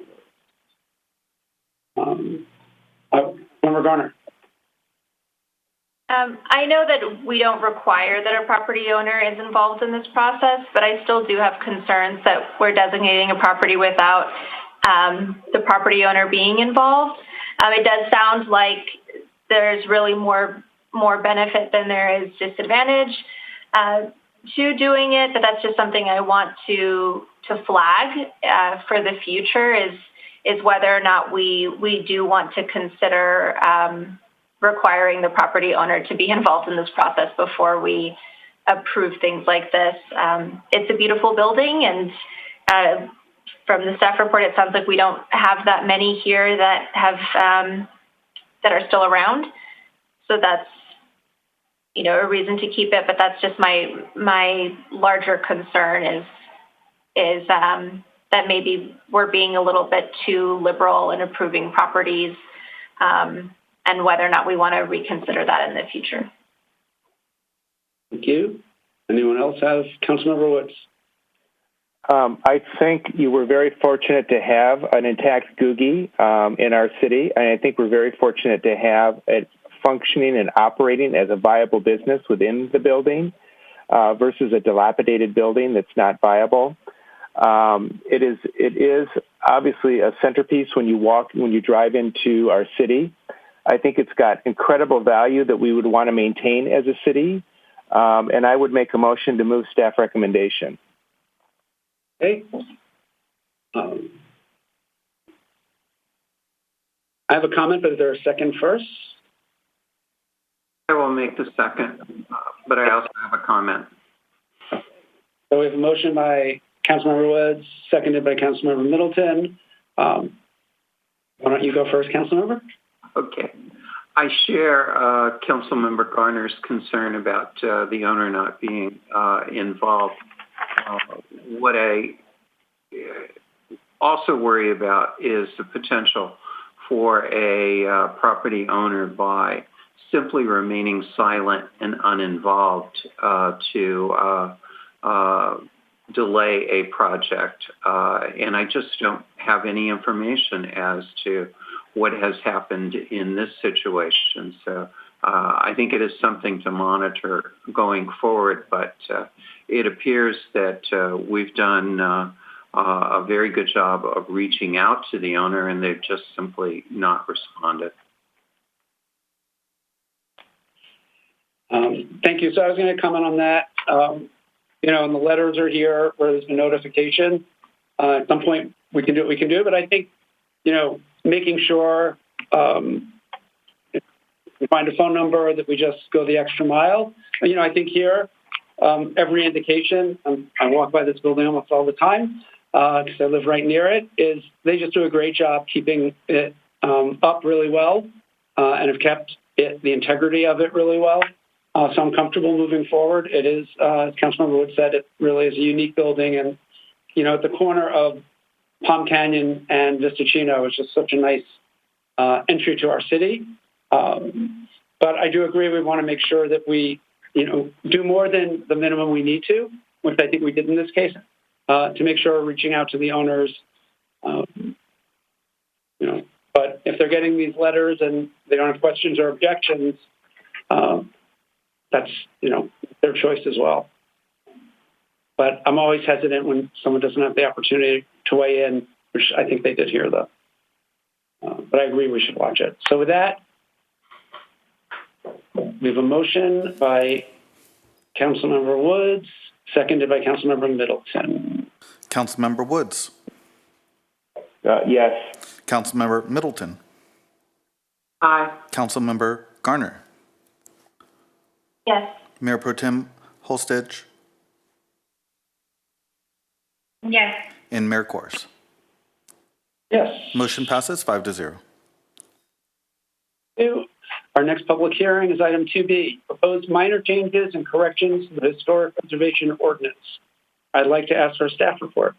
Member Garner. I know that we don't require that a property owner is involved in this process, but I still do have concerns that we're designating a property without the property owner being involved. It does sound like there's really more benefit than there is disadvantage to doing it, but that's just something I want to flag for the future is whether or not we do want to consider requiring the property owner to be involved in this process before we approve things like this. It's a beautiful building, and from the staff report, it sounds like we don't have that many here that have that are still around. So that's a reason to keep it. But that's just my larger concern is that maybe we're being a little bit too liberal in approving properties. And whether or not we want to reconsider that in the future. Thank you. Anyone else have? Councilmember Woods. I think you were very fortunate to have an intact Googie in our city, and I think we're very fortunate to have it functioning and operating as a viable business within the building versus a dilapidated building that's not viable. It is obviously a centerpiece when you drive into our city. I think it's got incredible value that we would want to maintain as a city, and I would make a motion to move staff recommendation. Okay. I have a comment, but is there a second first? I will make the second, but I also have a comment. So we have a motion by Councilmember Woods, seconded by Councilmember Middleton. Why don't you go first, Councilmember? Okay. I share Councilmember Garner's concern about the owner not being involved. What I also worry about is the potential for a property owner by simply remaining silent and uninvolved to delay a project. And I just don't have any information as to what has happened in this situation. So I think it is something to monitor going forward, but it appears that we've done a very good job of reaching out to the owner, and they've just simply not responded. Thank you. So I was going to comment on that. And the letters are here where there's a notification. At some point we can do, but I think, making sure we find a phone number, that we just go the extra mile. I think here, every indication, I walk by this building almost all the time because I live right near it, is they just do a great job keeping it up really well and have kept the integrity of it really well. So I'm comfortable moving forward. It is, as Councilmember Wood said, it really is a unique building. And, at the corner of Palm Canyon and Vista Chino, is just such a nice entry to our city. But I do agree we want to make sure that we, do more than the minimum we need to, which I think we did in this case, to make sure we're reaching out to the owners. But if they're getting these letters and they don't have questions or objections, that's, their choice as well. But I'm always hesitant when someone doesn't have the opportunity to weigh in, which I think they did here, though. But I agree we should watch it. So with that, we have a motion by Councilmember Woods, seconded by Councilmember Middleton. Councilmember Woods. Yes. Councilmember Middleton. Aye. Councilmember Garner. Yes. Mayor Pro Tem Holstege. Yes. And Mayor Kors. Yes. Motion passes 5-0. Our next public hearing is item 2B, proposed minor changes and corrections to the Historic Preservation Ordinance. I'd like to ask for a staff report.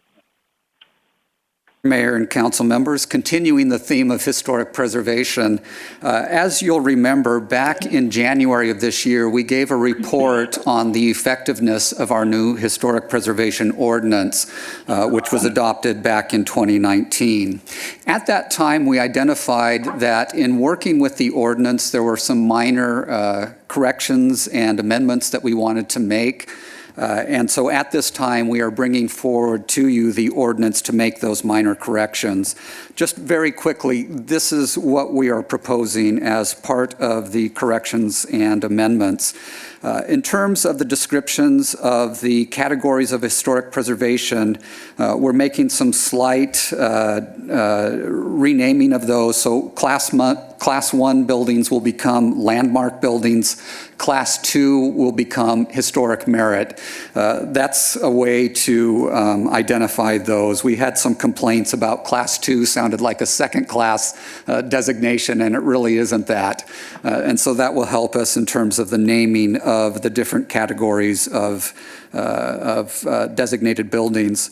Mayor and council members, continuing the theme of historic preservation. As you'll remember, back in January of this year, we gave a report on the effectiveness of our new historic preservation ordinance, which was adopted back in 2019. At that time, we identified that in working with the ordinance, there were some minor corrections and amendments that we wanted to make. And so at this time, we are bringing forward to you the ordinance to make those minor corrections. Just very quickly, this is what we are proposing as part of the corrections and amendments. In terms of the descriptions of the categories of historic preservation, we're making some slight renaming of those. So Class 1 buildings will become landmark buildings. Class 2 will become historic merit. That's a way to identify those. We had some complaints about Class 2 sounded like a second class designation, and it really isn't that. And so that will help us in terms of the naming of the different categories of designated buildings.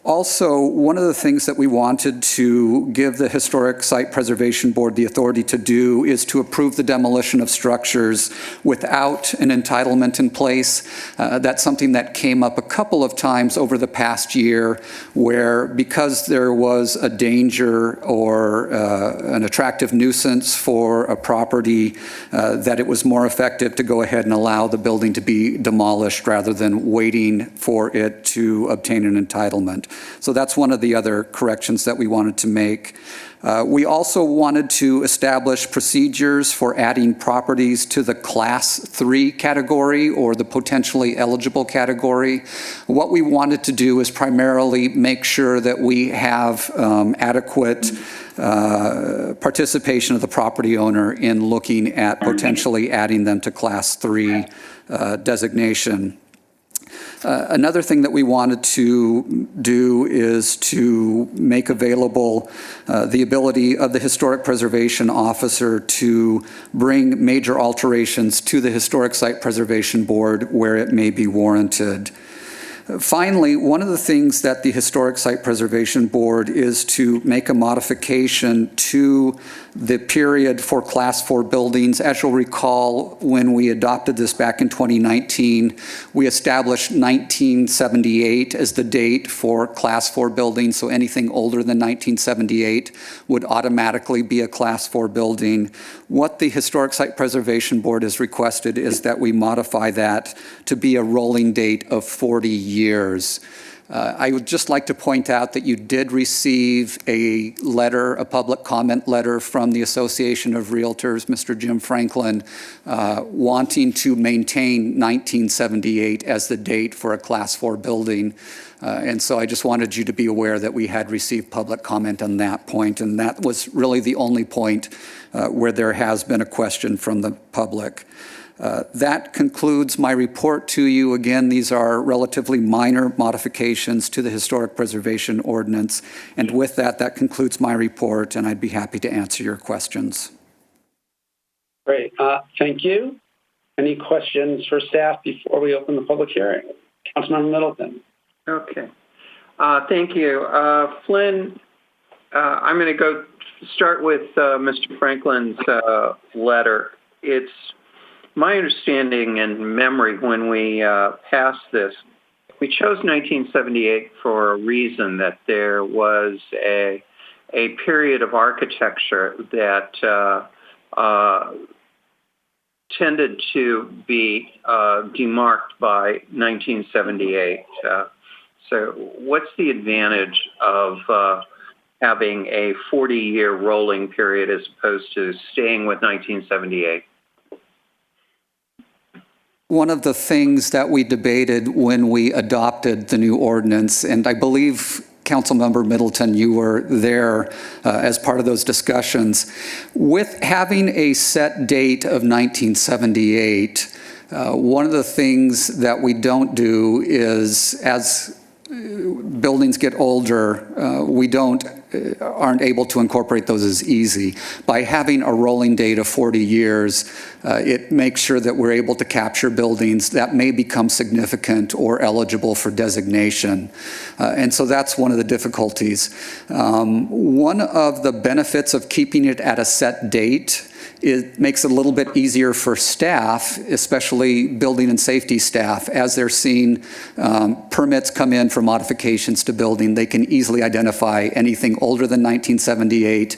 Also, one of the things that we wanted to give the Historic Site Preservation Board the authority to do is to approve the demolition of structures without an entitlement in place. That's something that came up a couple of times over the past year where, because there was a danger or an attractive nuisance for a property, that it was more effective to go ahead and allow the building to be demolished rather than waiting for it to obtain an entitlement. So that's one of the other corrections that we wanted to make. We also wanted to establish procedures for adding properties to the Class 3 category or the potentially eligible category. What we wanted to do is primarily make sure that we have adequate participation of the property owner in looking at potentially adding them to Class 3 designation. Another thing that we wanted to do is to make available the ability of the Historic Preservation Officer to bring major alterations to the Historic Site Preservation Board where it may be warranted. Finally, one of the things that the Historic Site Preservation Board is to make a modification to the period for Class 4 buildings. As you'll recall, when we adopted this back in 2019, we established 1978 as the date for Class 4 buildings, so anything older than 1978 would automatically be a Class 4 building. What the Historic Site Preservation Board has requested is that we modify that to be a rolling date of 40 years. I would just like to point out that you did receive a letter, a public comment letter from the Association of Realtors, Mr. Jim Franklin, wanting to maintain 1978 as the date for a Class 4 building. And so I just wanted you to be aware that we had received public comment on that point, and that was really the only point where there has been a question from the public. That concludes my report to you. Again, these are relatively minor modifications to the Historic Preservation Ordinance. And with that, that concludes my report, and I'd be happy to answer your questions. Great. Thank you. Any questions for staff before we open the public hearing? Councilmember Middleton. Okay. Thank you. Flynn, I'm going to go start with Mr. Franklin's letter. It's my understanding and memory when we passed this, we chose 1978 for a reason, that there was a period of architecture that tended to be demarked by 1978. So what's the advantage of having a 40-year rolling period as opposed to staying with 1978? One of the things that we debated when we adopted the new ordinance, and I believe Councilmember Middleton, you were there as part of those discussions, with having a set date of 1978, one of the things that we don't do is, as buildings get older, we don't aren't able to incorporate those as easy. By having a rolling date of 40 years, it makes sure that we're able to capture buildings that may become significant or eligible for designation. And so that's one of the difficulties. One of the benefits of keeping it at a set date, it makes it a little bit easier for staff, especially building and safety staff, as they're seeing permits come in for modifications to building. They can easily identify anything older than 1978.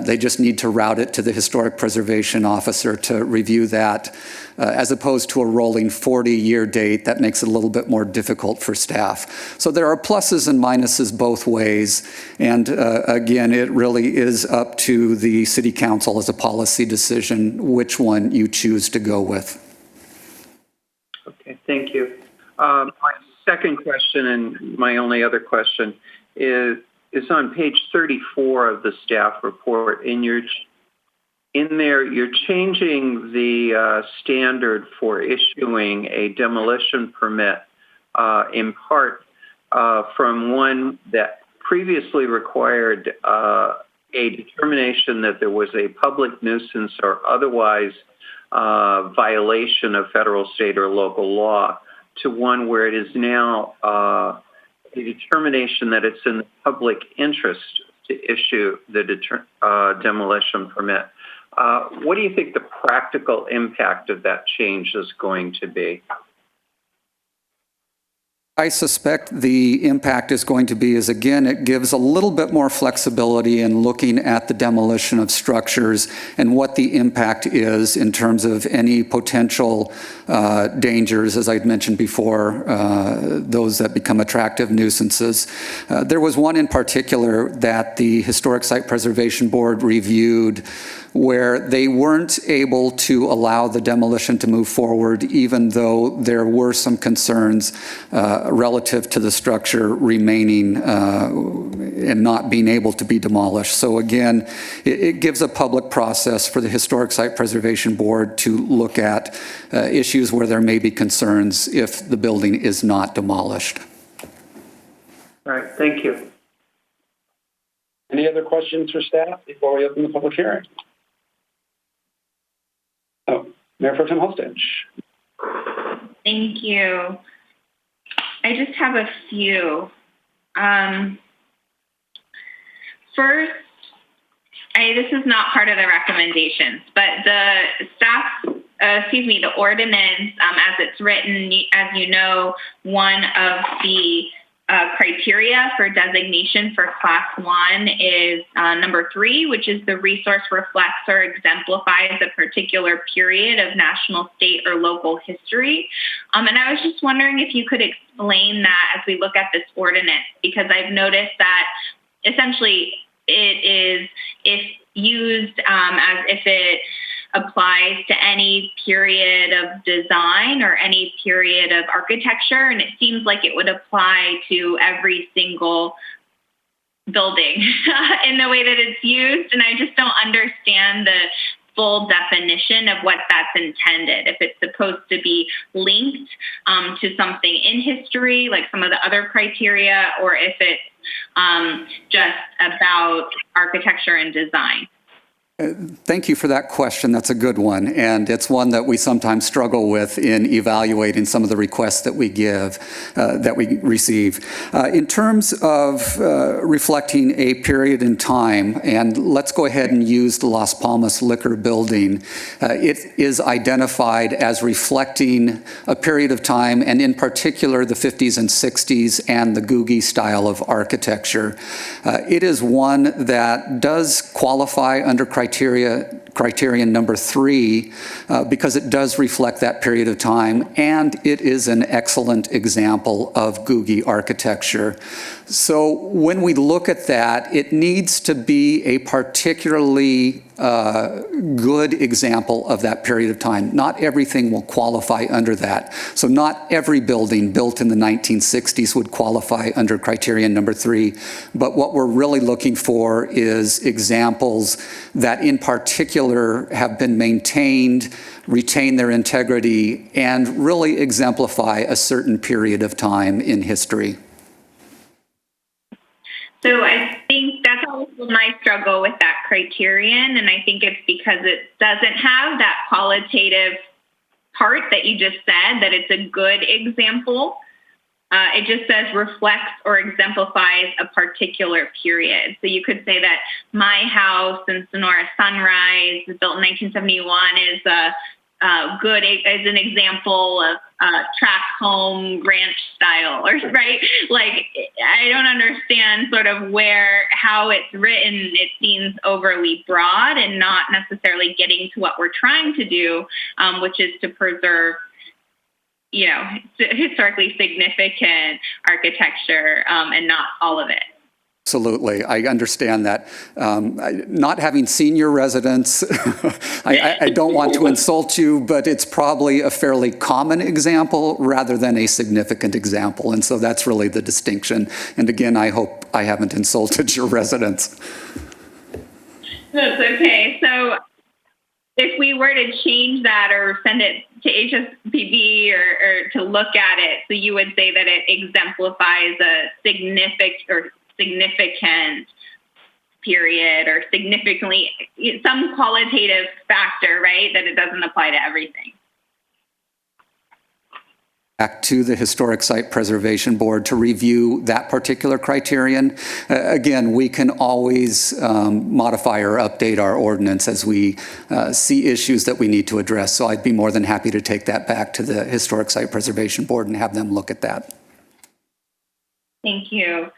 They just need to route it to the historic preservation officer to review that, as opposed to a rolling 40-year date. That makes it a little bit more difficult for staff. So there are pluses and minuses both ways. And again, it really is up to the City Council as a policy decision which one you choose to go with. Okay, thank you. My second question, and my only other question, is on page 34 of the staff report. In there, you're changing the standard for issuing a demolition permit in part from one that previously required a determination that there was a public nuisance or otherwise violation of federal, state, or local law, to one where it is now a determination that it's in the public interest to issue the demolition permit. What do you think the practical impact of that change is going to be? I suspect the impact is going to be again, it gives a little bit more flexibility in looking at the demolition of structures and what the impact is in terms of any potential dangers, as I'd mentioned before, those that become attractive nuisances. There was one in particular that the Historic Site Preservation Board reviewed where they weren't able to allow the demolition to move forward, even though there were some concerns relative to the structure remaining and not being able to be demolished. So again, it gives a public process for the Historic Site Preservation Board to look at issues where there may be concerns if the building is not demolished. All right, thank you. Any other questions for staff before we open the public hearing? Oh, Mayor Pro Tem Holstege. Thank you. I just have a few. First, this is not part of the recommendations, but the the ordinance, as it's written, as you know, one of the criteria for designation for Class 1 is number 3, which is the resource reflects or exemplifies a particular period of national, state, or local history. And I was just wondering if you could explain that as we look at this ordinance, because I've noticed that essentially it is used as if it applies to any period of design or any period of architecture, and it seems like it would apply to every single building in the way that it's used, and I just don't understand the full definition of what that's intended. If it's supposed to be linked to something in history, like some of the other criteria, or if it's just about architecture and design. Thank you for that question. That's a good one. And it's one that we sometimes struggle with in evaluating some of the requests that we receive. In terms of reflecting a period in time, and let's go ahead and use the Las Palmas Liquor Building. It is identified as reflecting a period of time, and in particular the 50s and 60s and the Googie style of architecture. It is one that does qualify under criterion number 3 because it does reflect that period of time, and it is an excellent example of Googie architecture. So when we look at that, it needs to be a particularly good example of that period of time. Not everything will qualify under that. So not every building built in the 1960s would qualify under criterion number 3, but what we're really looking for is examples that in particular have been maintained, retain their integrity, and really exemplify a certain period of time in history. So I think that's always my struggle with that criterion, and I think it's because it doesn't have that qualitative part that you just said, that it's a good example. It just says reflects or exemplifies a particular period. So you could say that my house in Sonora Sunrise, built in 1971, is good as an example of tract home ranch style, or right? Like, I don't understand sort of how it's written. It seems overly broad and not necessarily getting to what we're trying to do, which is to preserve, historically significant architecture, and not all of it. Absolutely. I understand that. Not having seen your residence, I don't want to insult you, but it's probably a fairly common example rather than a significant example. And so that's really the distinction. And again, I hope I haven't insulted your residents. That's okay. So if we were to change that or send it to HSPB or to look at it, so you would say that it exemplifies a significant period, or significantly some qualitative factor, right? That it doesn't apply to everything. Back to the Historic Site Preservation Board to review that particular criterion. Again, we can always modify or update our ordinance as we see issues that we need to address. So I'd be more than happy to take that back to the Historic Site Preservation Board and have them look at that. Thank you.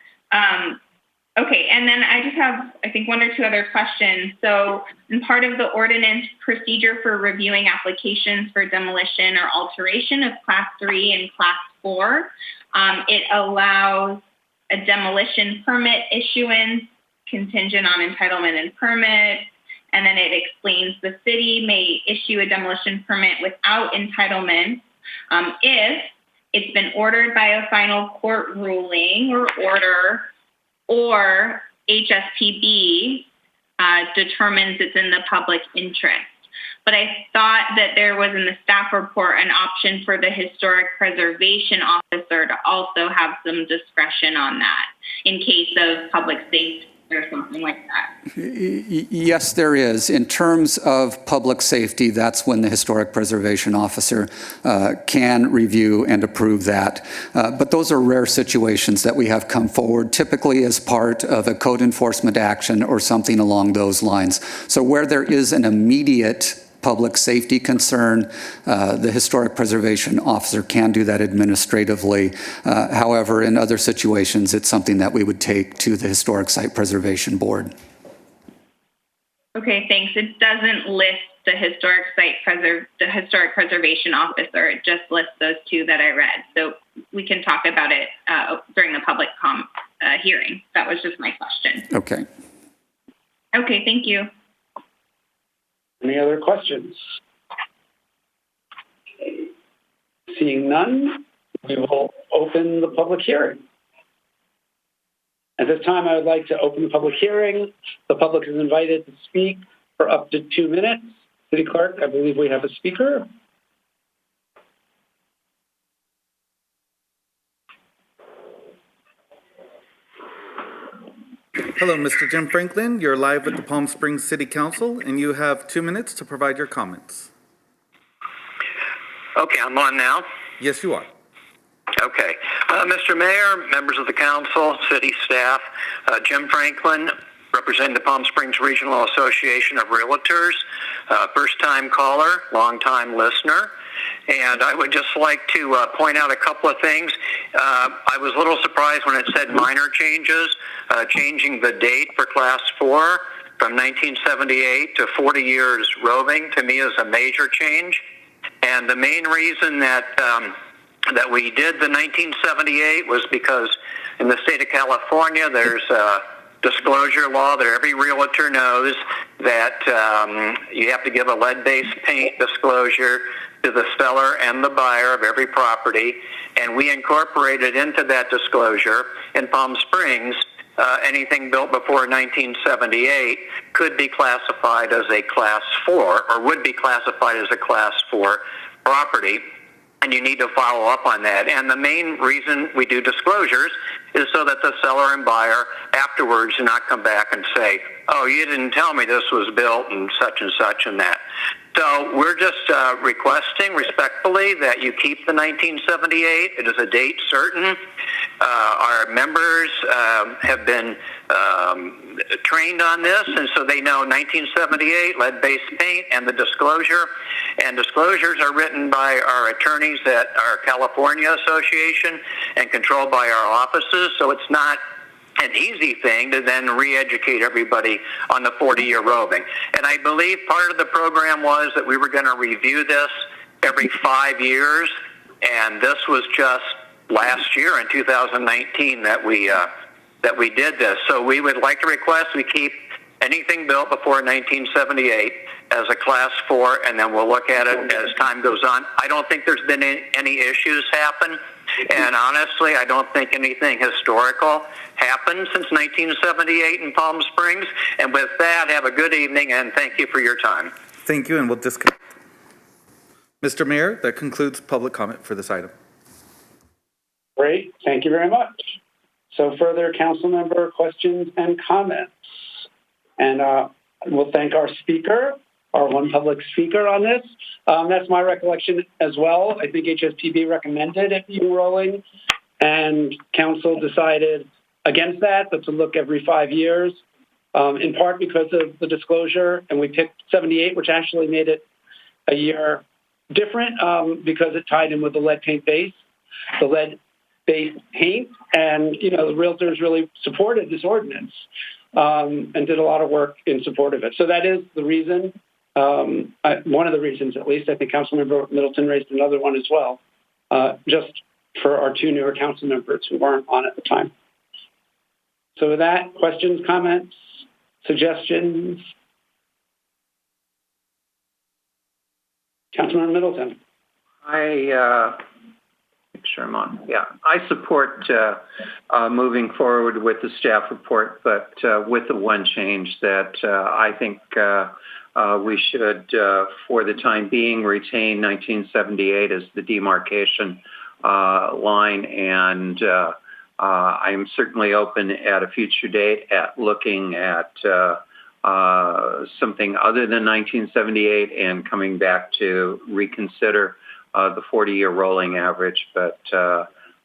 Okay, and then I just have, I think, one or two other questions. So in part of the ordinance procedure for reviewing applications for demolition or alteration of Class 3 and Class 4, it allows a demolition permit issuance contingent on entitlement and permit, and then it explains the city may issue a demolition permit without entitlement if it's been ordered by a final court ruling or order, or HSPB determines it's in the public interest. But I thought that there was in the staff report an option for the historic preservation officer to also have some discretion on that in case of public safety or something like that. Yes, there is. In terms of public safety, that's when the historic preservation officer can review and approve that. But those are rare situations that we have come forward, typically as part of a code enforcement action or something along those lines. So where there is an immediate public safety concern, the historic preservation officer can do that administratively. However, in other situations, it's something that we would take to the Historic Site Preservation Board. Okay, thanks. It doesn't list the historic preservation officer. It just lists those two that I read. So we can talk about it during the public hearing. That was just my question. Okay. Okay, thank you. Any other questions? Okay. Seeing none, we will open the public hearing. At this time, I would like to open the public hearing. The public is invited to speak for up to 2 minutes. City Clerk, I believe we have a speaker. Hello, Mr. Jim Franklin. You're live with the Palm Springs City Council, and you have 2 minutes to provide your comments. Okay, I'm on now. Yes, you are. Okay. Mr. Mayor, members of the council, city staff, Jim Franklin, representing the Palm Springs Regional Association of Realtors, first-time caller, long-time listener. And I would just like to point out a couple of things. I was a little surprised when it said minor changes, changing the date for Class 4 from 1978 to 40 years roving, to me is a major change. And the main reason that we did the 1978 was because in the state of California, there's a disclosure law that every realtor knows that you have to give a lead-based paint disclosure to the seller and the buyer of every property, and we incorporated into that disclosure in Palm Springs anything built before 1978 could be classified as a Class 4 or would be classified as a Class 4 property. and you need to follow up on that. And the main reason we do disclosures is so that the seller and buyer afterwards do not come back and say, oh, you didn't tell me this was built and such and that. So we're just requesting respectfully that you keep the 1978. It is a date certain. Our members have been trained on this, and so they know 1978, lead-based paint, and the disclosure. And disclosures are written by our attorneys at our California Association and controlled by our offices, so it's not an easy thing to then re-educate everybody on the 40-year roving. And I believe part of the program was that we were going to review this every 5 years, and this was just last year in 2019 that we did this. So we would like to request we keep anything built before 1978 as a class 4, and then we'll look at it as time goes on. I don't think there's been any issues happen, and honestly, I don't think anything historical happened since 1978 in Palm Springs. And with that, have a good evening, and thank you for your time. Thank you, and we'll disconnect. Mr. Mayor, that concludes public comment for this item. Great. Thank you very much. So further council member questions and comments. And we'll thank our speaker, our one public speaker on this. That's my recollection as well. I think HSPB recommended it being rolling, and council decided against that, but to look every 5 years, in part because of the disclosure. And we picked 78, which actually made it a year different because it tied in with the lead paint base, the lead-based paint. And, you know, the realtors really supported this ordinance and did a lot of work in support of it. So that is the reason, one of the reasons at least. I think Councilmember Middleton raised another one as well, just for our 2 newer council members who weren't on at the time. So with that, questions, comments, suggestions? Councilmember Middleton. Make sure I'm on. Yeah, I support moving forward with the staff report, but with the one change that I think we should, for the time being, retain 1978 as the demarcation line, and I'm certainly open at a future date at looking at something other than 1978 and coming back to reconsider the 40-year rolling average. But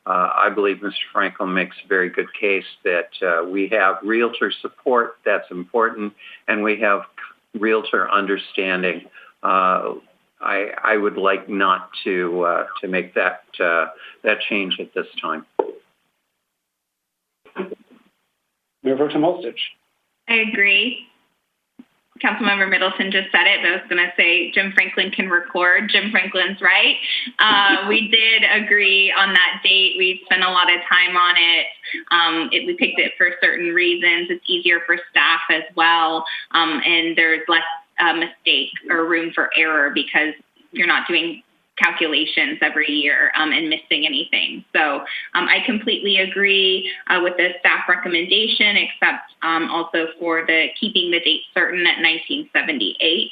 I believe Mr. Franklin makes a very good case that we have realtor support, that's important, and we have realtor understanding. I would like not to make that change at this time. Mayor Pro Tem Holstich. I agree. Councilmember Middleton just said it, but I was going to say Jim Franklin can record. Jim Franklin's right. We did agree on that date. We spent a lot of time on it. We picked it for certain reasons. It's easier for staff as well, and there's less mistake or room for error because you're not doing calculations every year and missing anything. So I completely agree with the staff recommendation, except also for the keeping the date certain at 1978.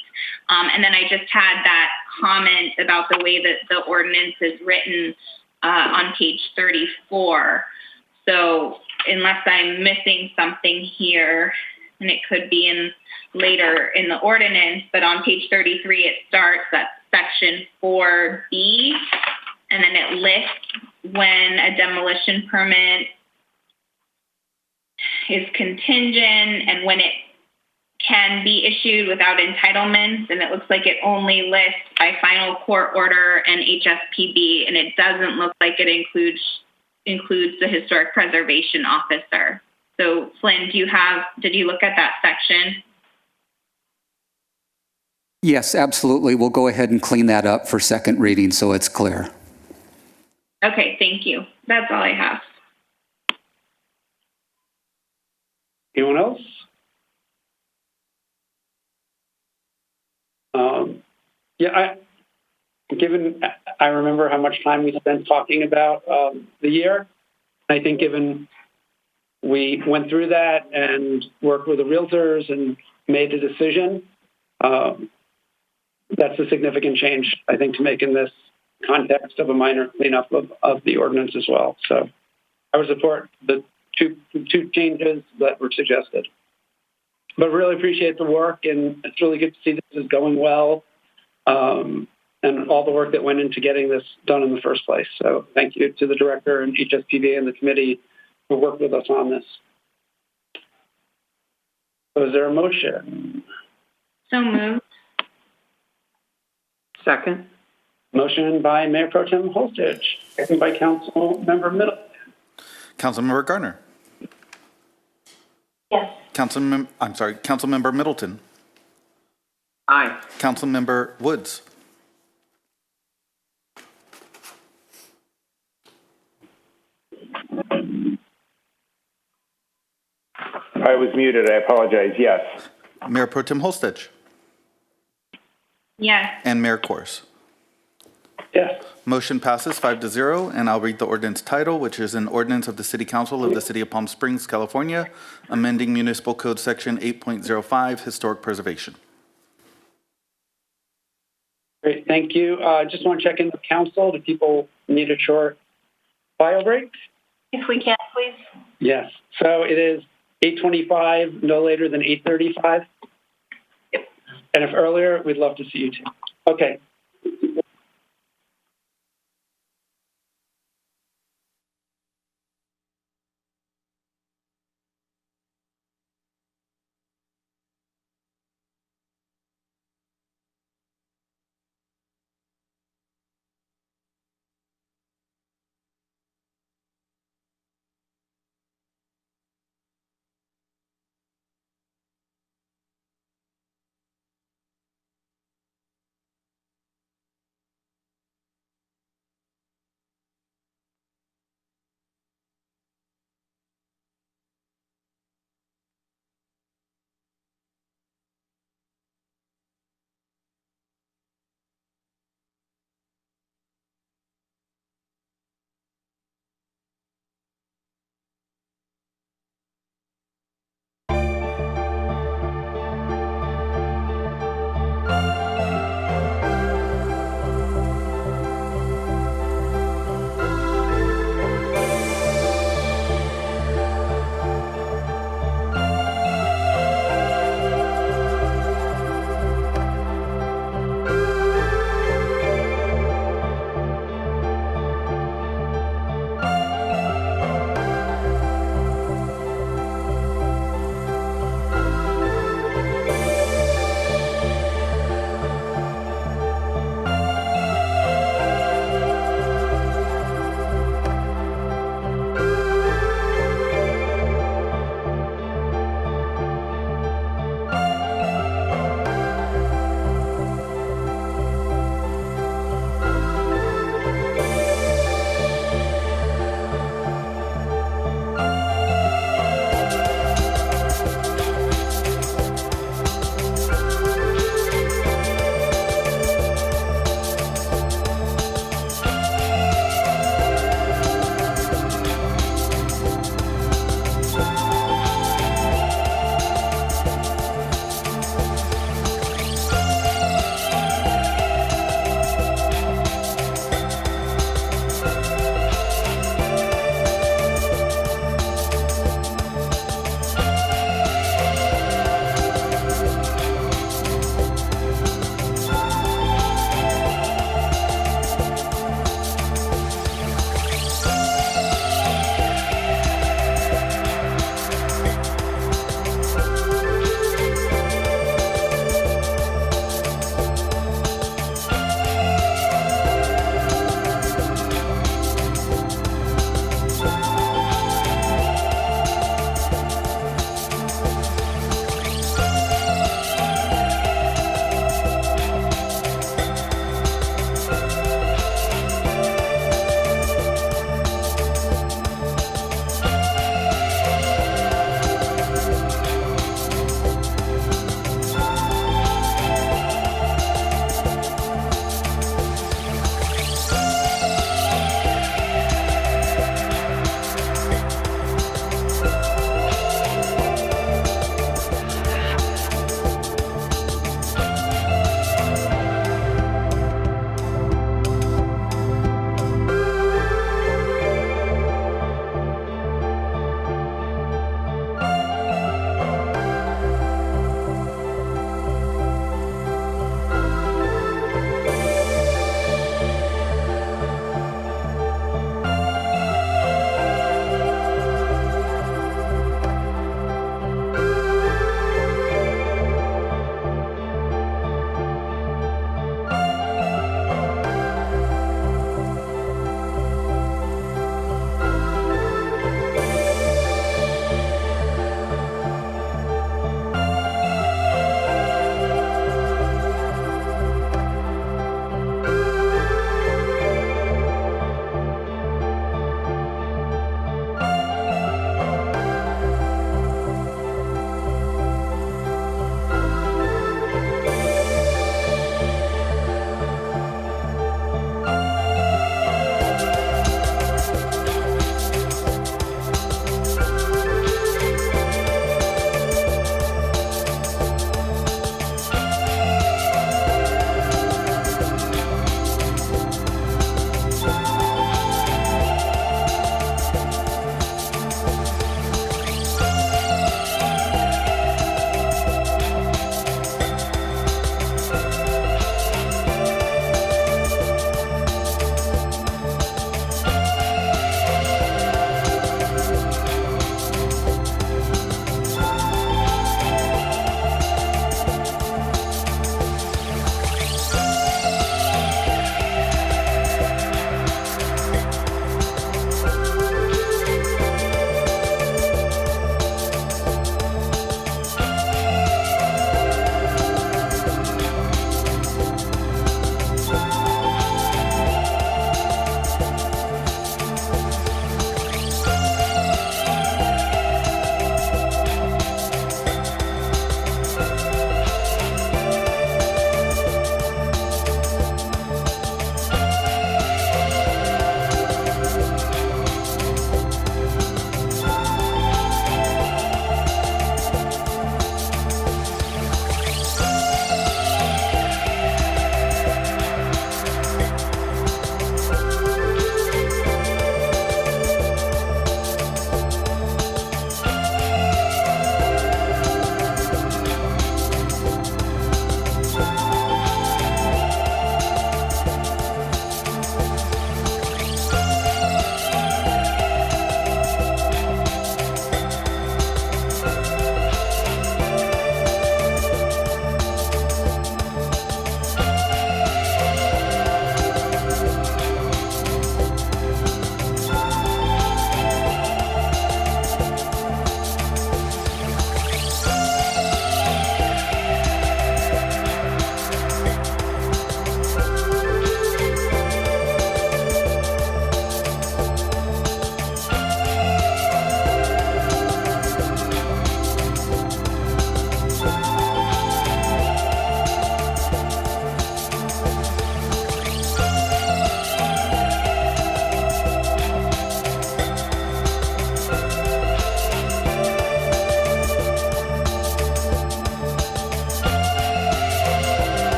And then I just had that comment about the way that the ordinance is written on page 34. So unless I'm missing something here, and it could be in later in the ordinance, but on page 33 it starts at section 4B, and then it lists when a demolition permit is contingent and when it can be issued without entitlements, and it looks like it only lists by final court order and HSPB, and it doesn't look like it includes the historic preservation officer. So Flynn, did you look at that section? Yes, absolutely. We'll go ahead and clean that up for second reading so it's clear. Okay, thank you. That's all I have. Anyone else? I remember how much time we spent talking about the year. I think given we went through that and worked with the realtors and made the decision, that's a significant change, I think, to make in this context of a minor cleanup of the ordinance as well. So I would support the two changes that were suggested. But really appreciate the work, and it's really good to see this is going well, and all the work that went into getting this done in the first place. So thank you to the director and HSPB and the committee who worked with us on this. So is there a motion? So moved. Second. Motion by Mayor Pro Tem Holstich, second by Councilmember Middleton. Councilmember Garner. Yes. Councilmember Middleton. Aye. Councilmember Woods. I was muted. I apologize. Yes. Mayor Pro Tem Holstich. Yes. And Mayor Kors. Yes. Motion passes 5-0, and I'll read the ordinance title, which is an ordinance of the City Council of the City of Palm Springs, California, amending Municipal Code Section 8.05, Historic Preservation. Great, thank you. Just want to check in with council. Do people need a short bio break? If we can, please. Yes. So it is 8:25, no later than 8:35. Yep. And if earlier, we'd love to see you too. Okay.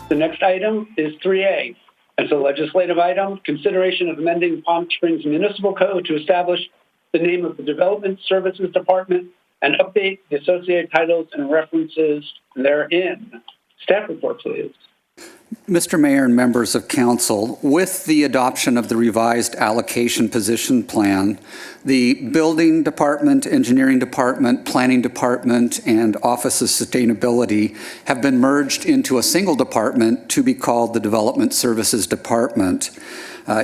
The next item is 3A. It's a legislative item, consideration of amending Palm Springs Municipal Code to establish the name of the Development Services Department and update the associated titles and references therein. Staff report, please. Mr. Mayor and members of council, with the adoption of the revised allocation position plan, the Building Department, Engineering Department, Planning Department, and Office of Sustainability have been merged into a single department to be called the Development Services Department.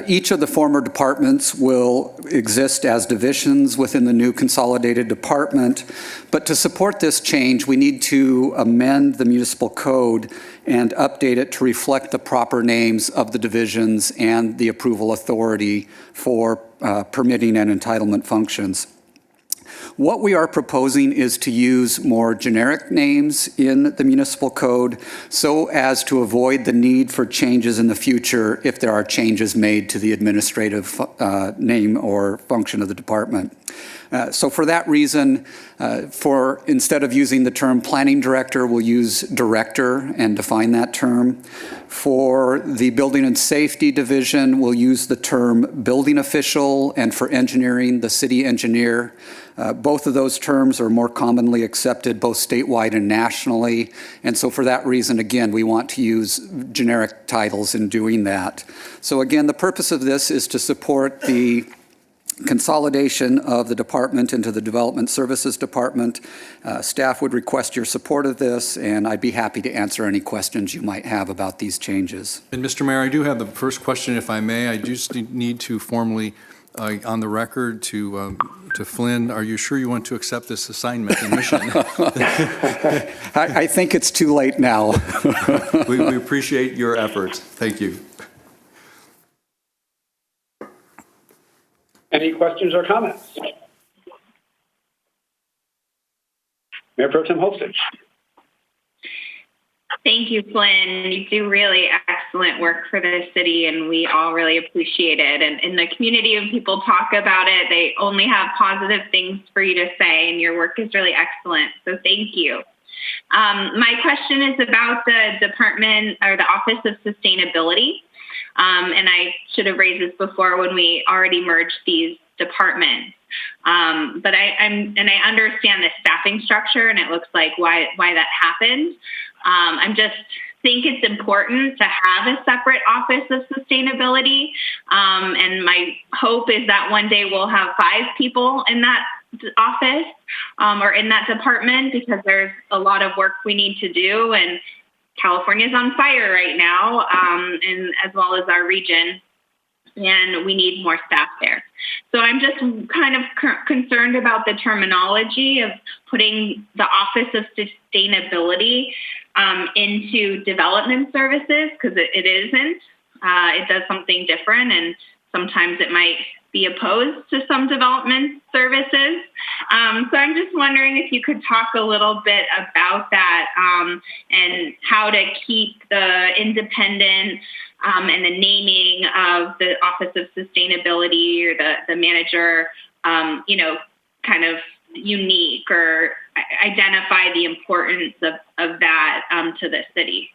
Each of the former departments will exist as divisions within the new consolidated department, but to support this change, we need to amend the municipal code and update it to reflect the proper names of the divisions and the approval authority for permitting and entitlement functions. What we are proposing is to use more generic names in the municipal code so as to avoid the need for changes in the future if there are changes made to the administrative name or function of the department. So for that reason, instead of using the term planning director, we'll use director and define that term. For the building and safety division, we'll use the term building official, and for engineering, the city engineer. Both of those terms are more commonly accepted both statewide and nationally. And so for that reason, again, we want to use generic titles in doing that. So again, the purpose of this is to support the consolidation of the department into the Development Services Department. Staff would request your support of this, and I'd be happy to answer any questions you might have about these changes. And Mr. Mayor, I do have the first question, if I may. I just need to formally, on the record, to Flynn, are you sure you want to accept this assignment and mission? I think it's too late now. we appreciate your efforts. Thank you. Any questions or comments? Mayor Pro Tem Holstich. Thank you, Flynn. You do really excellent work for the city, and we all really appreciate it. And in the community, when people talk about it, they only have positive things for you to say, and your work is really excellent. So thank you. My question is about the department or the Office of Sustainability. And I should have raised this before when we already merged these departments. But I understand the staffing structure, and it looks like why that happened. I'm just think it's important to have a separate Office of Sustainability. And my hope is that one day we'll have 5 people in that office or in that department, because there's a lot of work we need to do, and California's on fire right now, and as well as our region, and we need more staff there. So I'm just kind of concerned about the terminology of putting the Office of Sustainability into Development Services, because it isn't. It does something different, and sometimes it might be opposed to some development services. So I'm just wondering if you could talk a little bit about that and how to keep the independent and the naming of the Office of Sustainability or the manager, kind of unique, or identify the importance of that to the city.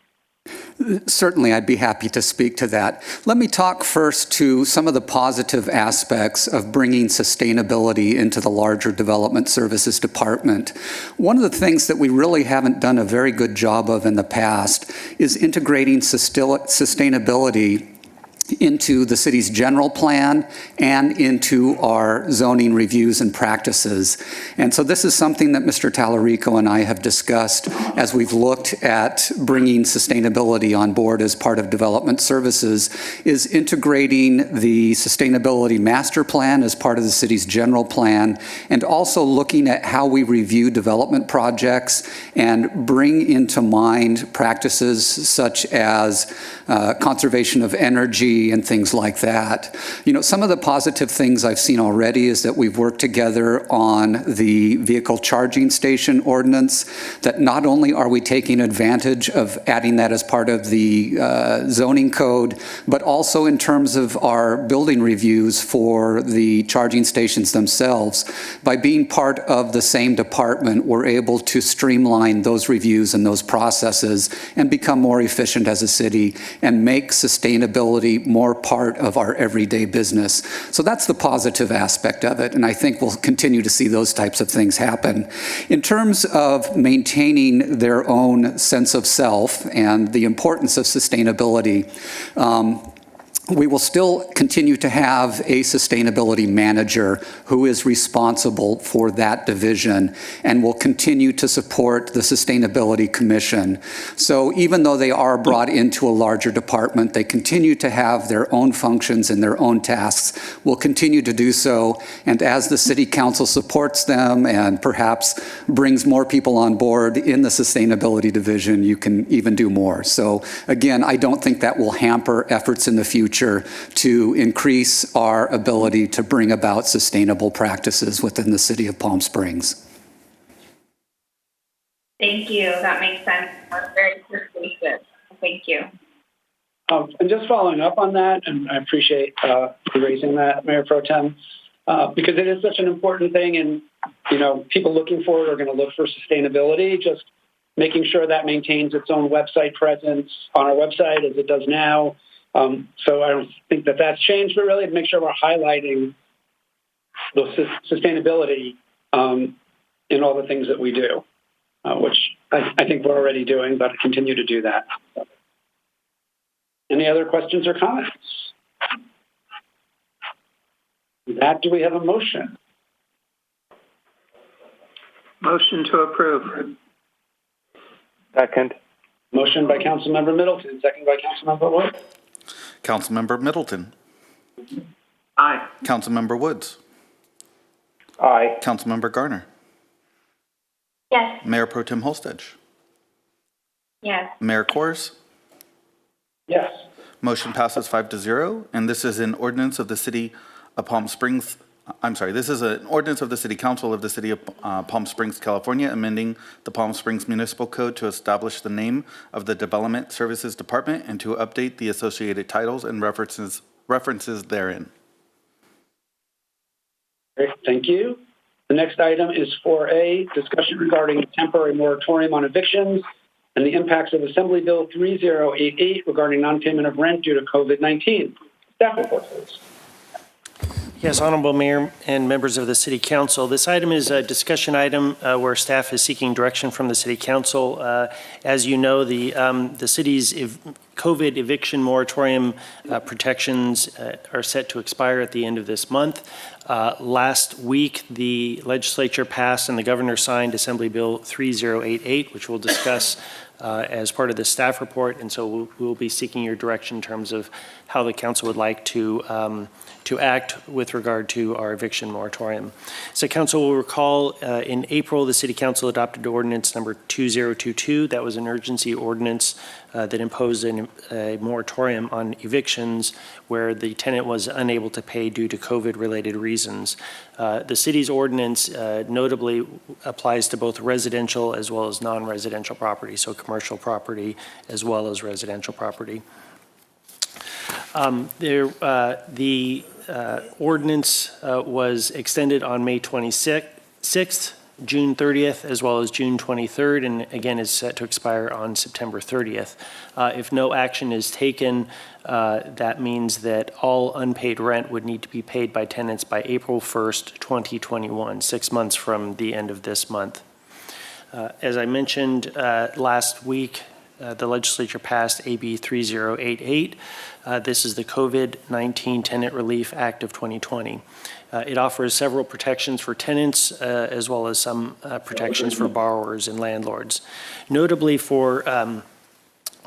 Certainly, I'd be happy to speak to that. Let me talk first to some of the positive aspects of bringing sustainability into the larger Development Services Department. One of the things that we really haven't done a very good job of in the past is integrating sustainability into the city's general plan and into our zoning reviews and practices. And so this is something that Mr. Tallarico and I have discussed as we've looked at bringing sustainability on board as part of development services, is integrating the sustainability master plan as part of the city's general plan, and also looking at how we review development projects and bring into mind practices such as conservation of energy, energy and things like that. You know, some of the positive things I've seen already is that we've worked together on the vehicle charging station ordinance, that not only are we taking advantage of adding that as part of the zoning code, but also in terms of our building reviews for the charging stations themselves. By being part of the same department, we're able to streamline those reviews and those processes and become more efficient as a city and make sustainability more part of our everyday business. So that's the positive aspect of it, and I think we'll continue to see those types of things happen. In terms of maintaining their own sense of self and the importance of sustainability, we will still continue to have a sustainability manager who is responsible for that division and will continue to support the Sustainability Commission. So even though they are brought into a larger department, they continue to have their own functions and their own tasks, will continue to do so. And as the City Council supports them and perhaps brings more people on board in the Sustainability Division, you can even do more. So again, I don't think that will hamper efforts in the future to increase our ability to bring about sustainable practices within the city of Palm Springs. Thank you. That makes sense. That's very persuasive. Thank you. And just following up on that, and I appreciate you raising that, Mayor Pro Tem, because it is such an important thing, and you know, people looking for it are going to look for sustainability. Just making sure that maintains its own website presence on our website as it does now. So I don't think that that's changed, but really to make sure we're highlighting the sustainability in all the things that we do, which I think we're already doing, but continue to do that. Any other questions or comments? With that, do we have a motion? Motion to approve. Second. Motion by Councilmember Middleton, second by Councilmember Wood. Councilmember Middleton. Aye. Councilmember Woods. Aye. Councilmember Garner. Yes. Mayor Pro Tem Holstedge. Yes. Mayor Kors. Yes. Motion passes 5-0, and this is an ordinance of the City of Palm Springs. This is an ordinance of the City Council of the City of Palm Springs, California, amending the Palm Springs Municipal Code to establish the name of the Development Services Department and to update the associated titles and references therein. Great, thank you. The next item is 4A, discussion regarding a temporary moratorium on evictions and the impacts of Assembly Bill 3088 regarding non-payment of rent due to COVID-19. Staff report, please. Yes, Honorable Mayor and members of the City Council. This item is a discussion item where staff is seeking direction from the City Council. As you know, the city's COVID eviction moratorium protections are set to expire at the end of this month. Last week, the legislature passed and the governor signed Assembly Bill 3088, which we'll discuss as part of the staff report. And so we'll be seeking your direction in terms of how the council would like to act with regard to our eviction moratorium. So council will recall in April, the City Council adopted ordinance number 2022. That was an urgency ordinance that imposed a moratorium on evictions where the tenant was unable to pay due to COVID-related reasons. The city's ordinance notably applies to both residential as well as non-residential property, so commercial property as well as residential property. The ordinance was extended on May 26th, June 30th, as well as June 23rd, and again is set to expire on September 30th. If no action is taken, that means that all unpaid rent would need to be paid by tenants by April 1st, 2021, 6 months from the end of this month. As I mentioned last week, the legislature passed AB 3088. This is the COVID-19 Tenant Relief Act of 2020. It offers several protections for tenants as well as some protections for borrowers and landlords. Notably for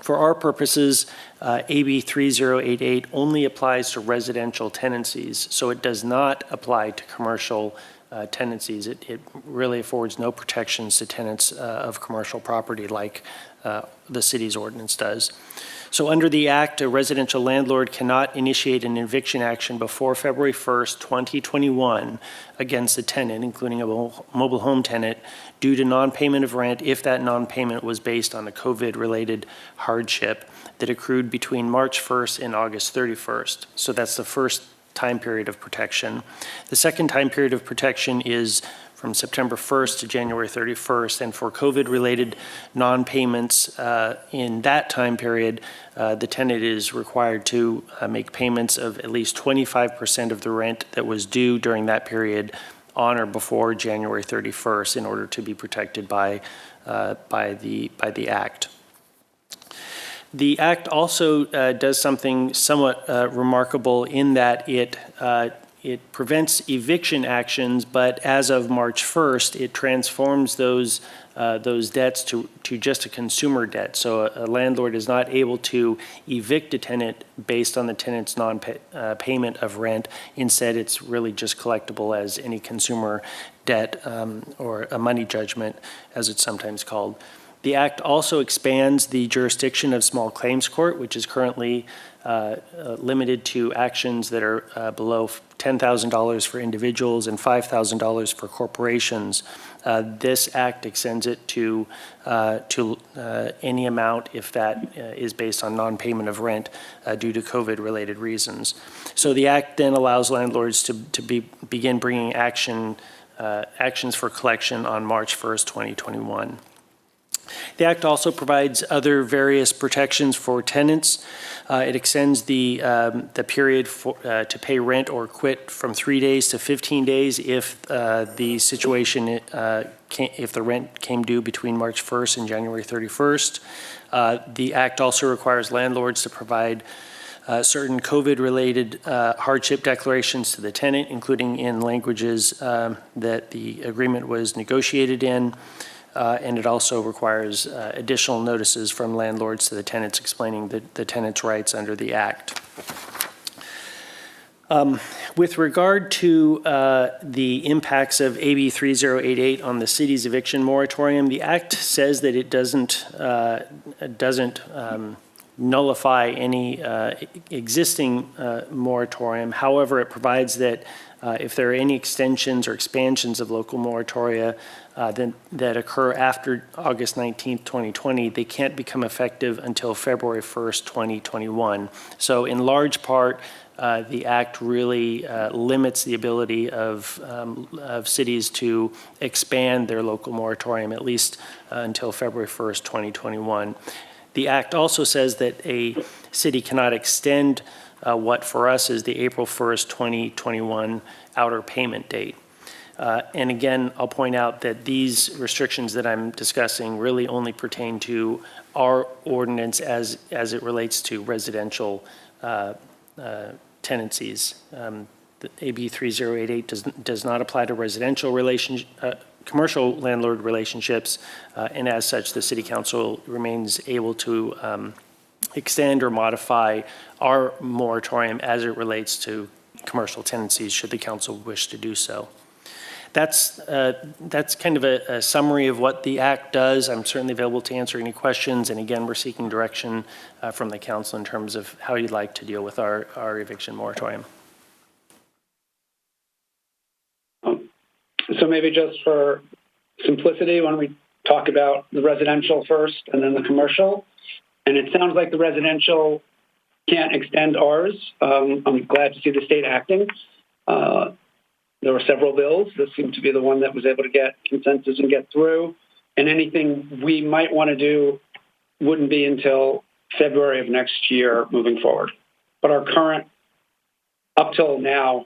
our purposes, AB 3088 only applies to residential tenancies, so it does not apply to commercial tenancies. It really affords no protections to tenants of commercial property like the city's ordinance does. So under the Act, a residential landlord cannot initiate an eviction action before February 1st, 2021 against a tenant, including a mobile home tenant, due to non-payment of rent if that non-payment was based on a COVID-related hardship that accrued between March 1st and August 31st. So that's the first time period of protection. The second time period of protection is from September 1st to January 31st, and for COVID-related non-payments in that time period, the tenant is required to make payments of at least 25% of the rent that was due during that period on or before January 31st in order to be protected by the Act. The Act also does something somewhat remarkable in that it prevents eviction actions, but as of March 1st, it transforms those debts to just a consumer debt. So a landlord is not able to evict a tenant based on the tenant's non-payment of rent. Instead, it's really just collectible as any consumer debt or a money judgment, as it's sometimes called. The Act also expands the jurisdiction of small claims court, which is currently limited to actions that are below $10,000 for individuals and $5,000 for corporations. This Act extends it to any amount if that is based on non-payment of rent due to COVID-related reasons. So the Act then allows landlords to begin bringing actions for collection on March 1st, 2021. The Act also provides other various protections for tenants. It extends the period to pay rent or quit from 3 days to 15 days if the situation, if the rent came due between March 1st and January 31st. The Act also requires landlords to provide certain COVID-related hardship declarations to the tenant, including in languages that the agreement was negotiated in. And it also requires additional notices from landlords to the tenants explaining the tenant's rights under the Act. With regard to the impacts of AB 3088 on the city's eviction moratorium, the Act says that it doesn't nullify any existing moratorium. However, it provides that if there are any extensions or expansions of local moratoria that occur after August 19th, 2020, they can't become effective until February 1st, 2021. So in large part, the Act really limits the ability of cities to expand their local moratorium, at least until February 1st, 2021. The Act also says that a city cannot extend what for us is the April 1st, 2021 outer payment date. And again, I'll point out that these restrictions that I'm discussing really only pertain to our ordinance as it relates to residential tenancies. The AB 3088 does not apply to residential commercial landlord relationships, and as such, the City Council remains able to extend or modify our moratorium as it relates to commercial tenancies, should the council wish to do so. That's kind of a summary of what the Act does. I'm certainly available to answer any questions, and again, we're seeking direction from the council in terms of how you'd like to deal with our eviction moratorium. So maybe just for simplicity, why don't we talk about the residential first and then the commercial? And it sounds like the residential can't extend ours. I'm glad to see the state acting. There were several bills. This seemed to be the one that was able to get consensus and get through. And anything we might want to do wouldn't be until February of next year moving forward. But our current, up till now,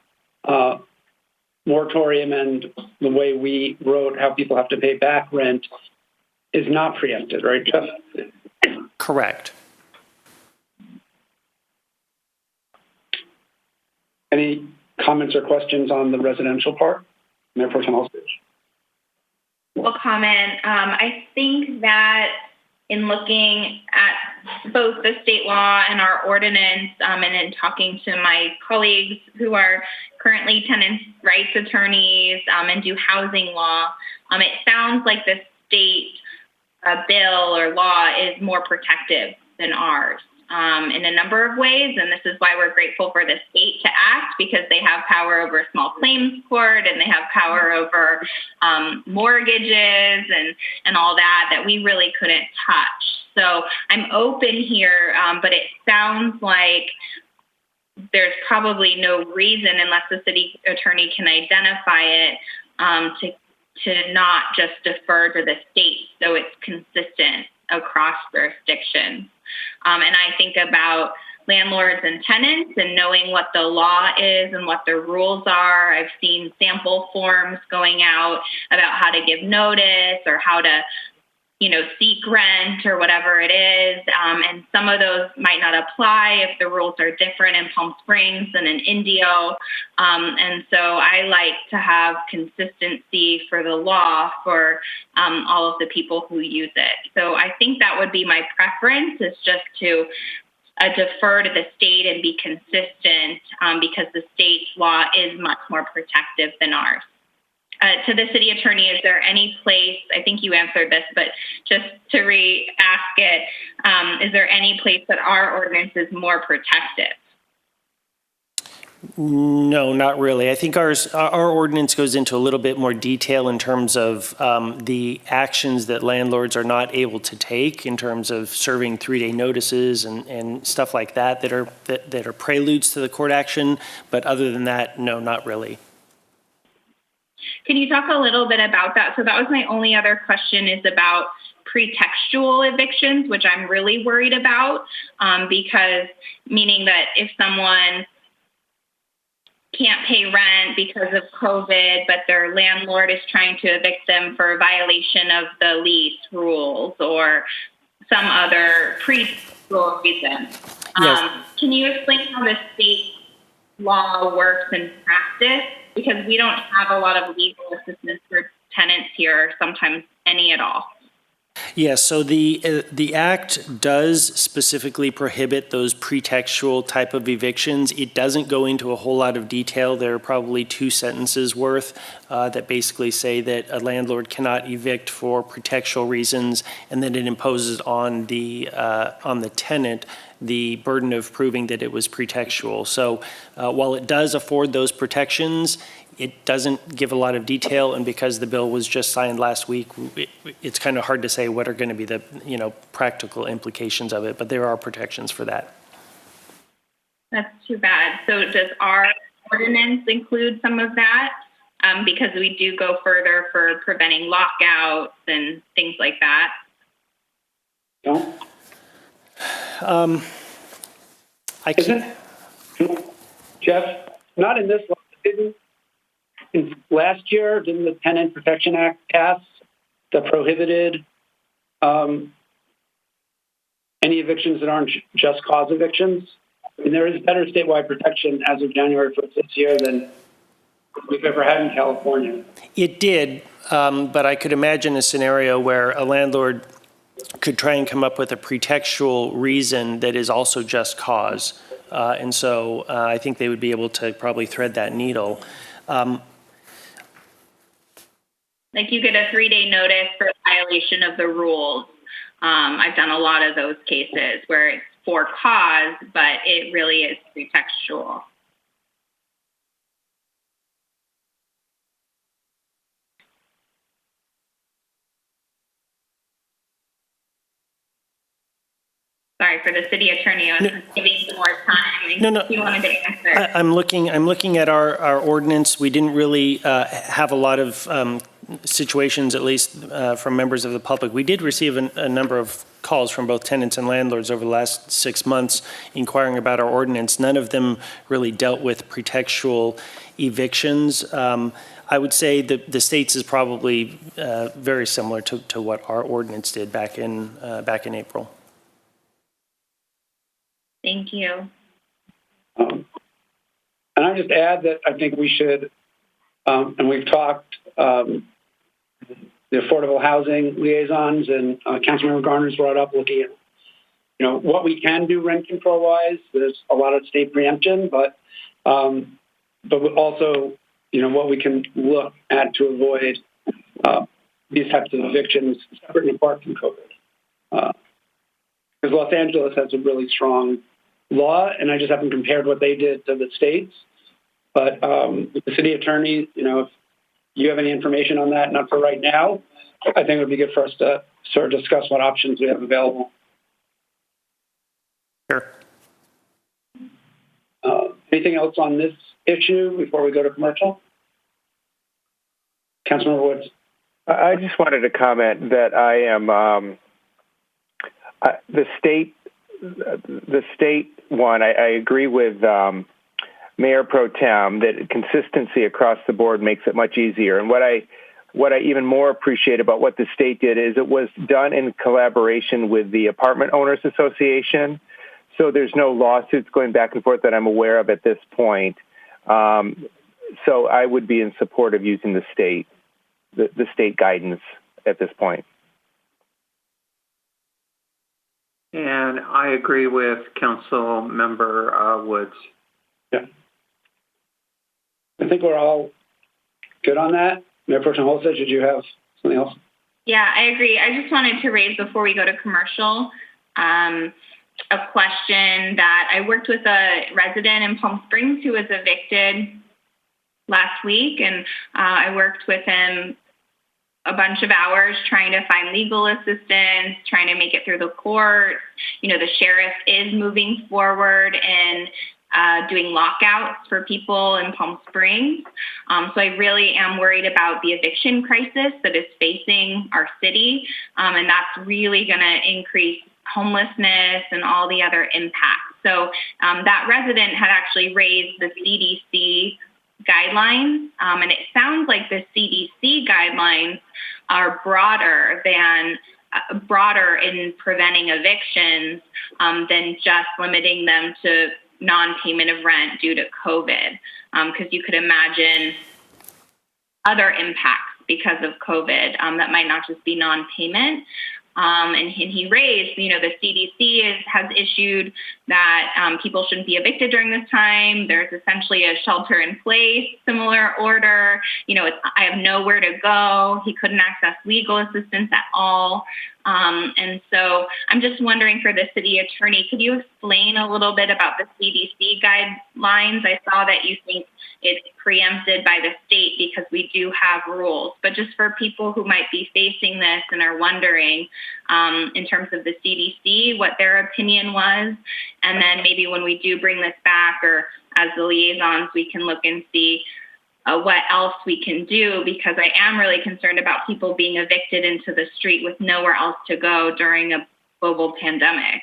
moratorium and the way we wrote how people have to pay back rent is not preempted, right, Jeff? Correct. Any comments or questions on the residential part? Mayor Pro Tem Alstage. Will comment. I think that in looking at both the state law and our ordinance, and in talking to my colleagues who are currently tenants' rights attorneys and do housing law, it sounds like the state bill or law is more protective than ours. in a number of ways. And this is why we're grateful for the state to act, because they have power over a small claims court and they have power over mortgages and all that we really couldn't touch. So I'm open here, but it sounds like there's probably no reason, unless the city attorney can identify it, to not just defer to the state so it's consistent across jurisdictions. And I think about landlords and tenants and knowing what the law is and what the rules are. I've seen sample forms going out about how to give notice or how to, seek rent or whatever it is. And some of those might not apply if the rules are different in Palm Springs than in Indio. And so I like to have consistency for the law for all of the people who use it. So I think that would be my preference, is just to defer to the state and be consistent, because the state's law is much more protective than ours. To the city attorney, is there any place, I think you answered this, but just to re-ask it, is there any place that our ordinance is more protective? No, not really. I think our ordinance goes into a little bit more detail in terms of the actions that landlords are not able to take in terms of serving 3-day notices and stuff like that are preludes to the court action. But other than that, no, not really. Can you talk a little bit about that? So that was my only other question, is about pretextual evictions, which I'm really worried about, because meaning that if someone can't pay rent because of COVID, but their landlord is trying to evict them for a violation of the lease rules or some other pretextual reason. Yes. Can you explain how the state law works in practice? Because we don't have a lot of legal assistance for tenants here, sometimes any at all. Yes, so the Act does specifically prohibit those pretextual type of evictions. It doesn't go into a whole lot of detail. There are probably 2 sentences worth that basically say that a landlord cannot evict for pretextual reasons, and then it imposes on the tenant the burden of proving that it was pretextual. So while it does afford those protections, it doesn't give a lot of detail, and because the bill was just signed last week, it's kind of hard to say what are going to be the practical implications of it, but there are protections for that. That's too bad. So does our ordinance include some of that? Because we do go further for preventing lockouts and things like that. No. I can't. Jeff, not in this law. Last year, didn't the Tenant Protection Act pass that prohibited any evictions that aren't just cause evictions? I mean, there is better statewide protection as of January 1st this year than we've ever had in California. It did, but I could imagine a scenario where a landlord could try and come up with a pretextual reason that is also just cause. And so I think they would be able to probably thread that needle. Like you get a 3-day notice for violation of the rules. I've done a lot of those cases where it's for cause, but it really is pretextual. Sorry, for the city attorney, I was giving some more time. No. You wanted to answer. I'm looking at our ordinance. We didn't really have a lot of situations, at least from members of the public. We did receive a number of calls from both tenants and landlords over the last 6 months inquiring about our ordinance. None of them really dealt with pretextual evictions. I would say that the state's is probably very similar to what our ordinance did back in April. Thank you. And I'll just add that I think we should, and we've talked, the affordable housing liaisons and Councilmember Garner's brought up looking at, what we can do rent control wise. There's a lot of state preemption, but also, what we can look at to avoid these types of evictions separate and apart from COVID. because Los Angeles has a really strong law, and I just haven't compared what they did to the states. But with the city attorney, if you have any information on that, not for right now, I think it would be good for us to sort of discuss what options we have available. Sure. Anything else on this issue before we go to commercial? Councilmember Woods. I just wanted to comment that I am the state one. I agree with Mayor Pro Tem that consistency across the board makes it much easier. And what I even more appreciate about what the state did is it was done in collaboration with the Apartment Owners Association. So there's no lawsuits going back and forth that I'm aware of at this point. So I would be in support of using the state guidance at this point. And I agree with Council Member Woods. Yeah. I think we're all good on that. Mayor Pro Tem Holstead, did you have something else? Yeah, I agree. I just wanted to raise before we go to commercial a question that I worked with a resident in Palm Springs who was evicted last week, and I worked with him a bunch of hours trying to find legal assistance, trying to make it through the courts. The sheriff is moving forward and doing lockouts for people in Palm Springs. So I really am worried about the eviction crisis that is facing our city, and that's really going to increase homelessness and all the other impacts. So that resident had actually raised the CDC guidelines, and it sounds like the CDC guidelines are broader in preventing evictions than just limiting them to non-payment of rent due to COVID, because you could imagine other impacts because of COVID that might not just be non-payment. And he raised, the CDC has issued that people shouldn't be evicted during this time. There's essentially a shelter-in-place similar order. I have nowhere to go. He couldn't access legal assistance at all. And so I'm just wondering for the city attorney, could you explain a little bit about the CDC guidelines? I saw that you think it's preempted by the state because we do have rules, but just for people who might be facing this and are wondering in terms of the CDC, what their opinion was. And then maybe when we do bring this back, or as the liaisons, we can look and see what else we can do, because I am really concerned about people being evicted into the street with nowhere else to go during a global pandemic.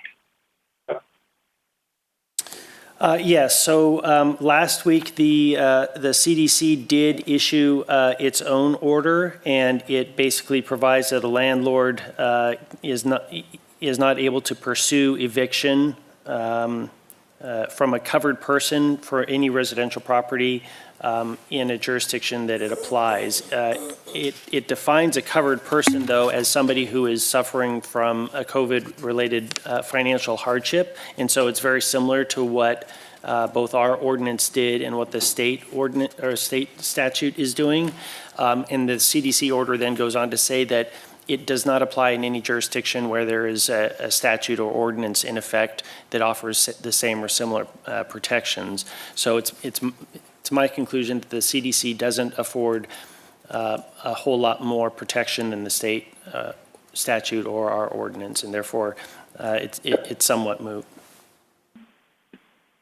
Yes. So last week, the CDC did issue its own order, and it basically provides that a landlord is not able to pursue eviction from a covered person for any residential property in a jurisdiction that it applies. It defines a covered person, though, as somebody who is suffering from a COVID-related financial hardship, and so it's very similar to what both our ordinance did and what the state ordinance or state statute is doing. And the CDC order then goes on to say that it does not apply in any jurisdiction where there is a statute or ordinance in effect that offers the same or similar protections. So it's my conclusion that the CDC doesn't afford a whole lot more protection than the state statute or our ordinance, and therefore it's somewhat moot.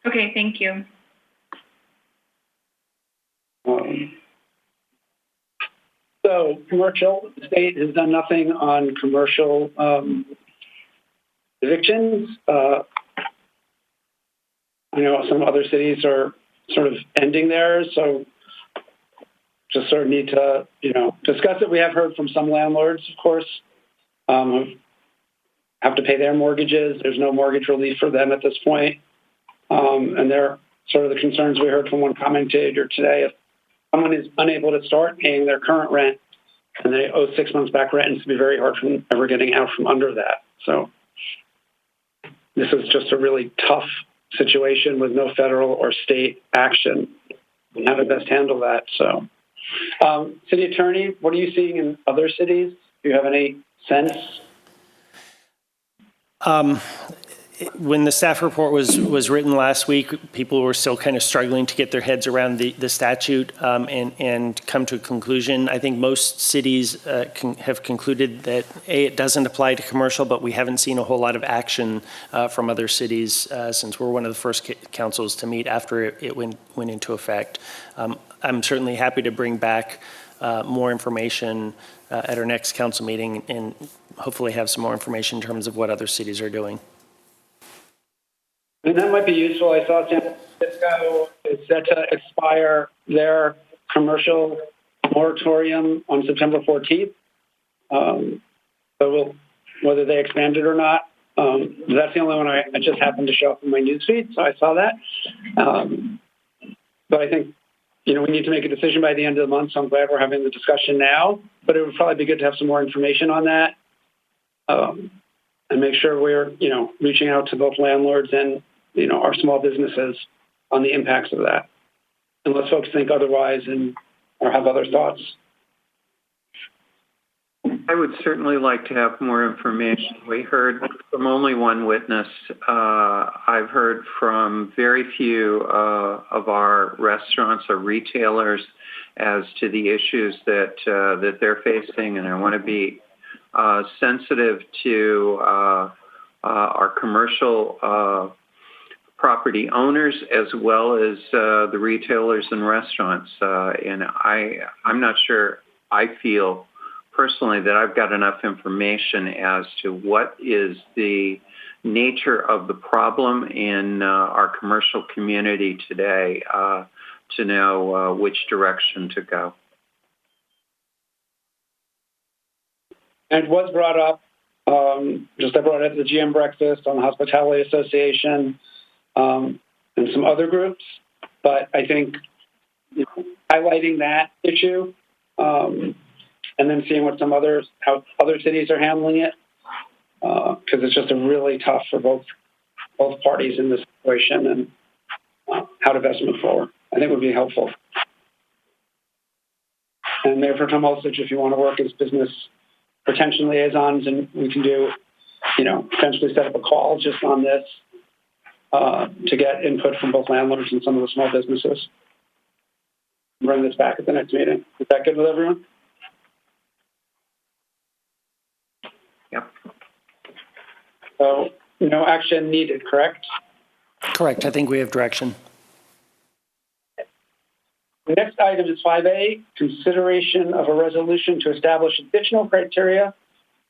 Okay, thank you. So commercial, the state has done nothing on commercial evictions. I know some other cities are sort of ending theirs, so just sort of need to, discuss it. We have heard from some landlords, of course, who have to pay their mortgages. There's no mortgage relief for them at this point. And they're sort of the concerns we heard from one commentator today. If someone is unable to start paying their current rent and they owe 6 months back rent, it's going to be very hard from ever getting out from under that. So this is just a really tough situation with no federal or state action and how to best handle that. So, City Attorney, what are you seeing in other cities? Do you have any sense? When the staff report was written last week, people were still kind of struggling to get their heads around the statute and come to a conclusion. I think most cities have concluded that, A, it doesn't apply to commercial, but we haven't seen a whole lot of action from other cities since we're one of the first councils to meet after it went into effect. I'm certainly happy to bring back more information at our next council meeting and hopefully have some more information in terms of what other cities are doing. And that might be useful. I saw San Francisco is set to expire their commercial moratorium on September 14th. So whether they expand it or not, that's the only one I just happened to show up in my newsfeed, so I saw that. But I think, we need to make a decision by the end of the month, so I'm glad we're having the discussion now. But it would probably be good to have some more information on that and make sure we're, reaching out to both landlords and, our small businesses on the impacts of that, unless folks think otherwise or have other thoughts. I would certainly like to have more information. We heard from only one witness. I've heard from very few of our restaurants or retailers as to the issues that they're facing, and I want to be sensitive to our commercial property owners as well as the retailers and restaurants. And I'm not sure I feel personally that I've got enough information as to what is the nature of the problem in our commercial community today to know which direction to go. And it was brought up, I brought it at the GM breakfast on the Hospitality Association and some other groups, but I think highlighting that issue and then seeing what how other cities are handling it, because it's just really tough for both parties in this situation and how to best move forward. I think would be helpful. And Mayor Pro Tem Olsich, if you want to work as business retention liaisons, and we can do, potentially set up a call just on this to get input from both landlords and some of the small businesses. Bring this back at the next meeting. Is that good with everyone? Yep. So, no action needed, correct? Correct. I think we have direction. The next item is 5A, consideration of a resolution to establish additional criteria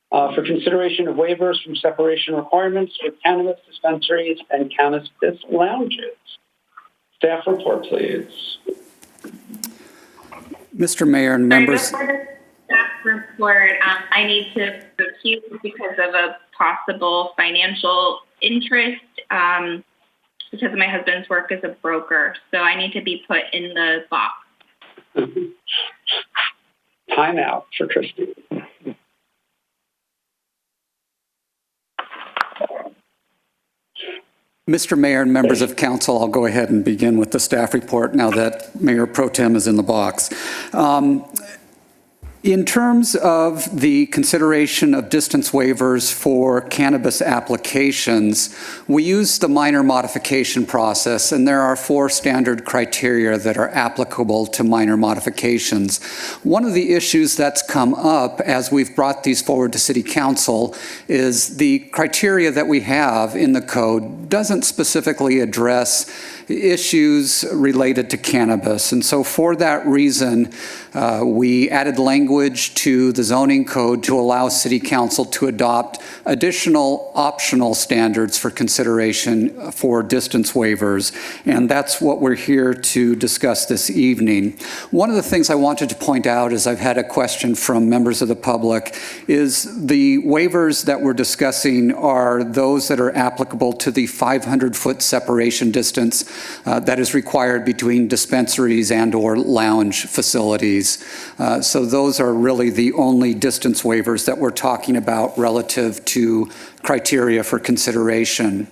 for consideration of waivers from separation requirements for cannabis dispensaries and cannabis lounges. Staff report, please. Mr. Mayor and members. Before the staff report, I need to recuse because of a possible financial interest because of my husband's work as a broker. So I need to be put in the box. Time out for Christy. Mr. Mayor and members of council, I'll go ahead and begin with the staff report now that Mayor Pro Tem is in the box. In terms of the consideration of distance waivers for cannabis applications, we use the minor modification process, and there are 4 standard criteria that are applicable to minor modifications. One of the issues that's come up as we've brought these forward to City Council is the criteria that we have in the code doesn't specifically address issues related to cannabis. And so for that reason, we added language to the zoning code to allow City Council to adopt additional optional standards for consideration for distance waivers. And that's what we're here to discuss this evening. One of the things I wanted to point out, as I've had a question from members of the public, is the waivers that we're discussing are those that are applicable to the 500-foot separation distance that is required between dispensaries and/or lounge facilities. So those are really the only distance waivers that we're talking about relative to criteria for consideration.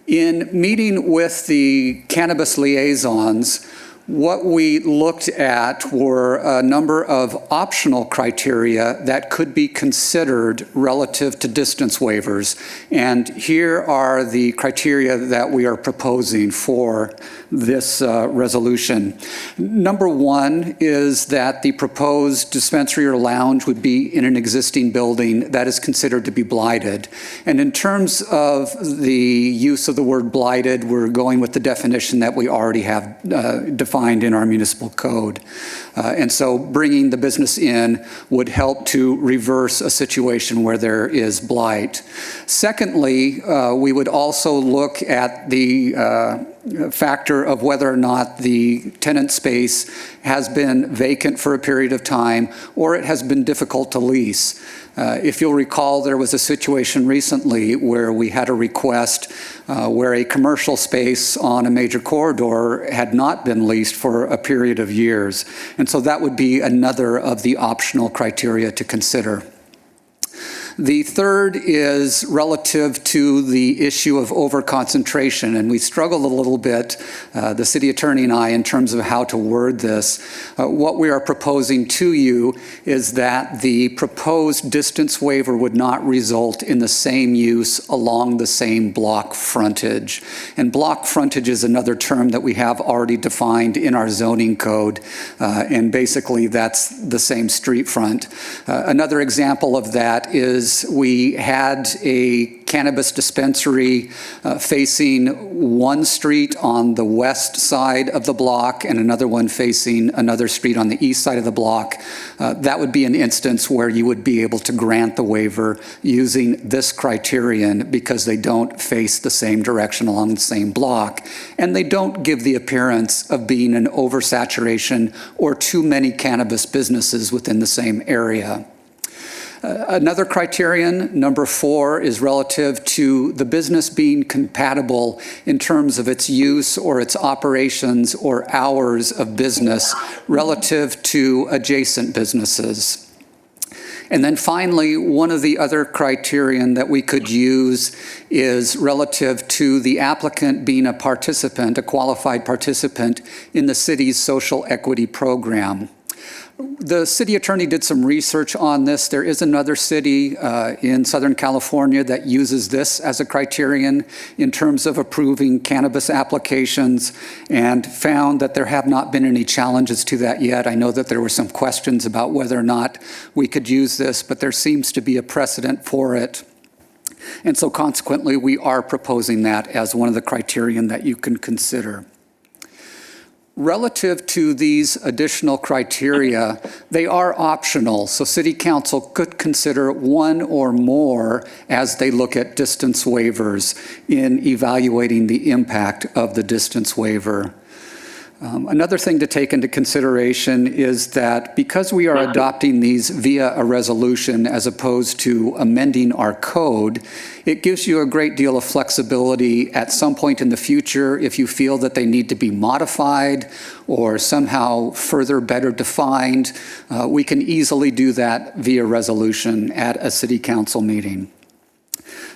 In meeting with the cannabis liaisons, What we looked at were a number of optional criteria that could be considered relative to distance waivers. And here are the criteria that we are proposing for this resolution. Number one is that the proposed dispensary or lounge would be in an existing building that is considered to be blighted. And in terms of the use of the word blighted, we're going with the definition that we already have defined in our municipal code. And so bringing the business in would help to reverse a situation where there is blight. Secondly, we would also look at the factor of whether or not the tenant space has been vacant for a period of time or it has been difficult to lease. If you'll recall, there was a situation recently where we had a request where a commercial space on a major corridor had not been leased for a period of years. And so that would be another of the optional criteria to consider. The third is relative to the issue of overconcentration, and we struggled a little bit, the city attorney and I, in terms of how to word this. What we are proposing to you is that the proposed distance waiver would not result in the same use along the same block frontage. And block frontage is another term that we have already defined in our zoning code, and basically that's the same street front. Another example of that is we had a cannabis dispensary facing one street on the west side of the block and another one facing another street on the east side of the block. That would be an instance where you would be able to grant the waiver using this criterion because they don't face the same direction along the same block, and they don't give the appearance of being an oversaturation or too many cannabis businesses within the same area. Another criterion, number 4, is relative to the business being compatible in terms of its use or its operations or hours of business relative to adjacent businesses. And then finally, one of the other criterion that we could use is relative to the applicant being a participant, a qualified participant in the city's social equity program. The city attorney did some research on this. There is another city in Southern California that uses this as a criterion in terms of approving cannabis applications and found that there have not been any challenges to that yet. I know that there were some questions about whether or not we could use this, but there seems to be a precedent for it. And so consequently, we are proposing that as one of the criterion that you can consider. Relative to these additional criteria, they are optional, so City Council could consider one or more as they look at distance waivers in evaluating the impact of the distance waiver. Another thing to take into consideration is that because we are adopting these via a resolution as opposed to amending our code, it gives you a great deal of flexibility at some point in the future if you feel that they need to be modified or somehow further better defined. We can easily do that via resolution at a city council meeting.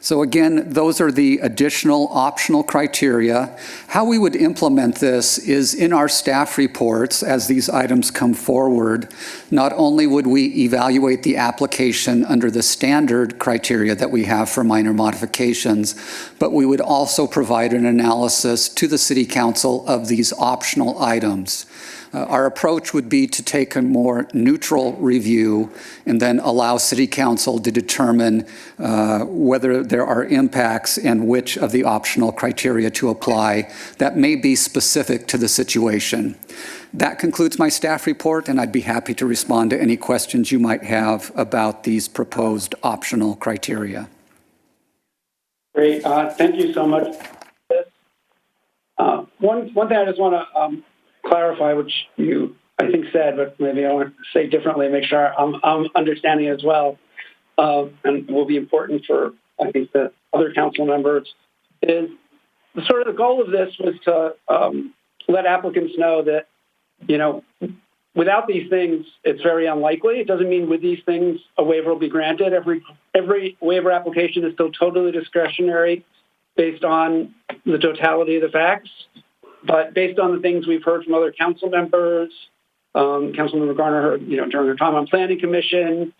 So again, those are the additional optional criteria. How we would implement this is in our staff reports as these items come forward. Not only would we evaluate the application under the standard criteria that we have for minor modifications, but we would also provide an analysis to the City Council of these optional items. Our approach would be to take a more neutral review and then allow City Council to determine whether there are impacts and which of the optional criteria to apply that may be specific to the situation. That concludes my staff report, and I'd be happy to respond to any questions you might have about these proposed optional criteria. Great. Thank you so much. One thing I just want to clarify, which you, I think, said, but maybe I want to say differently, make sure I'm understanding as well, and will be important for, I think, the other council members, is sort of the goal of this was to let applicants know that, you know, without these things, it's very unlikely. It doesn't mean with these things, a waiver will be granted. Every waiver application is still totally discretionary based on the totality of the facts. But based on the things we've heard from other council members, Councilmember Garner heard, during her time on Planning Commission,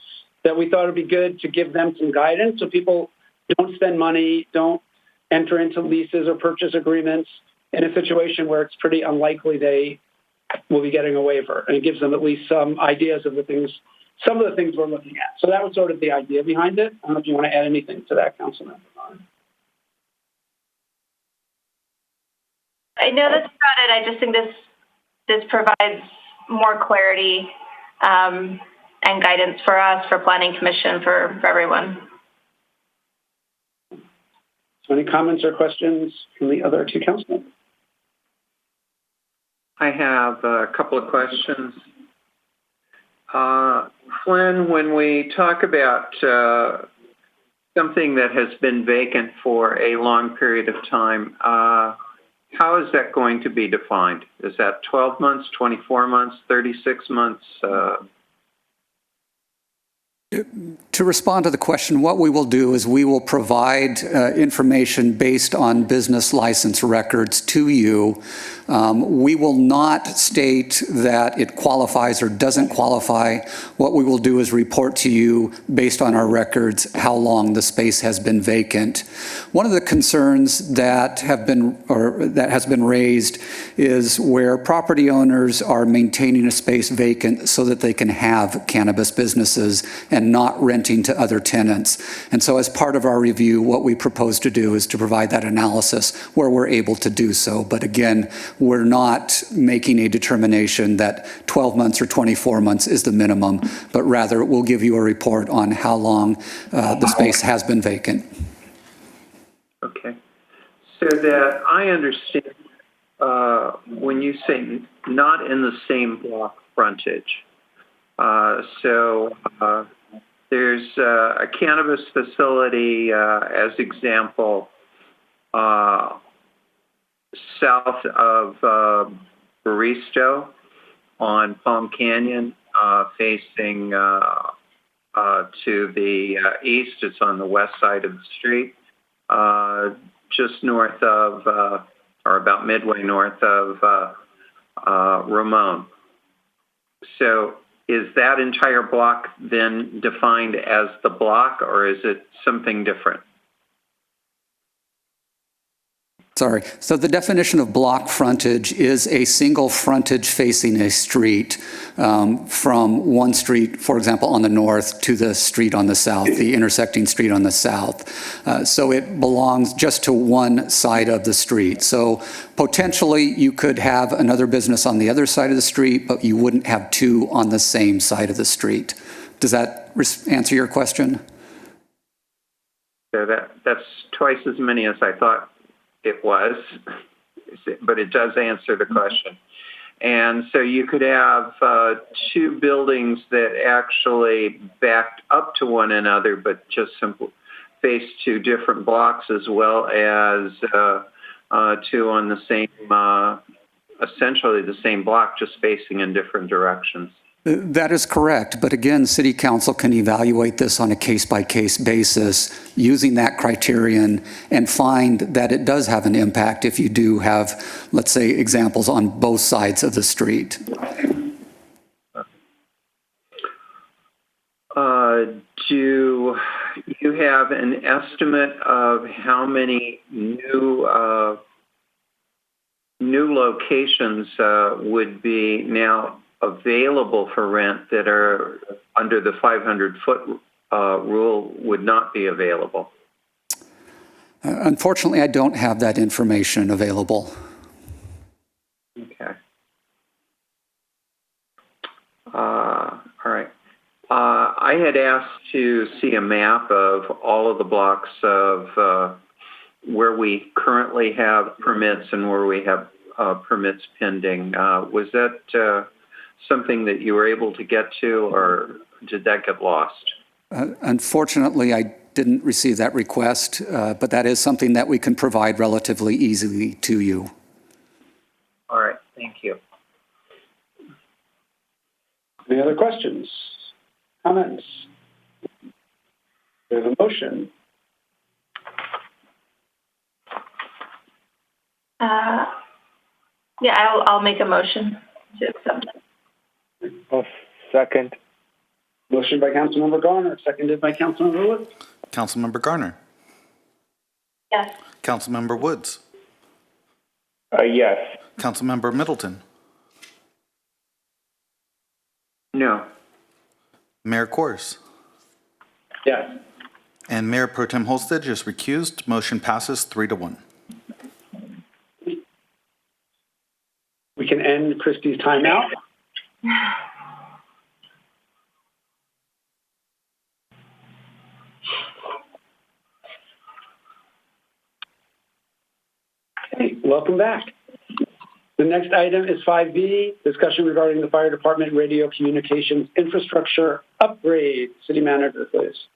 that we thought it'd be good to give them some guidance so people don't spend money, don't enter into leases or purchase agreements in a situation where it's pretty unlikely they will be getting a waiver. And it gives them at least some ideas of some of the things we're looking at. So that was sort of the idea behind it. I don't know if you want to add anything to that, Councilmember. I know that's about it. I just think this provides more clarity and guidance for us, for Planning Commission, for everyone. So any comments or questions from the other two councilmen? I have a couple of questions. Flynn, when we talk about something that has been vacant for a long period of time, how is that going to be defined? Is that 12 months, 24 months, 36 months? To respond to the question, what we will do is we will provide information based on business license records to you. We will not state that it qualifies or doesn't qualify. What we will do is report to you based on our records how long the space has been vacant. One of the concerns that has been raised is where property owners are maintaining a space vacant so that they can have cannabis businesses and not renting to other tenants. And so as part of our review, what we propose to do is to provide that analysis where we're able to do so. But again, we're not making a determination that 12 months or 24 months is the minimum, but rather we'll give you a report on how long the space has been vacant. Okay. So that I understand, when you say not in the same block frontage, there's a cannabis facility, as example, south of Baristo on Palm Canyon, facing to the east. It's on the west side of the street, just north of, or about midway north of Ramon. So is that entire block then defined as the block, or is it something different? Sorry. So the definition of block frontage is a single frontage facing a street from one street, for example, on the north to the street on the south, the intersecting street on the south. So it belongs just to one side of the street. So potentially you could have another business on the other side of the street, but you wouldn't have two on the same side of the street. Does that answer your question? So that's twice as many as I thought it was, but it does answer the question. And so you could have two buildings that actually backed up to one another, but just simply face two different blocks, as well as two on the same, essentially the same block, just facing in different directions. That is correct. But again, City Council can evaluate this on a case-by-case basis using that criterion and find that it does have an impact if you do have, let's say, examples on both sides of the street. Do you have an estimate of how many new locations would be now available for rent that are under the 500-foot rule would not be available? Unfortunately, I don't have that information available. Okay. All right. I had asked to see a map of all of the blocks of where we currently have permits and where we have permits pending. Was that something that you were able to get to, or did that get lost? Unfortunately, I didn't receive that request, but that is something that we can provide relatively easily to you. All right, thank you. Any other questions, comments? There's a motion. Yeah, I'll make a motion to accept it. I'll second. Motion by Councilmember Garner, seconded by Councilmember Woods. Councilmember Garner. Yes. Councilmember Woods. Yes. Councilmember Middleton. No. Mayor Kors. Yes. And Mayor Pro Tem Holstage is recused. Motion passes 3-1. We can end Christie's timeout. Okay, welcome back. The next item is 5B, discussion regarding the fire department radio communications infrastructure upgrade. City Manager, please.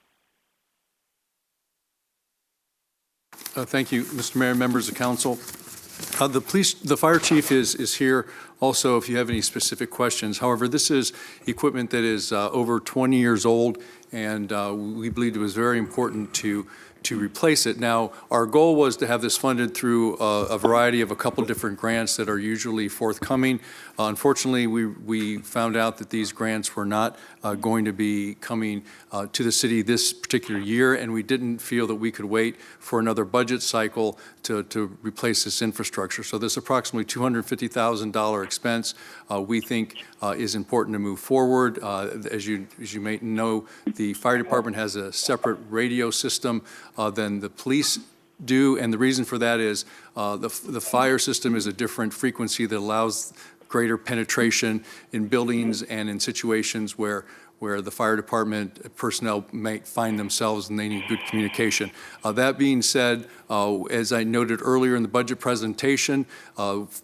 Thank you, Mr. Mayor, members of council. The fire chief is here also if you have any specific questions. However, this is equipment that is over 20 years old, and we believed it was very important to replace it. Now, our goal was to have this funded through a variety of a couple different grants that are usually forthcoming. Unfortunately, we found out that these grants were not going to be coming to the city this particular year, and we didn't feel that we could wait for another budget cycle to replace this infrastructure. So this approximately $250,000 expense we think is important to move forward. As you may know, the fire department has a separate radio system than the police do, and the reason for that is the fire system is a different frequency that allows greater penetration in buildings and in situations where the fire department personnel may find themselves and they need good communication. That being said, as I noted earlier in the budget presentation,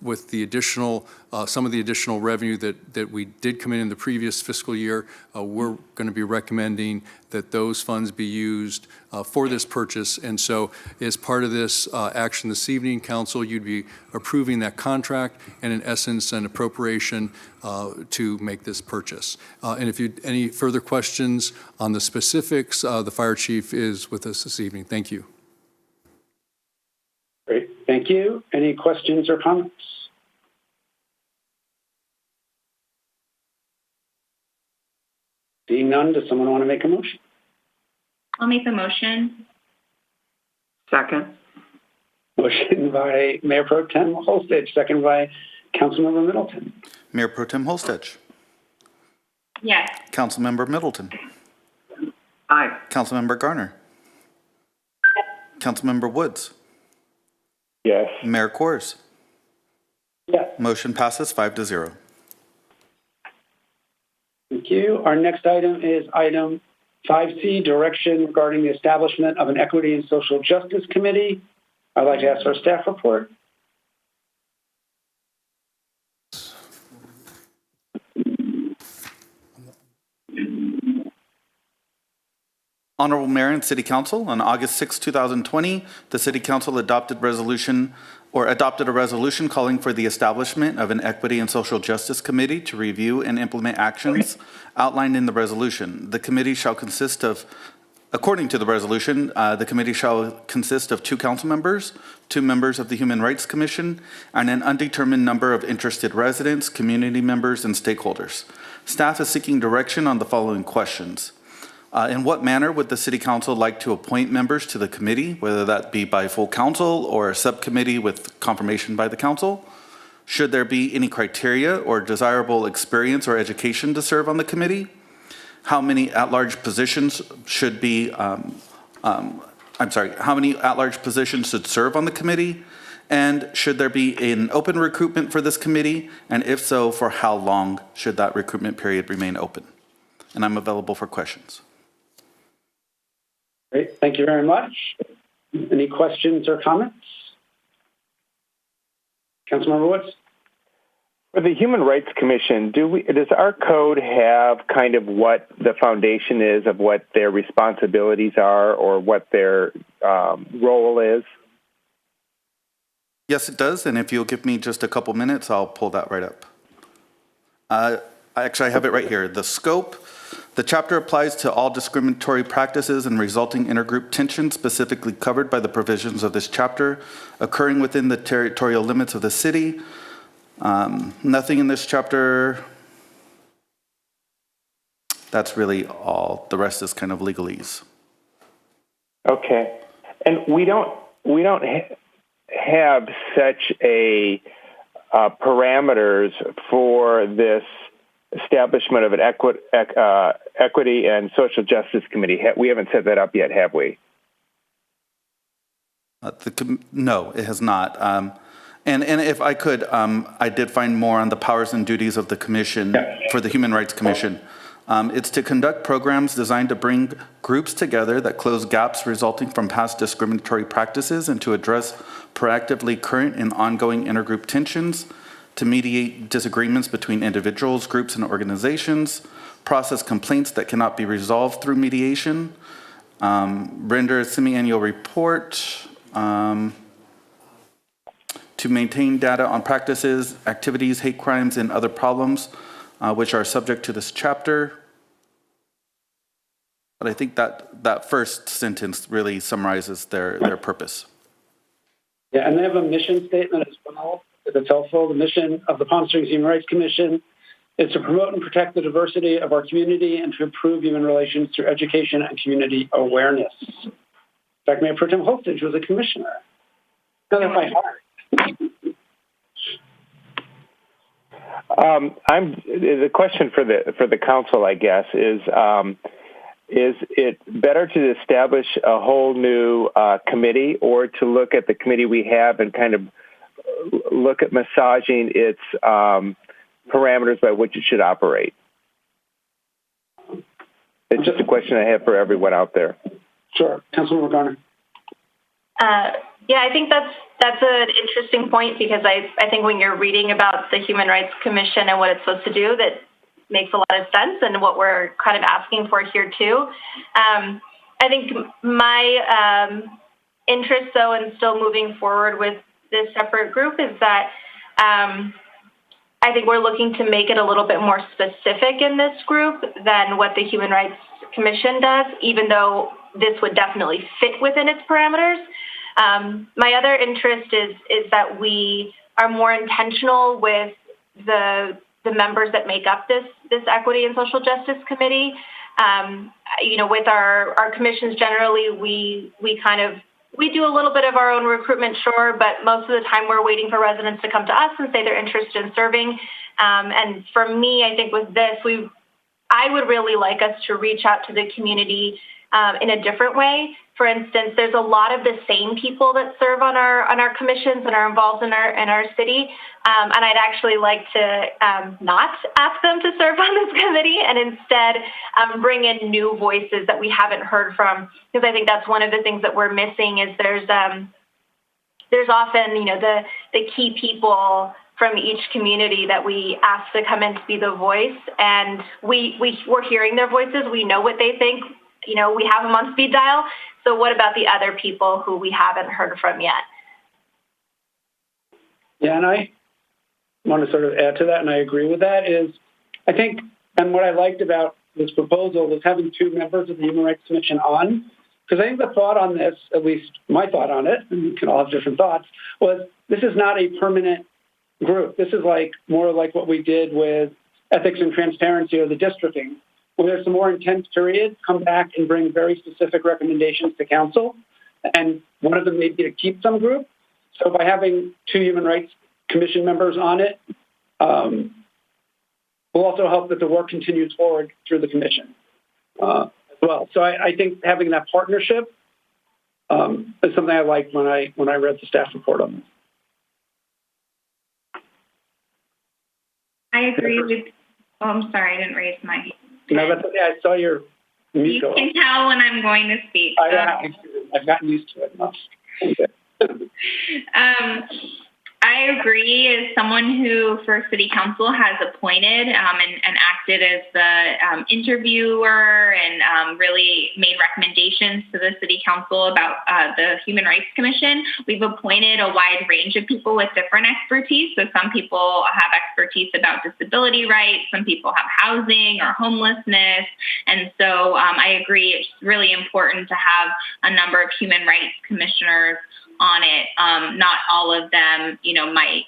with the additional, some of the additional revenue that we did come in the previous fiscal year, we're going to be recommending that those funds be used for this purchase. And so as part of this action this evening, Council, you'd be approving that contract and in essence an appropriation to make this purchase. And if you any further questions on the specifics, the fire chief is with us this evening. Thank you. Great, thank you. Any questions or comments? Seeing none, does someone want to make a motion? I'll make the motion. Second. Motion by Mayor Pro Tem Holstage, second by Councilmember Middleton. Mayor Pro Tem Holstage. Yes. Councilmember Middleton. Aye. Councilmember Garner. Councilmember Woods. Yes. Mayor Kors. Yes. Motion passes 5-0. Thank you. Our next item is item 5C, direction regarding the establishment of an Equity and Social Justice Committee. I'd like to ask for a staff report. Honorable Mayor and City Council, on August 6, 2020, the City Council adopted a resolution calling for the establishment of an Equity and Social Justice Committee to review and implement actions outlined in the resolution. The committee shall consist of, according to the resolution, the committee shall consist of 2 council members, 2 members of the Human Rights Commission, and an undetermined number of interested residents, community members, and stakeholders. Staff is seeking direction on the following questions. In what manner would the City Council like to appoint members to the committee, whether that be by full council or a subcommittee with confirmation by the council? Should there be any criteria or desirable experience or education to serve on the committee? How many at-large positions should be, how many at-large positions should serve on the committee? And should there be an open recruitment for this committee? And if so, for how long should that recruitment period remain open? And I'm available for questions. Great, thank you very much. Any questions or comments? Councilmember Woods? For the Human Rights Commission, does our code have kind of what the foundation is of what their responsibilities are or what their role is? Yes, it does. And if you'll give me just a couple minutes, I'll pull that right up. Actually, I have it right here. The scope. The chapter applies to all discriminatory practices and resulting intergroup tension specifically covered by the provisions of this chapter occurring within the territorial limits of the city. Nothing in this chapter. That's really all. The rest is kind of legalese. Okay. And we don't have such a parameters for this establishment of an equity and social justice committee. We haven't set that up yet, have we? No, it has not. And if I could, I did find more on the powers and duties of the commission for the Human Rights Commission. It's to conduct programs designed to bring groups together that close gaps resulting from past discriminatory practices and to address proactively current and ongoing intergroup tensions, to mediate disagreements between individuals, groups, and organizations, process complaints that cannot be resolved through mediation, render a semi-annual report, to maintain data on practices, activities, hate crimes, and other problems which are subject to this chapter. But I think that first sentence really summarizes their purpose. Yeah, and they have a mission statement as well that's helpful. The mission of the Palm Springs Human Rights Commission is to promote and protect the diversity of our community and to improve human relations through education and community awareness. In fact, Mayor Pro Tem Holstage was a commissioner. Got it by heart. The question for the council, I guess, is it better to establish a whole new committee, or to look at the committee we have and kind of look at massaging its parameters by which it should operate? It's just a question I have for everyone out there. Sure, Councilwoman Garner. Yeah, I think that's an interesting point, because I think when you're reading about the Human Rights Commission and what it's supposed to do, that makes a lot of sense, and what we're kind of asking for here too. I think my interest, though, in still moving forward with this separate group is that I think we're looking to make it a little bit more specific in this group than what the Human Rights Commission does, even though this would definitely fit within its parameters. My other interest is that we are more intentional with the members that make up this Equity and Social Justice Committee. With our commissions generally, we do a little bit of our own recruitment, sure, but most of the time we're waiting for residents to come to us and say they're interested in serving. And for me, I think with this, I would really like us to reach out to the community in a different way. For instance, there's a lot of the same people that serve on our commissions and are involved in our city, and I'd actually like to not ask them to serve on this committee, and instead bring in new voices that we haven't heard from, because I think that's one of the things that we're missing. Is there's often the key people from each community that we ask to come in to be the voice, and we're hearing their voices. We know what they think. We have them on speed dial. So what about the other people who we haven't heard from yet? Yeah, and I want to sort of add to that, and I agree with that, is I think, and what I liked about this proposal was having two members of the Human Rights Commission on, because I think the thought on this, at least my thought on it, and we can all have different thoughts, was this is not a permanent group. This is more like what we did with ethics and transparency or the districting. When there's some more intense periods, come back and bring very specific recommendations to council. And one of them may be to keep some group. So by having two Human Rights Commission members on it, will also help that the work continues forward through the commission as well. So I think having that partnership is something I liked when I read the staff report on this. I agree with, I'm sorry, I didn't raise my hand. No, that's okay. I saw your mute go. You can tell when I'm going to speak. I've gotten used to it enough. I agree, as someone who for City Council has appointed and acted as the interviewer and really made recommendations to the City Council about the Human Rights Commission. We've appointed a wide range of people with different expertise. So some people have expertise about disability rights, some people have housing or homelessness. And so I agree, it's really important to have a number of human rights commissioners on it. Not all of them, might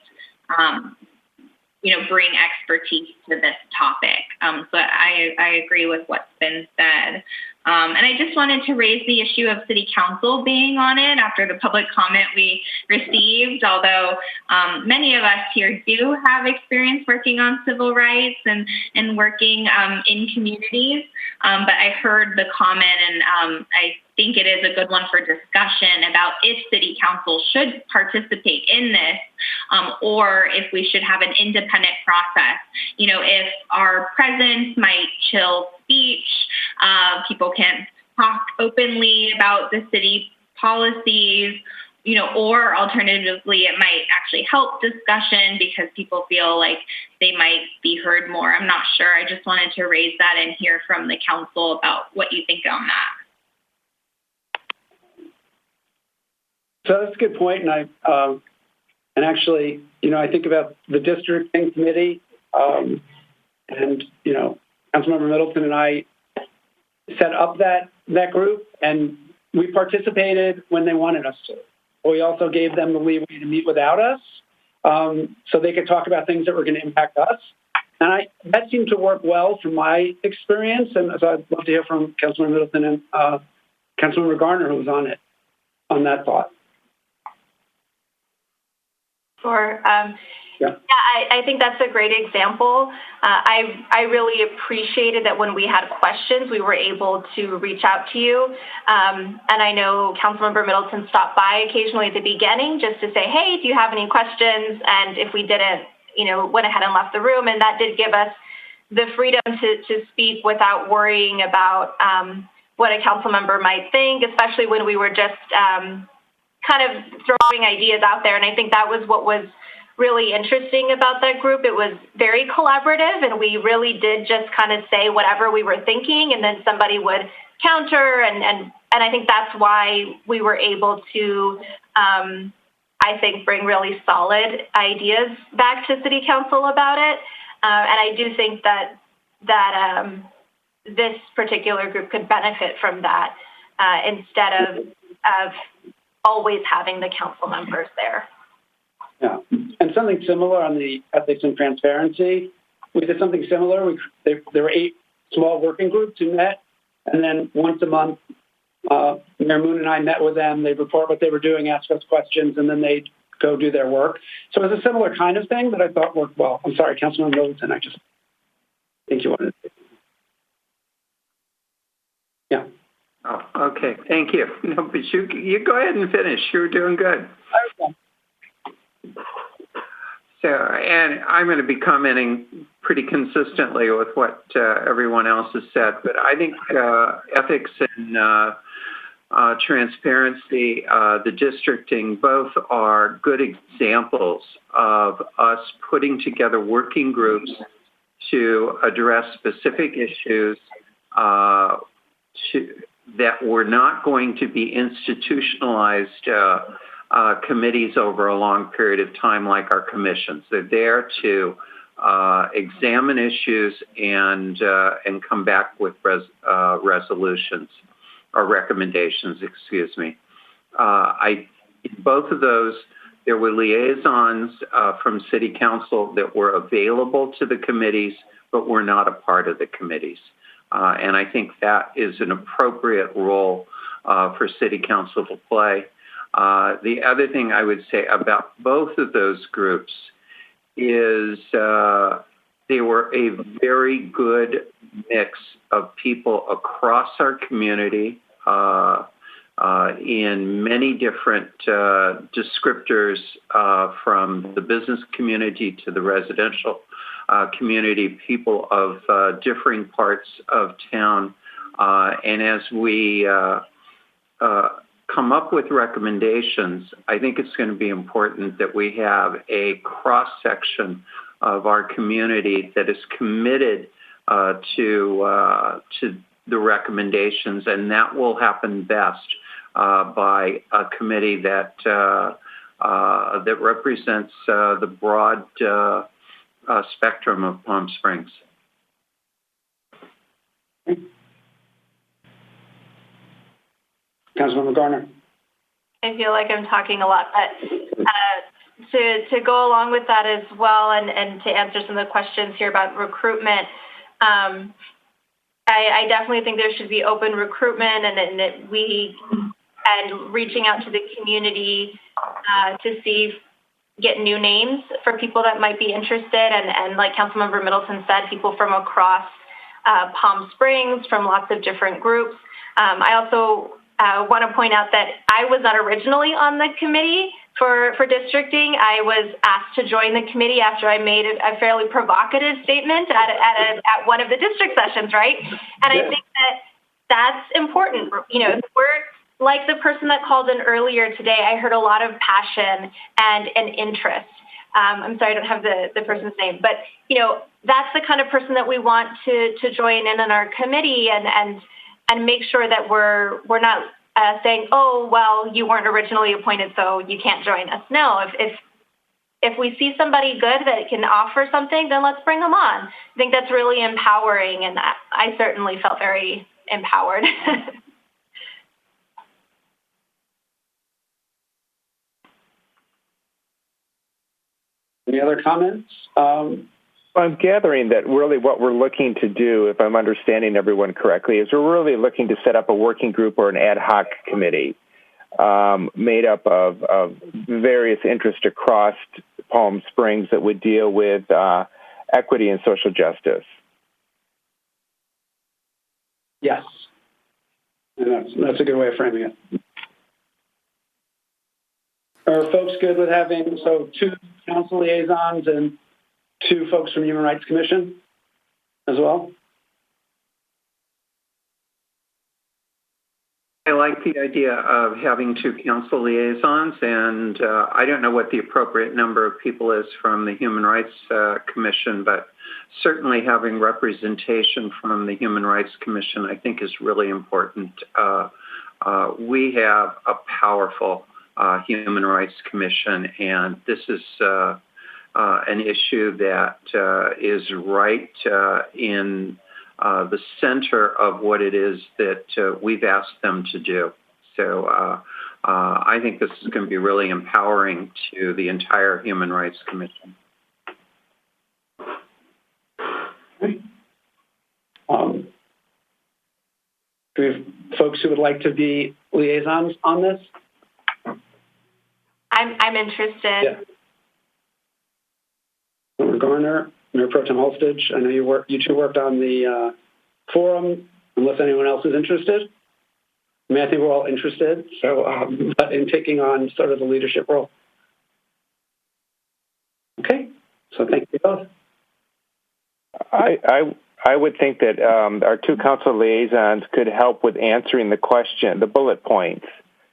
bring expertise to this topic. So I agree with what's been said. And I just wanted to raise the issue of City Council being on it after the public comment we received, although many of us here do have experience working on civil rights and working in communities. But I heard the comment, and I think it is a good one for discussion about if City Council should participate in this, or if we should have an independent process. If our presence might chill speech, people can't talk openly about the city policies, or alternatively, it might actually help discussion because people feel like they might be heard more. I'm not sure. I just wanted to raise that and hear from the council about what you think on that. So that's a good point, and actually, I think about the districting committee, and Councilmember Middleton and I set up that group, and we participated when they wanted us to. But we also gave them the leeway to meet without us, so they could talk about things that were going to impact us. And that seemed to work well from my experience, and so I'd love to hear from Councilmember Middleton and Councilmember Garner, who was on that thought. Sure. I think that's a great example. I really appreciated that when we had questions, we were able to reach out to you. And I know Councilmember Middleton stopped by occasionally at the beginning just to say, hey, do you have any questions? And if we didn't, went ahead and left the room. And that did give us the freedom to speak without worrying about what a council member might think, especially when we were just kind of throwing ideas out there. And I think that was what was really interesting about that group. It was very collaborative, and we really did just kind of say whatever we were thinking, and then somebody would counter, and I think that's why we were able to, I think, bring really solid ideas back to City Council about it. And I do think that this particular group could benefit from that instead of always having the council members there. Yeah, and something similar on the ethics and transparency. We did something similar. There were 8 small working groups who met, and then once a month, Mayor Moon and I met with them. They'd report what they were doing, ask us questions, and then they'd go do their work. So it was a similar kind of thing that I thought worked well. I'm sorry, Councilman Middleton, I just think you wanted to. Yeah. Oh, okay. Thank you. No, but you go ahead and finish. You're doing good. Okay. So, and I'm going to be commenting pretty consistently with what everyone else has said, but I think ethics and transparency, the districting, both are good examples of us putting together working groups to address specific issues that were not going to be institutionalized committees over a long period of time like our commissions. They're there to examine issues and come back with resolutions or recommendations, excuse me. In both of those, there were liaisons from City Council that were available to the committees but were not a part of the committees. And I think that is an appropriate role for City Council to play. The other thing I would say about both of those groups is they were a very good mix of people across our community in many different descriptors from the business community to the residential community, people of differing parts of town. And as we come up with recommendations, I think it's going to be important that we have a cross-section of our community that is committed to the recommendations, and that will happen best by a committee that represents the broad spectrum of Palm Springs. Councilwoman Garner. I feel like I'm talking a lot, but to go along with that as well, and to answer some of the questions here about recruitment, I definitely think there should be open recruitment, and reaching out to the community to get new names for people that might be interested, and like Councilmember Middleton said, people from across Palm Springs, from lots of different groups. I also want to point out that I was not originally on the committee for districting. I was asked to join the committee after I made a fairly provocative statement at one of the district sessions, right? And I think that's important. You know, we're like the person that called in earlier today. I heard a lot of passion and interest. I'm sorry, I don't have the person's name, but you know, that's the kind of person that we want to join in on our committee, and make sure that we're not saying, oh, well, you weren't originally appointed, so you can't join us. No, if we see somebody good that can offer something, then let's bring them on. I think that's really empowering, and I certainly felt very empowered. Any other comments? I'm gathering that really what we're looking to do, if I'm understanding everyone correctly, is we're really looking to set up a working group or an ad hoc committee made up of various interests across Palm Springs that would deal with equity and social justice. Yes. And that's a good way of framing it. Are folks good with having, 2 council liaisons and 2 folks from Human Rights Commission as well? I like the idea of having 2 council liaisons, and I don't know what the appropriate number of people is from the Human Rights Commission, but certainly having representation from the Human Rights Commission, I think, is really important. We have a powerful Human Rights Commission, and this is an issue that is right in the center of what it is that we've asked them to do. So I think this is going to be really empowering to the entire Human Rights Commission. Do we have folks who would like to be liaisons on this? I'm interested. Yeah. Member Garner, Mayor Pro Tem Holstich, I know you 2 worked on the forum, unless anyone else is interested. I mean, I think we're all interested, so but in taking on sort of the leadership role. Okay, so thank you both. I would think that our 2 council liaisons could help with answering the question, the bullet points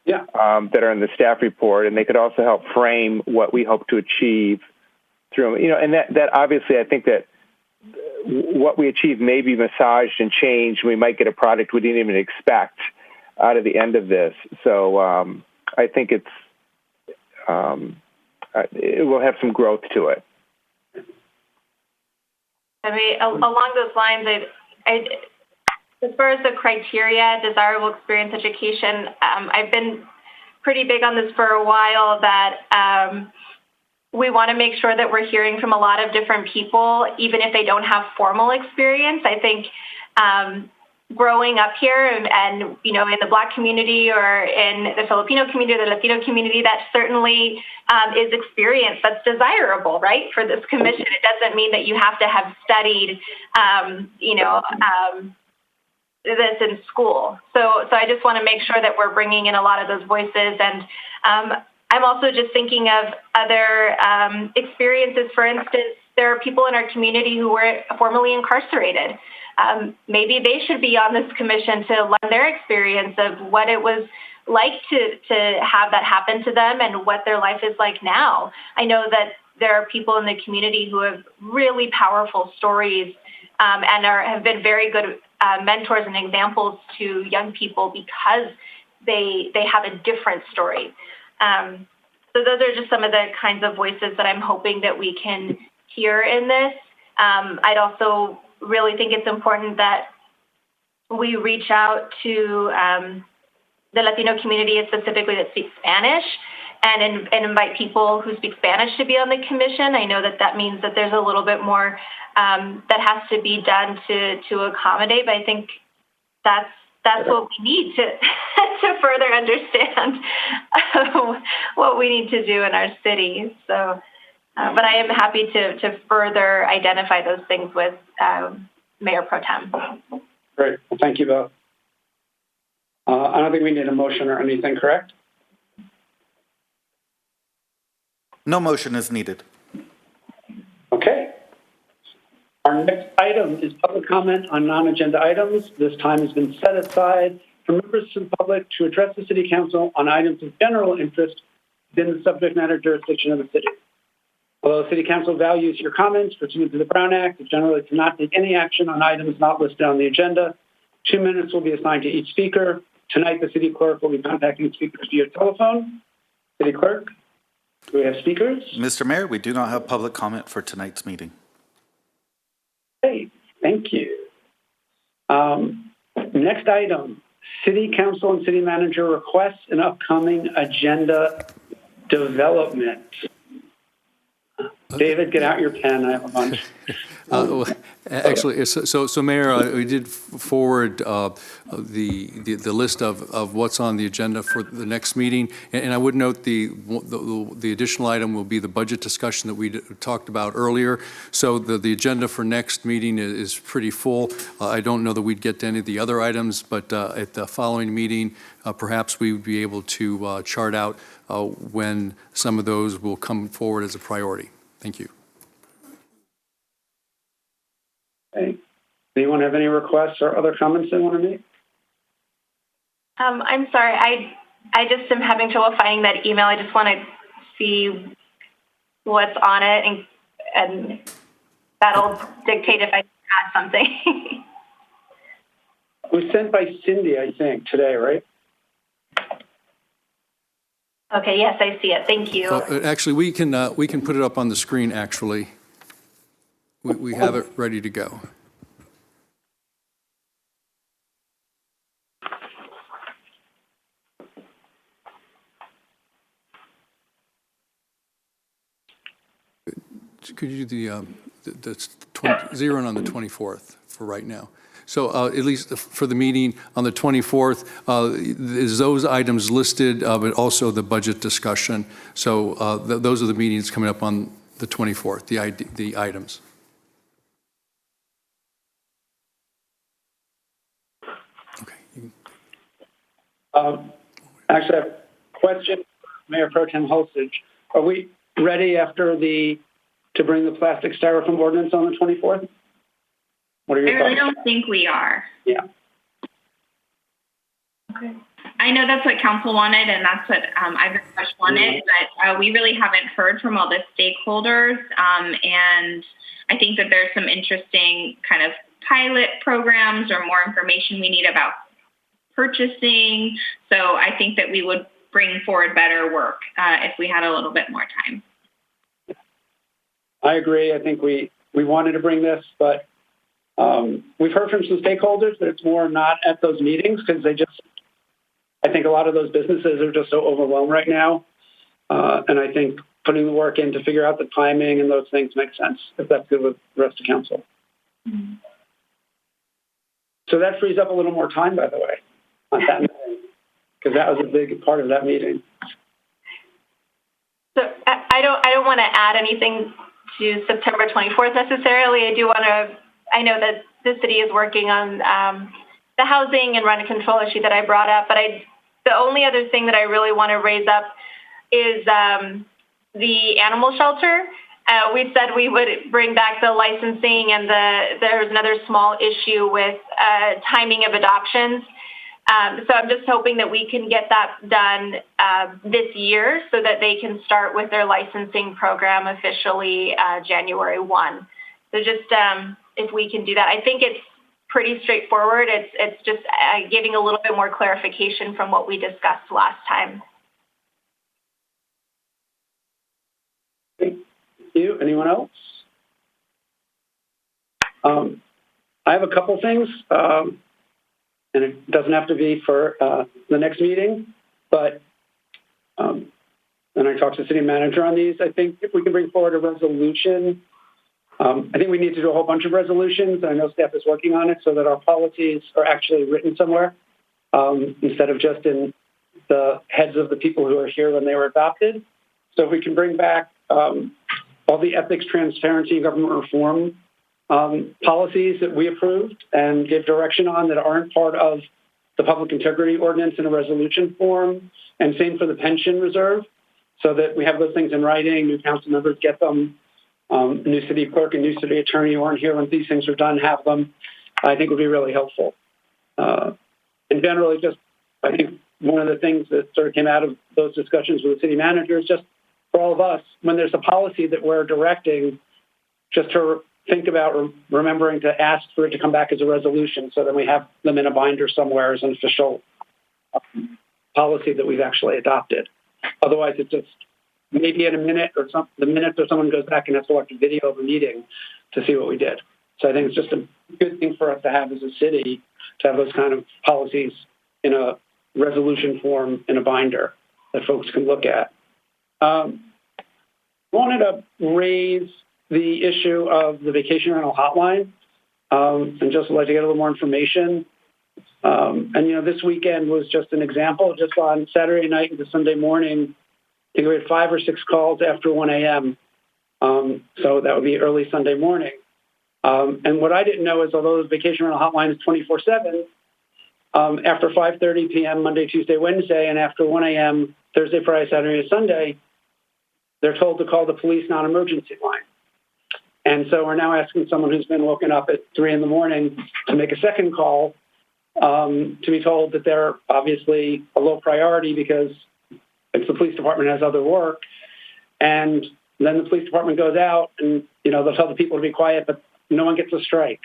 that are in the staff report, and they could also help frame what we hope to achieve through, you know, and that obviously I think that what we achieve may be massaged and changed. We might get a product we didn't even expect out of the end of this. So I think it will have some growth to it. I mean, along those lines, as far as the criteria, desirable experience, education, I've been pretty big on this for a while, that we want to make sure that we're hearing from a lot of different people, even if they don't have formal experience. I think growing up here and you know, in the Black community or in the Filipino community, the Latino community, that certainly is experience that's desirable, right, for this commission. It doesn't mean that you have to have studied, this in school. So I just want to make sure that we're bringing in a lot of those voices. And I'm also just thinking of other experiences. For instance, there are people in our community who were formerly incarcerated. Maybe they should be on this commission to learn their experience of what it was like to have that happen to them and what their life is like now. I know that there are people in the community who have really powerful stories and have been very good mentors and examples to young people because they have a different story. So those are just some of the kinds of voices that I'm hoping that we can hear in this. I'd also really think it's important that we reach out to the Latino community, specifically that speaks Spanish, and invite people who speak Spanish to be on the commission. I know that means that there's a little bit more that has to be done to accommodate, but I think that's what we need to to further understand what we need to do in our city. So, but I am happy to further identify those things with Mayor Pro Tem. Great. Well, thank you both. I don't think we need a motion or anything, correct? No motion is needed. Okay. Our next item is public comment on non-agenda items. This time has been set aside for members of the public to address the City Council on items of general interest within the subject matter jurisdiction of the city. Although the City Council values your comments pursuant to the Brown Act, it generally cannot take any action on items not listed on the agenda. 2 minutes will be assigned to each speaker. Tonight, the City Clerk will be contacting speakers via telephone. City Clerk, do we have speakers? Mr. Mayor, we do not have public comment for tonight's meeting. Okay, thank you. Next item, City Council and City Manager requests an upcoming agenda development. David, get out your pen. I have a bunch. Actually, so Mayor, we did forward the list of what's on the agenda for the next meeting, and I would note the additional item will be the budget discussion that we talked about earlier. So the agenda for next meeting is pretty full. I don't know that we'd get to any of the other items, but at the following meeting, perhaps we would be able to chart out when some of those will come forward as a priority. Thank you. Okay. Anyone have any requests or other comments they want to make? I'm sorry, I just am having trouble finding that email. I just want to see what's on it, and that'll dictate if I add something. It was sent by Cindy, I think, today, right? Okay, yes, I see it. Thank you. Actually, we can put it up on the screen, actually. We have it ready to go. Could you do zero in on the 24th for right now? So at least for the meeting on the 24th, is those items listed, but also the budget discussion. So those are the meetings coming up on the 24th, the items. Okay. Actually, I have a question for Mayor Pro Tem Hulsich. Are we ready after to bring the plastic styrofoam ordinance on the 24th? What are your I really thoughts? don't think we are. Yeah. Okay. I know that's what council wanted, and that's what I very much wanted, but we really haven't heard from all the stakeholders, and I think that there's some interesting kind of pilot programs or more information we need about purchasing. So I think that we would bring forward better work if we had a little bit more time. I agree. I think we wanted to bring this, but we've heard from some stakeholders that it's more not at those meetings because I think a lot of those businesses are just so overwhelmed right now. And I think putting the work in to figure out the timing and those things makes sense, if that's good with the rest of council. Mm-hmm. So that frees up a little more time, by the way, on that meeting, because that was a big part of that meeting. So I don't want to add anything to September 24th necessarily. I know that the city is working on the housing and rent control issue that I brought up, but the only other thing that I really want to raise up is the animal shelter. We said we would bring back the licensing, and there's another small issue with timing of adoptions. So I'm just hoping that we can get that done this year so that they can start with their licensing program officially January 1. So just if we can do that. I think it's pretty straightforward. It's just giving a little bit more clarification from what we discussed last time. Thank you. Anyone else? I have a couple things, and it doesn't have to be for the next meeting, but and I talked to the city manager on these. I think if we can bring forward a resolution, I think we need to do a whole bunch of resolutions. And I know staff is working on it so that our policies are actually written somewhere instead of just in the heads of the people who are here when they were adopted. So if we can bring back all the ethics, transparency, government reform policies that we approved and give direction on that aren't part of the public integrity ordinance in a resolution form, and same for the pension reserve, so that we have those things in writing, new council members get them, new city clerk and new city attorney who aren't here when these things are done have them, I think would be really helpful. And generally, just I think one of the things that sort of came out of those discussions with the city manager is just for all of us, when there's a policy that we're directing, just to think about remembering to ask for it to come back as a resolution so that we have them in a binder somewhere as an official policy that we've actually adopted. Otherwise, it's just maybe in a minute or the minute that someone goes back and has to watch a video of a meeting to see what we did. So I think it's just a good thing for us to have as a city to have those kind of policies in a resolution form in a binder that folks can look at. Wanted to raise the issue of the vacation rental hotline and just like to get a little more information. And, you know, this weekend was just an example. Just on Saturday night into Sunday morning, I think we had 5 or 6 calls after 1 a.m. So that would be early Sunday morning. And what I didn't know is although the vacation rental hotline is 24/7, after 5:30 p.m. Monday, Tuesday, Wednesday, and after 1 a.m. Thursday, Friday, Saturday, and Sunday, they're told to call the police non-emergency line. And so we're now asking someone who's been woken up at 3 in the morning to make a second call to be told that they're obviously a low priority because if the police department has other work. And then the police department goes out and, you know, they'll tell the people to be quiet, but no one gets a strike.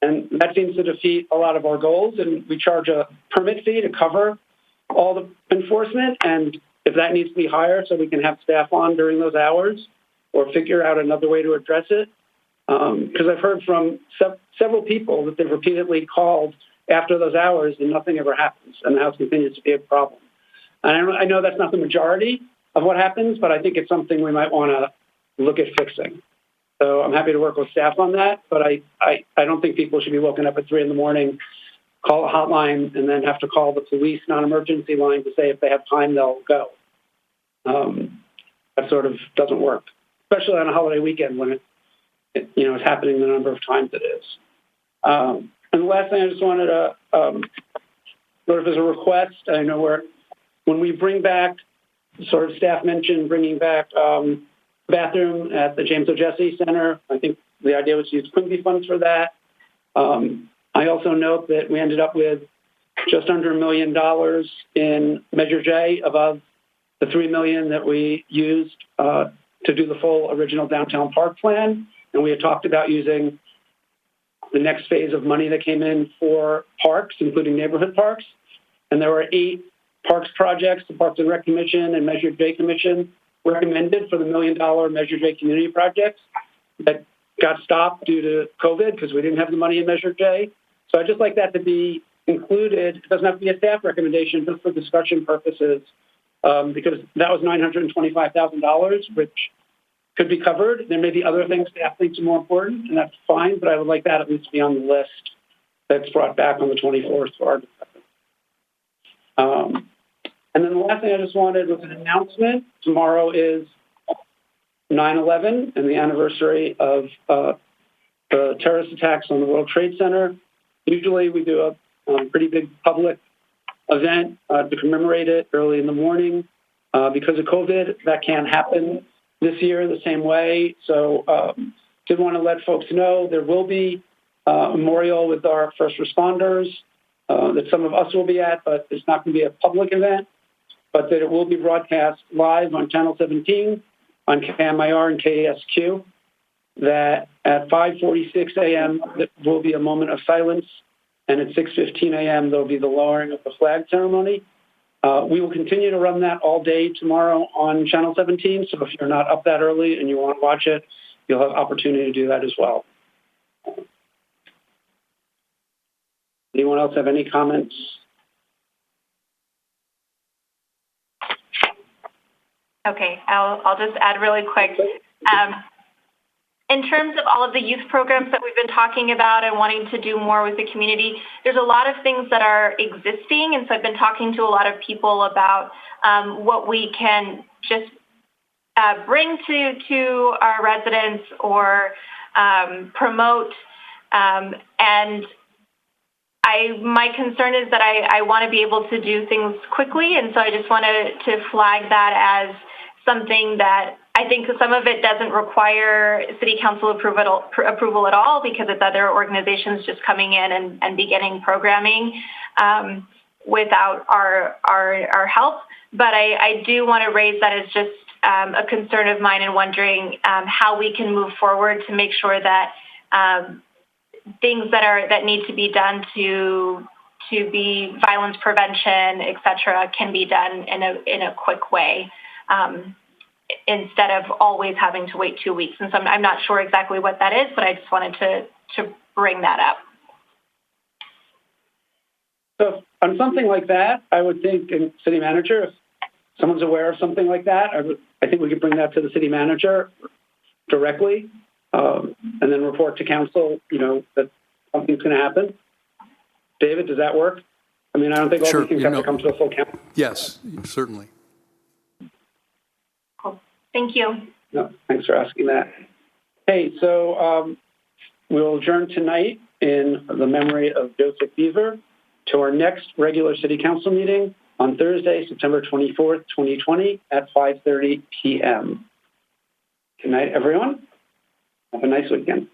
And that seems to defeat a lot of our goals. And we charge a permit fee to cover all the enforcement. And if that needs to be higher so we can have staff on during those hours or figure out another way to address it. Because I've heard from several people that they've repeatedly called after those hours and nothing ever happens. And the house continues to be a problem. And I know that's not the majority of what happens, but I think it's something we might want to look at fixing. So I'm happy to work with staff on that, but I don't think people should be woken up at 3 in the morning, call a hotline, and then have to call the police non-emergency line to say if they have time, they'll go. That sort of doesn't work, especially on a holiday weekend when it is happening the number of times it is. And the last thing I just wanted to sort of as a request, I know when we bring back, sort of staff mentioned bringing back bathroom at the James O. Jesse Center. I think the idea was to use Quimby funds for that. I also note that we ended up with just under $1 million in Measure J above the $3 million that we used to do the full original downtown park plan. And we had talked about using the next phase of money that came in for parks, including neighborhood parks. And there were 8 parks projects, the Parks and Rec Commission and Measure J Commission recommended for the $1 million Measure J community projects that got stopped due to COVID because we didn't have the money in Measure J. So I'd just like that to be included. It doesn't have to be a staff recommendation, just for discussion purposes, because that was $925,000, which could be covered. There may be other things staff thinks are more important, and that's fine, but I would like that at least to be on the list that's brought back on the 24th for our discussion. And then the last thing I just wanted was an announcement. Tomorrow is 9/11 and the anniversary of the terrorist attacks on the World Trade Center. Usually we do a pretty big public event to commemorate it early in the morning. Because of COVID, that can't happen this year the same way. So did want to let folks know there will be a memorial with our first responders that some of us will be at, but it's not going to be a public event, but that it will be broadcast live on Channel 17, on KMIR and KASQ, that at 5:46 a.m. there will be a moment of silence, and at 6:15 a.m. there will be the lowering of the flag ceremony. We will continue to run that all day tomorrow on Channel 17, so if you're not up that early and you want to watch it, you'll have opportunity to do that as well. Anyone else have any comments? Okay, I'll just add really quick. In terms of all of the youth programs that we've been talking about and wanting to do more with the community, there's a lot of things that are existing. And so I've been talking to a lot of people about what we can just bring to our residents or promote. And my concern is that I want to be able to do things quickly. And so I just wanted to flag that as something that I think some of it doesn't require city council approval at all, because it's other organizations just coming in and beginning programming without our help. But I do want to raise that as just a concern of mine and wondering how we can move forward to make sure that things that need to be done to be violence prevention, et cetera, can be done in a quick way. Instead of always having to wait 2 weeks. And so I'm not sure exactly what that is, but I just wanted to bring that up. So on something like that, I would think, in city manager, if someone's aware of something like that, I think we could bring that to the city manager directly, and then report to council, that something's going to happen. David, does that work? I mean, I don't think all these things have to come to a full council. Yes, certainly. Thank you. No, thanks for asking that. Hey, so we'll adjourn tonight in the memory of Joseph Beaver to our next regular city council meeting on Thursday, September 24th, 2020 at 5:30 p.m. Good night, everyone. Have a nice weekend.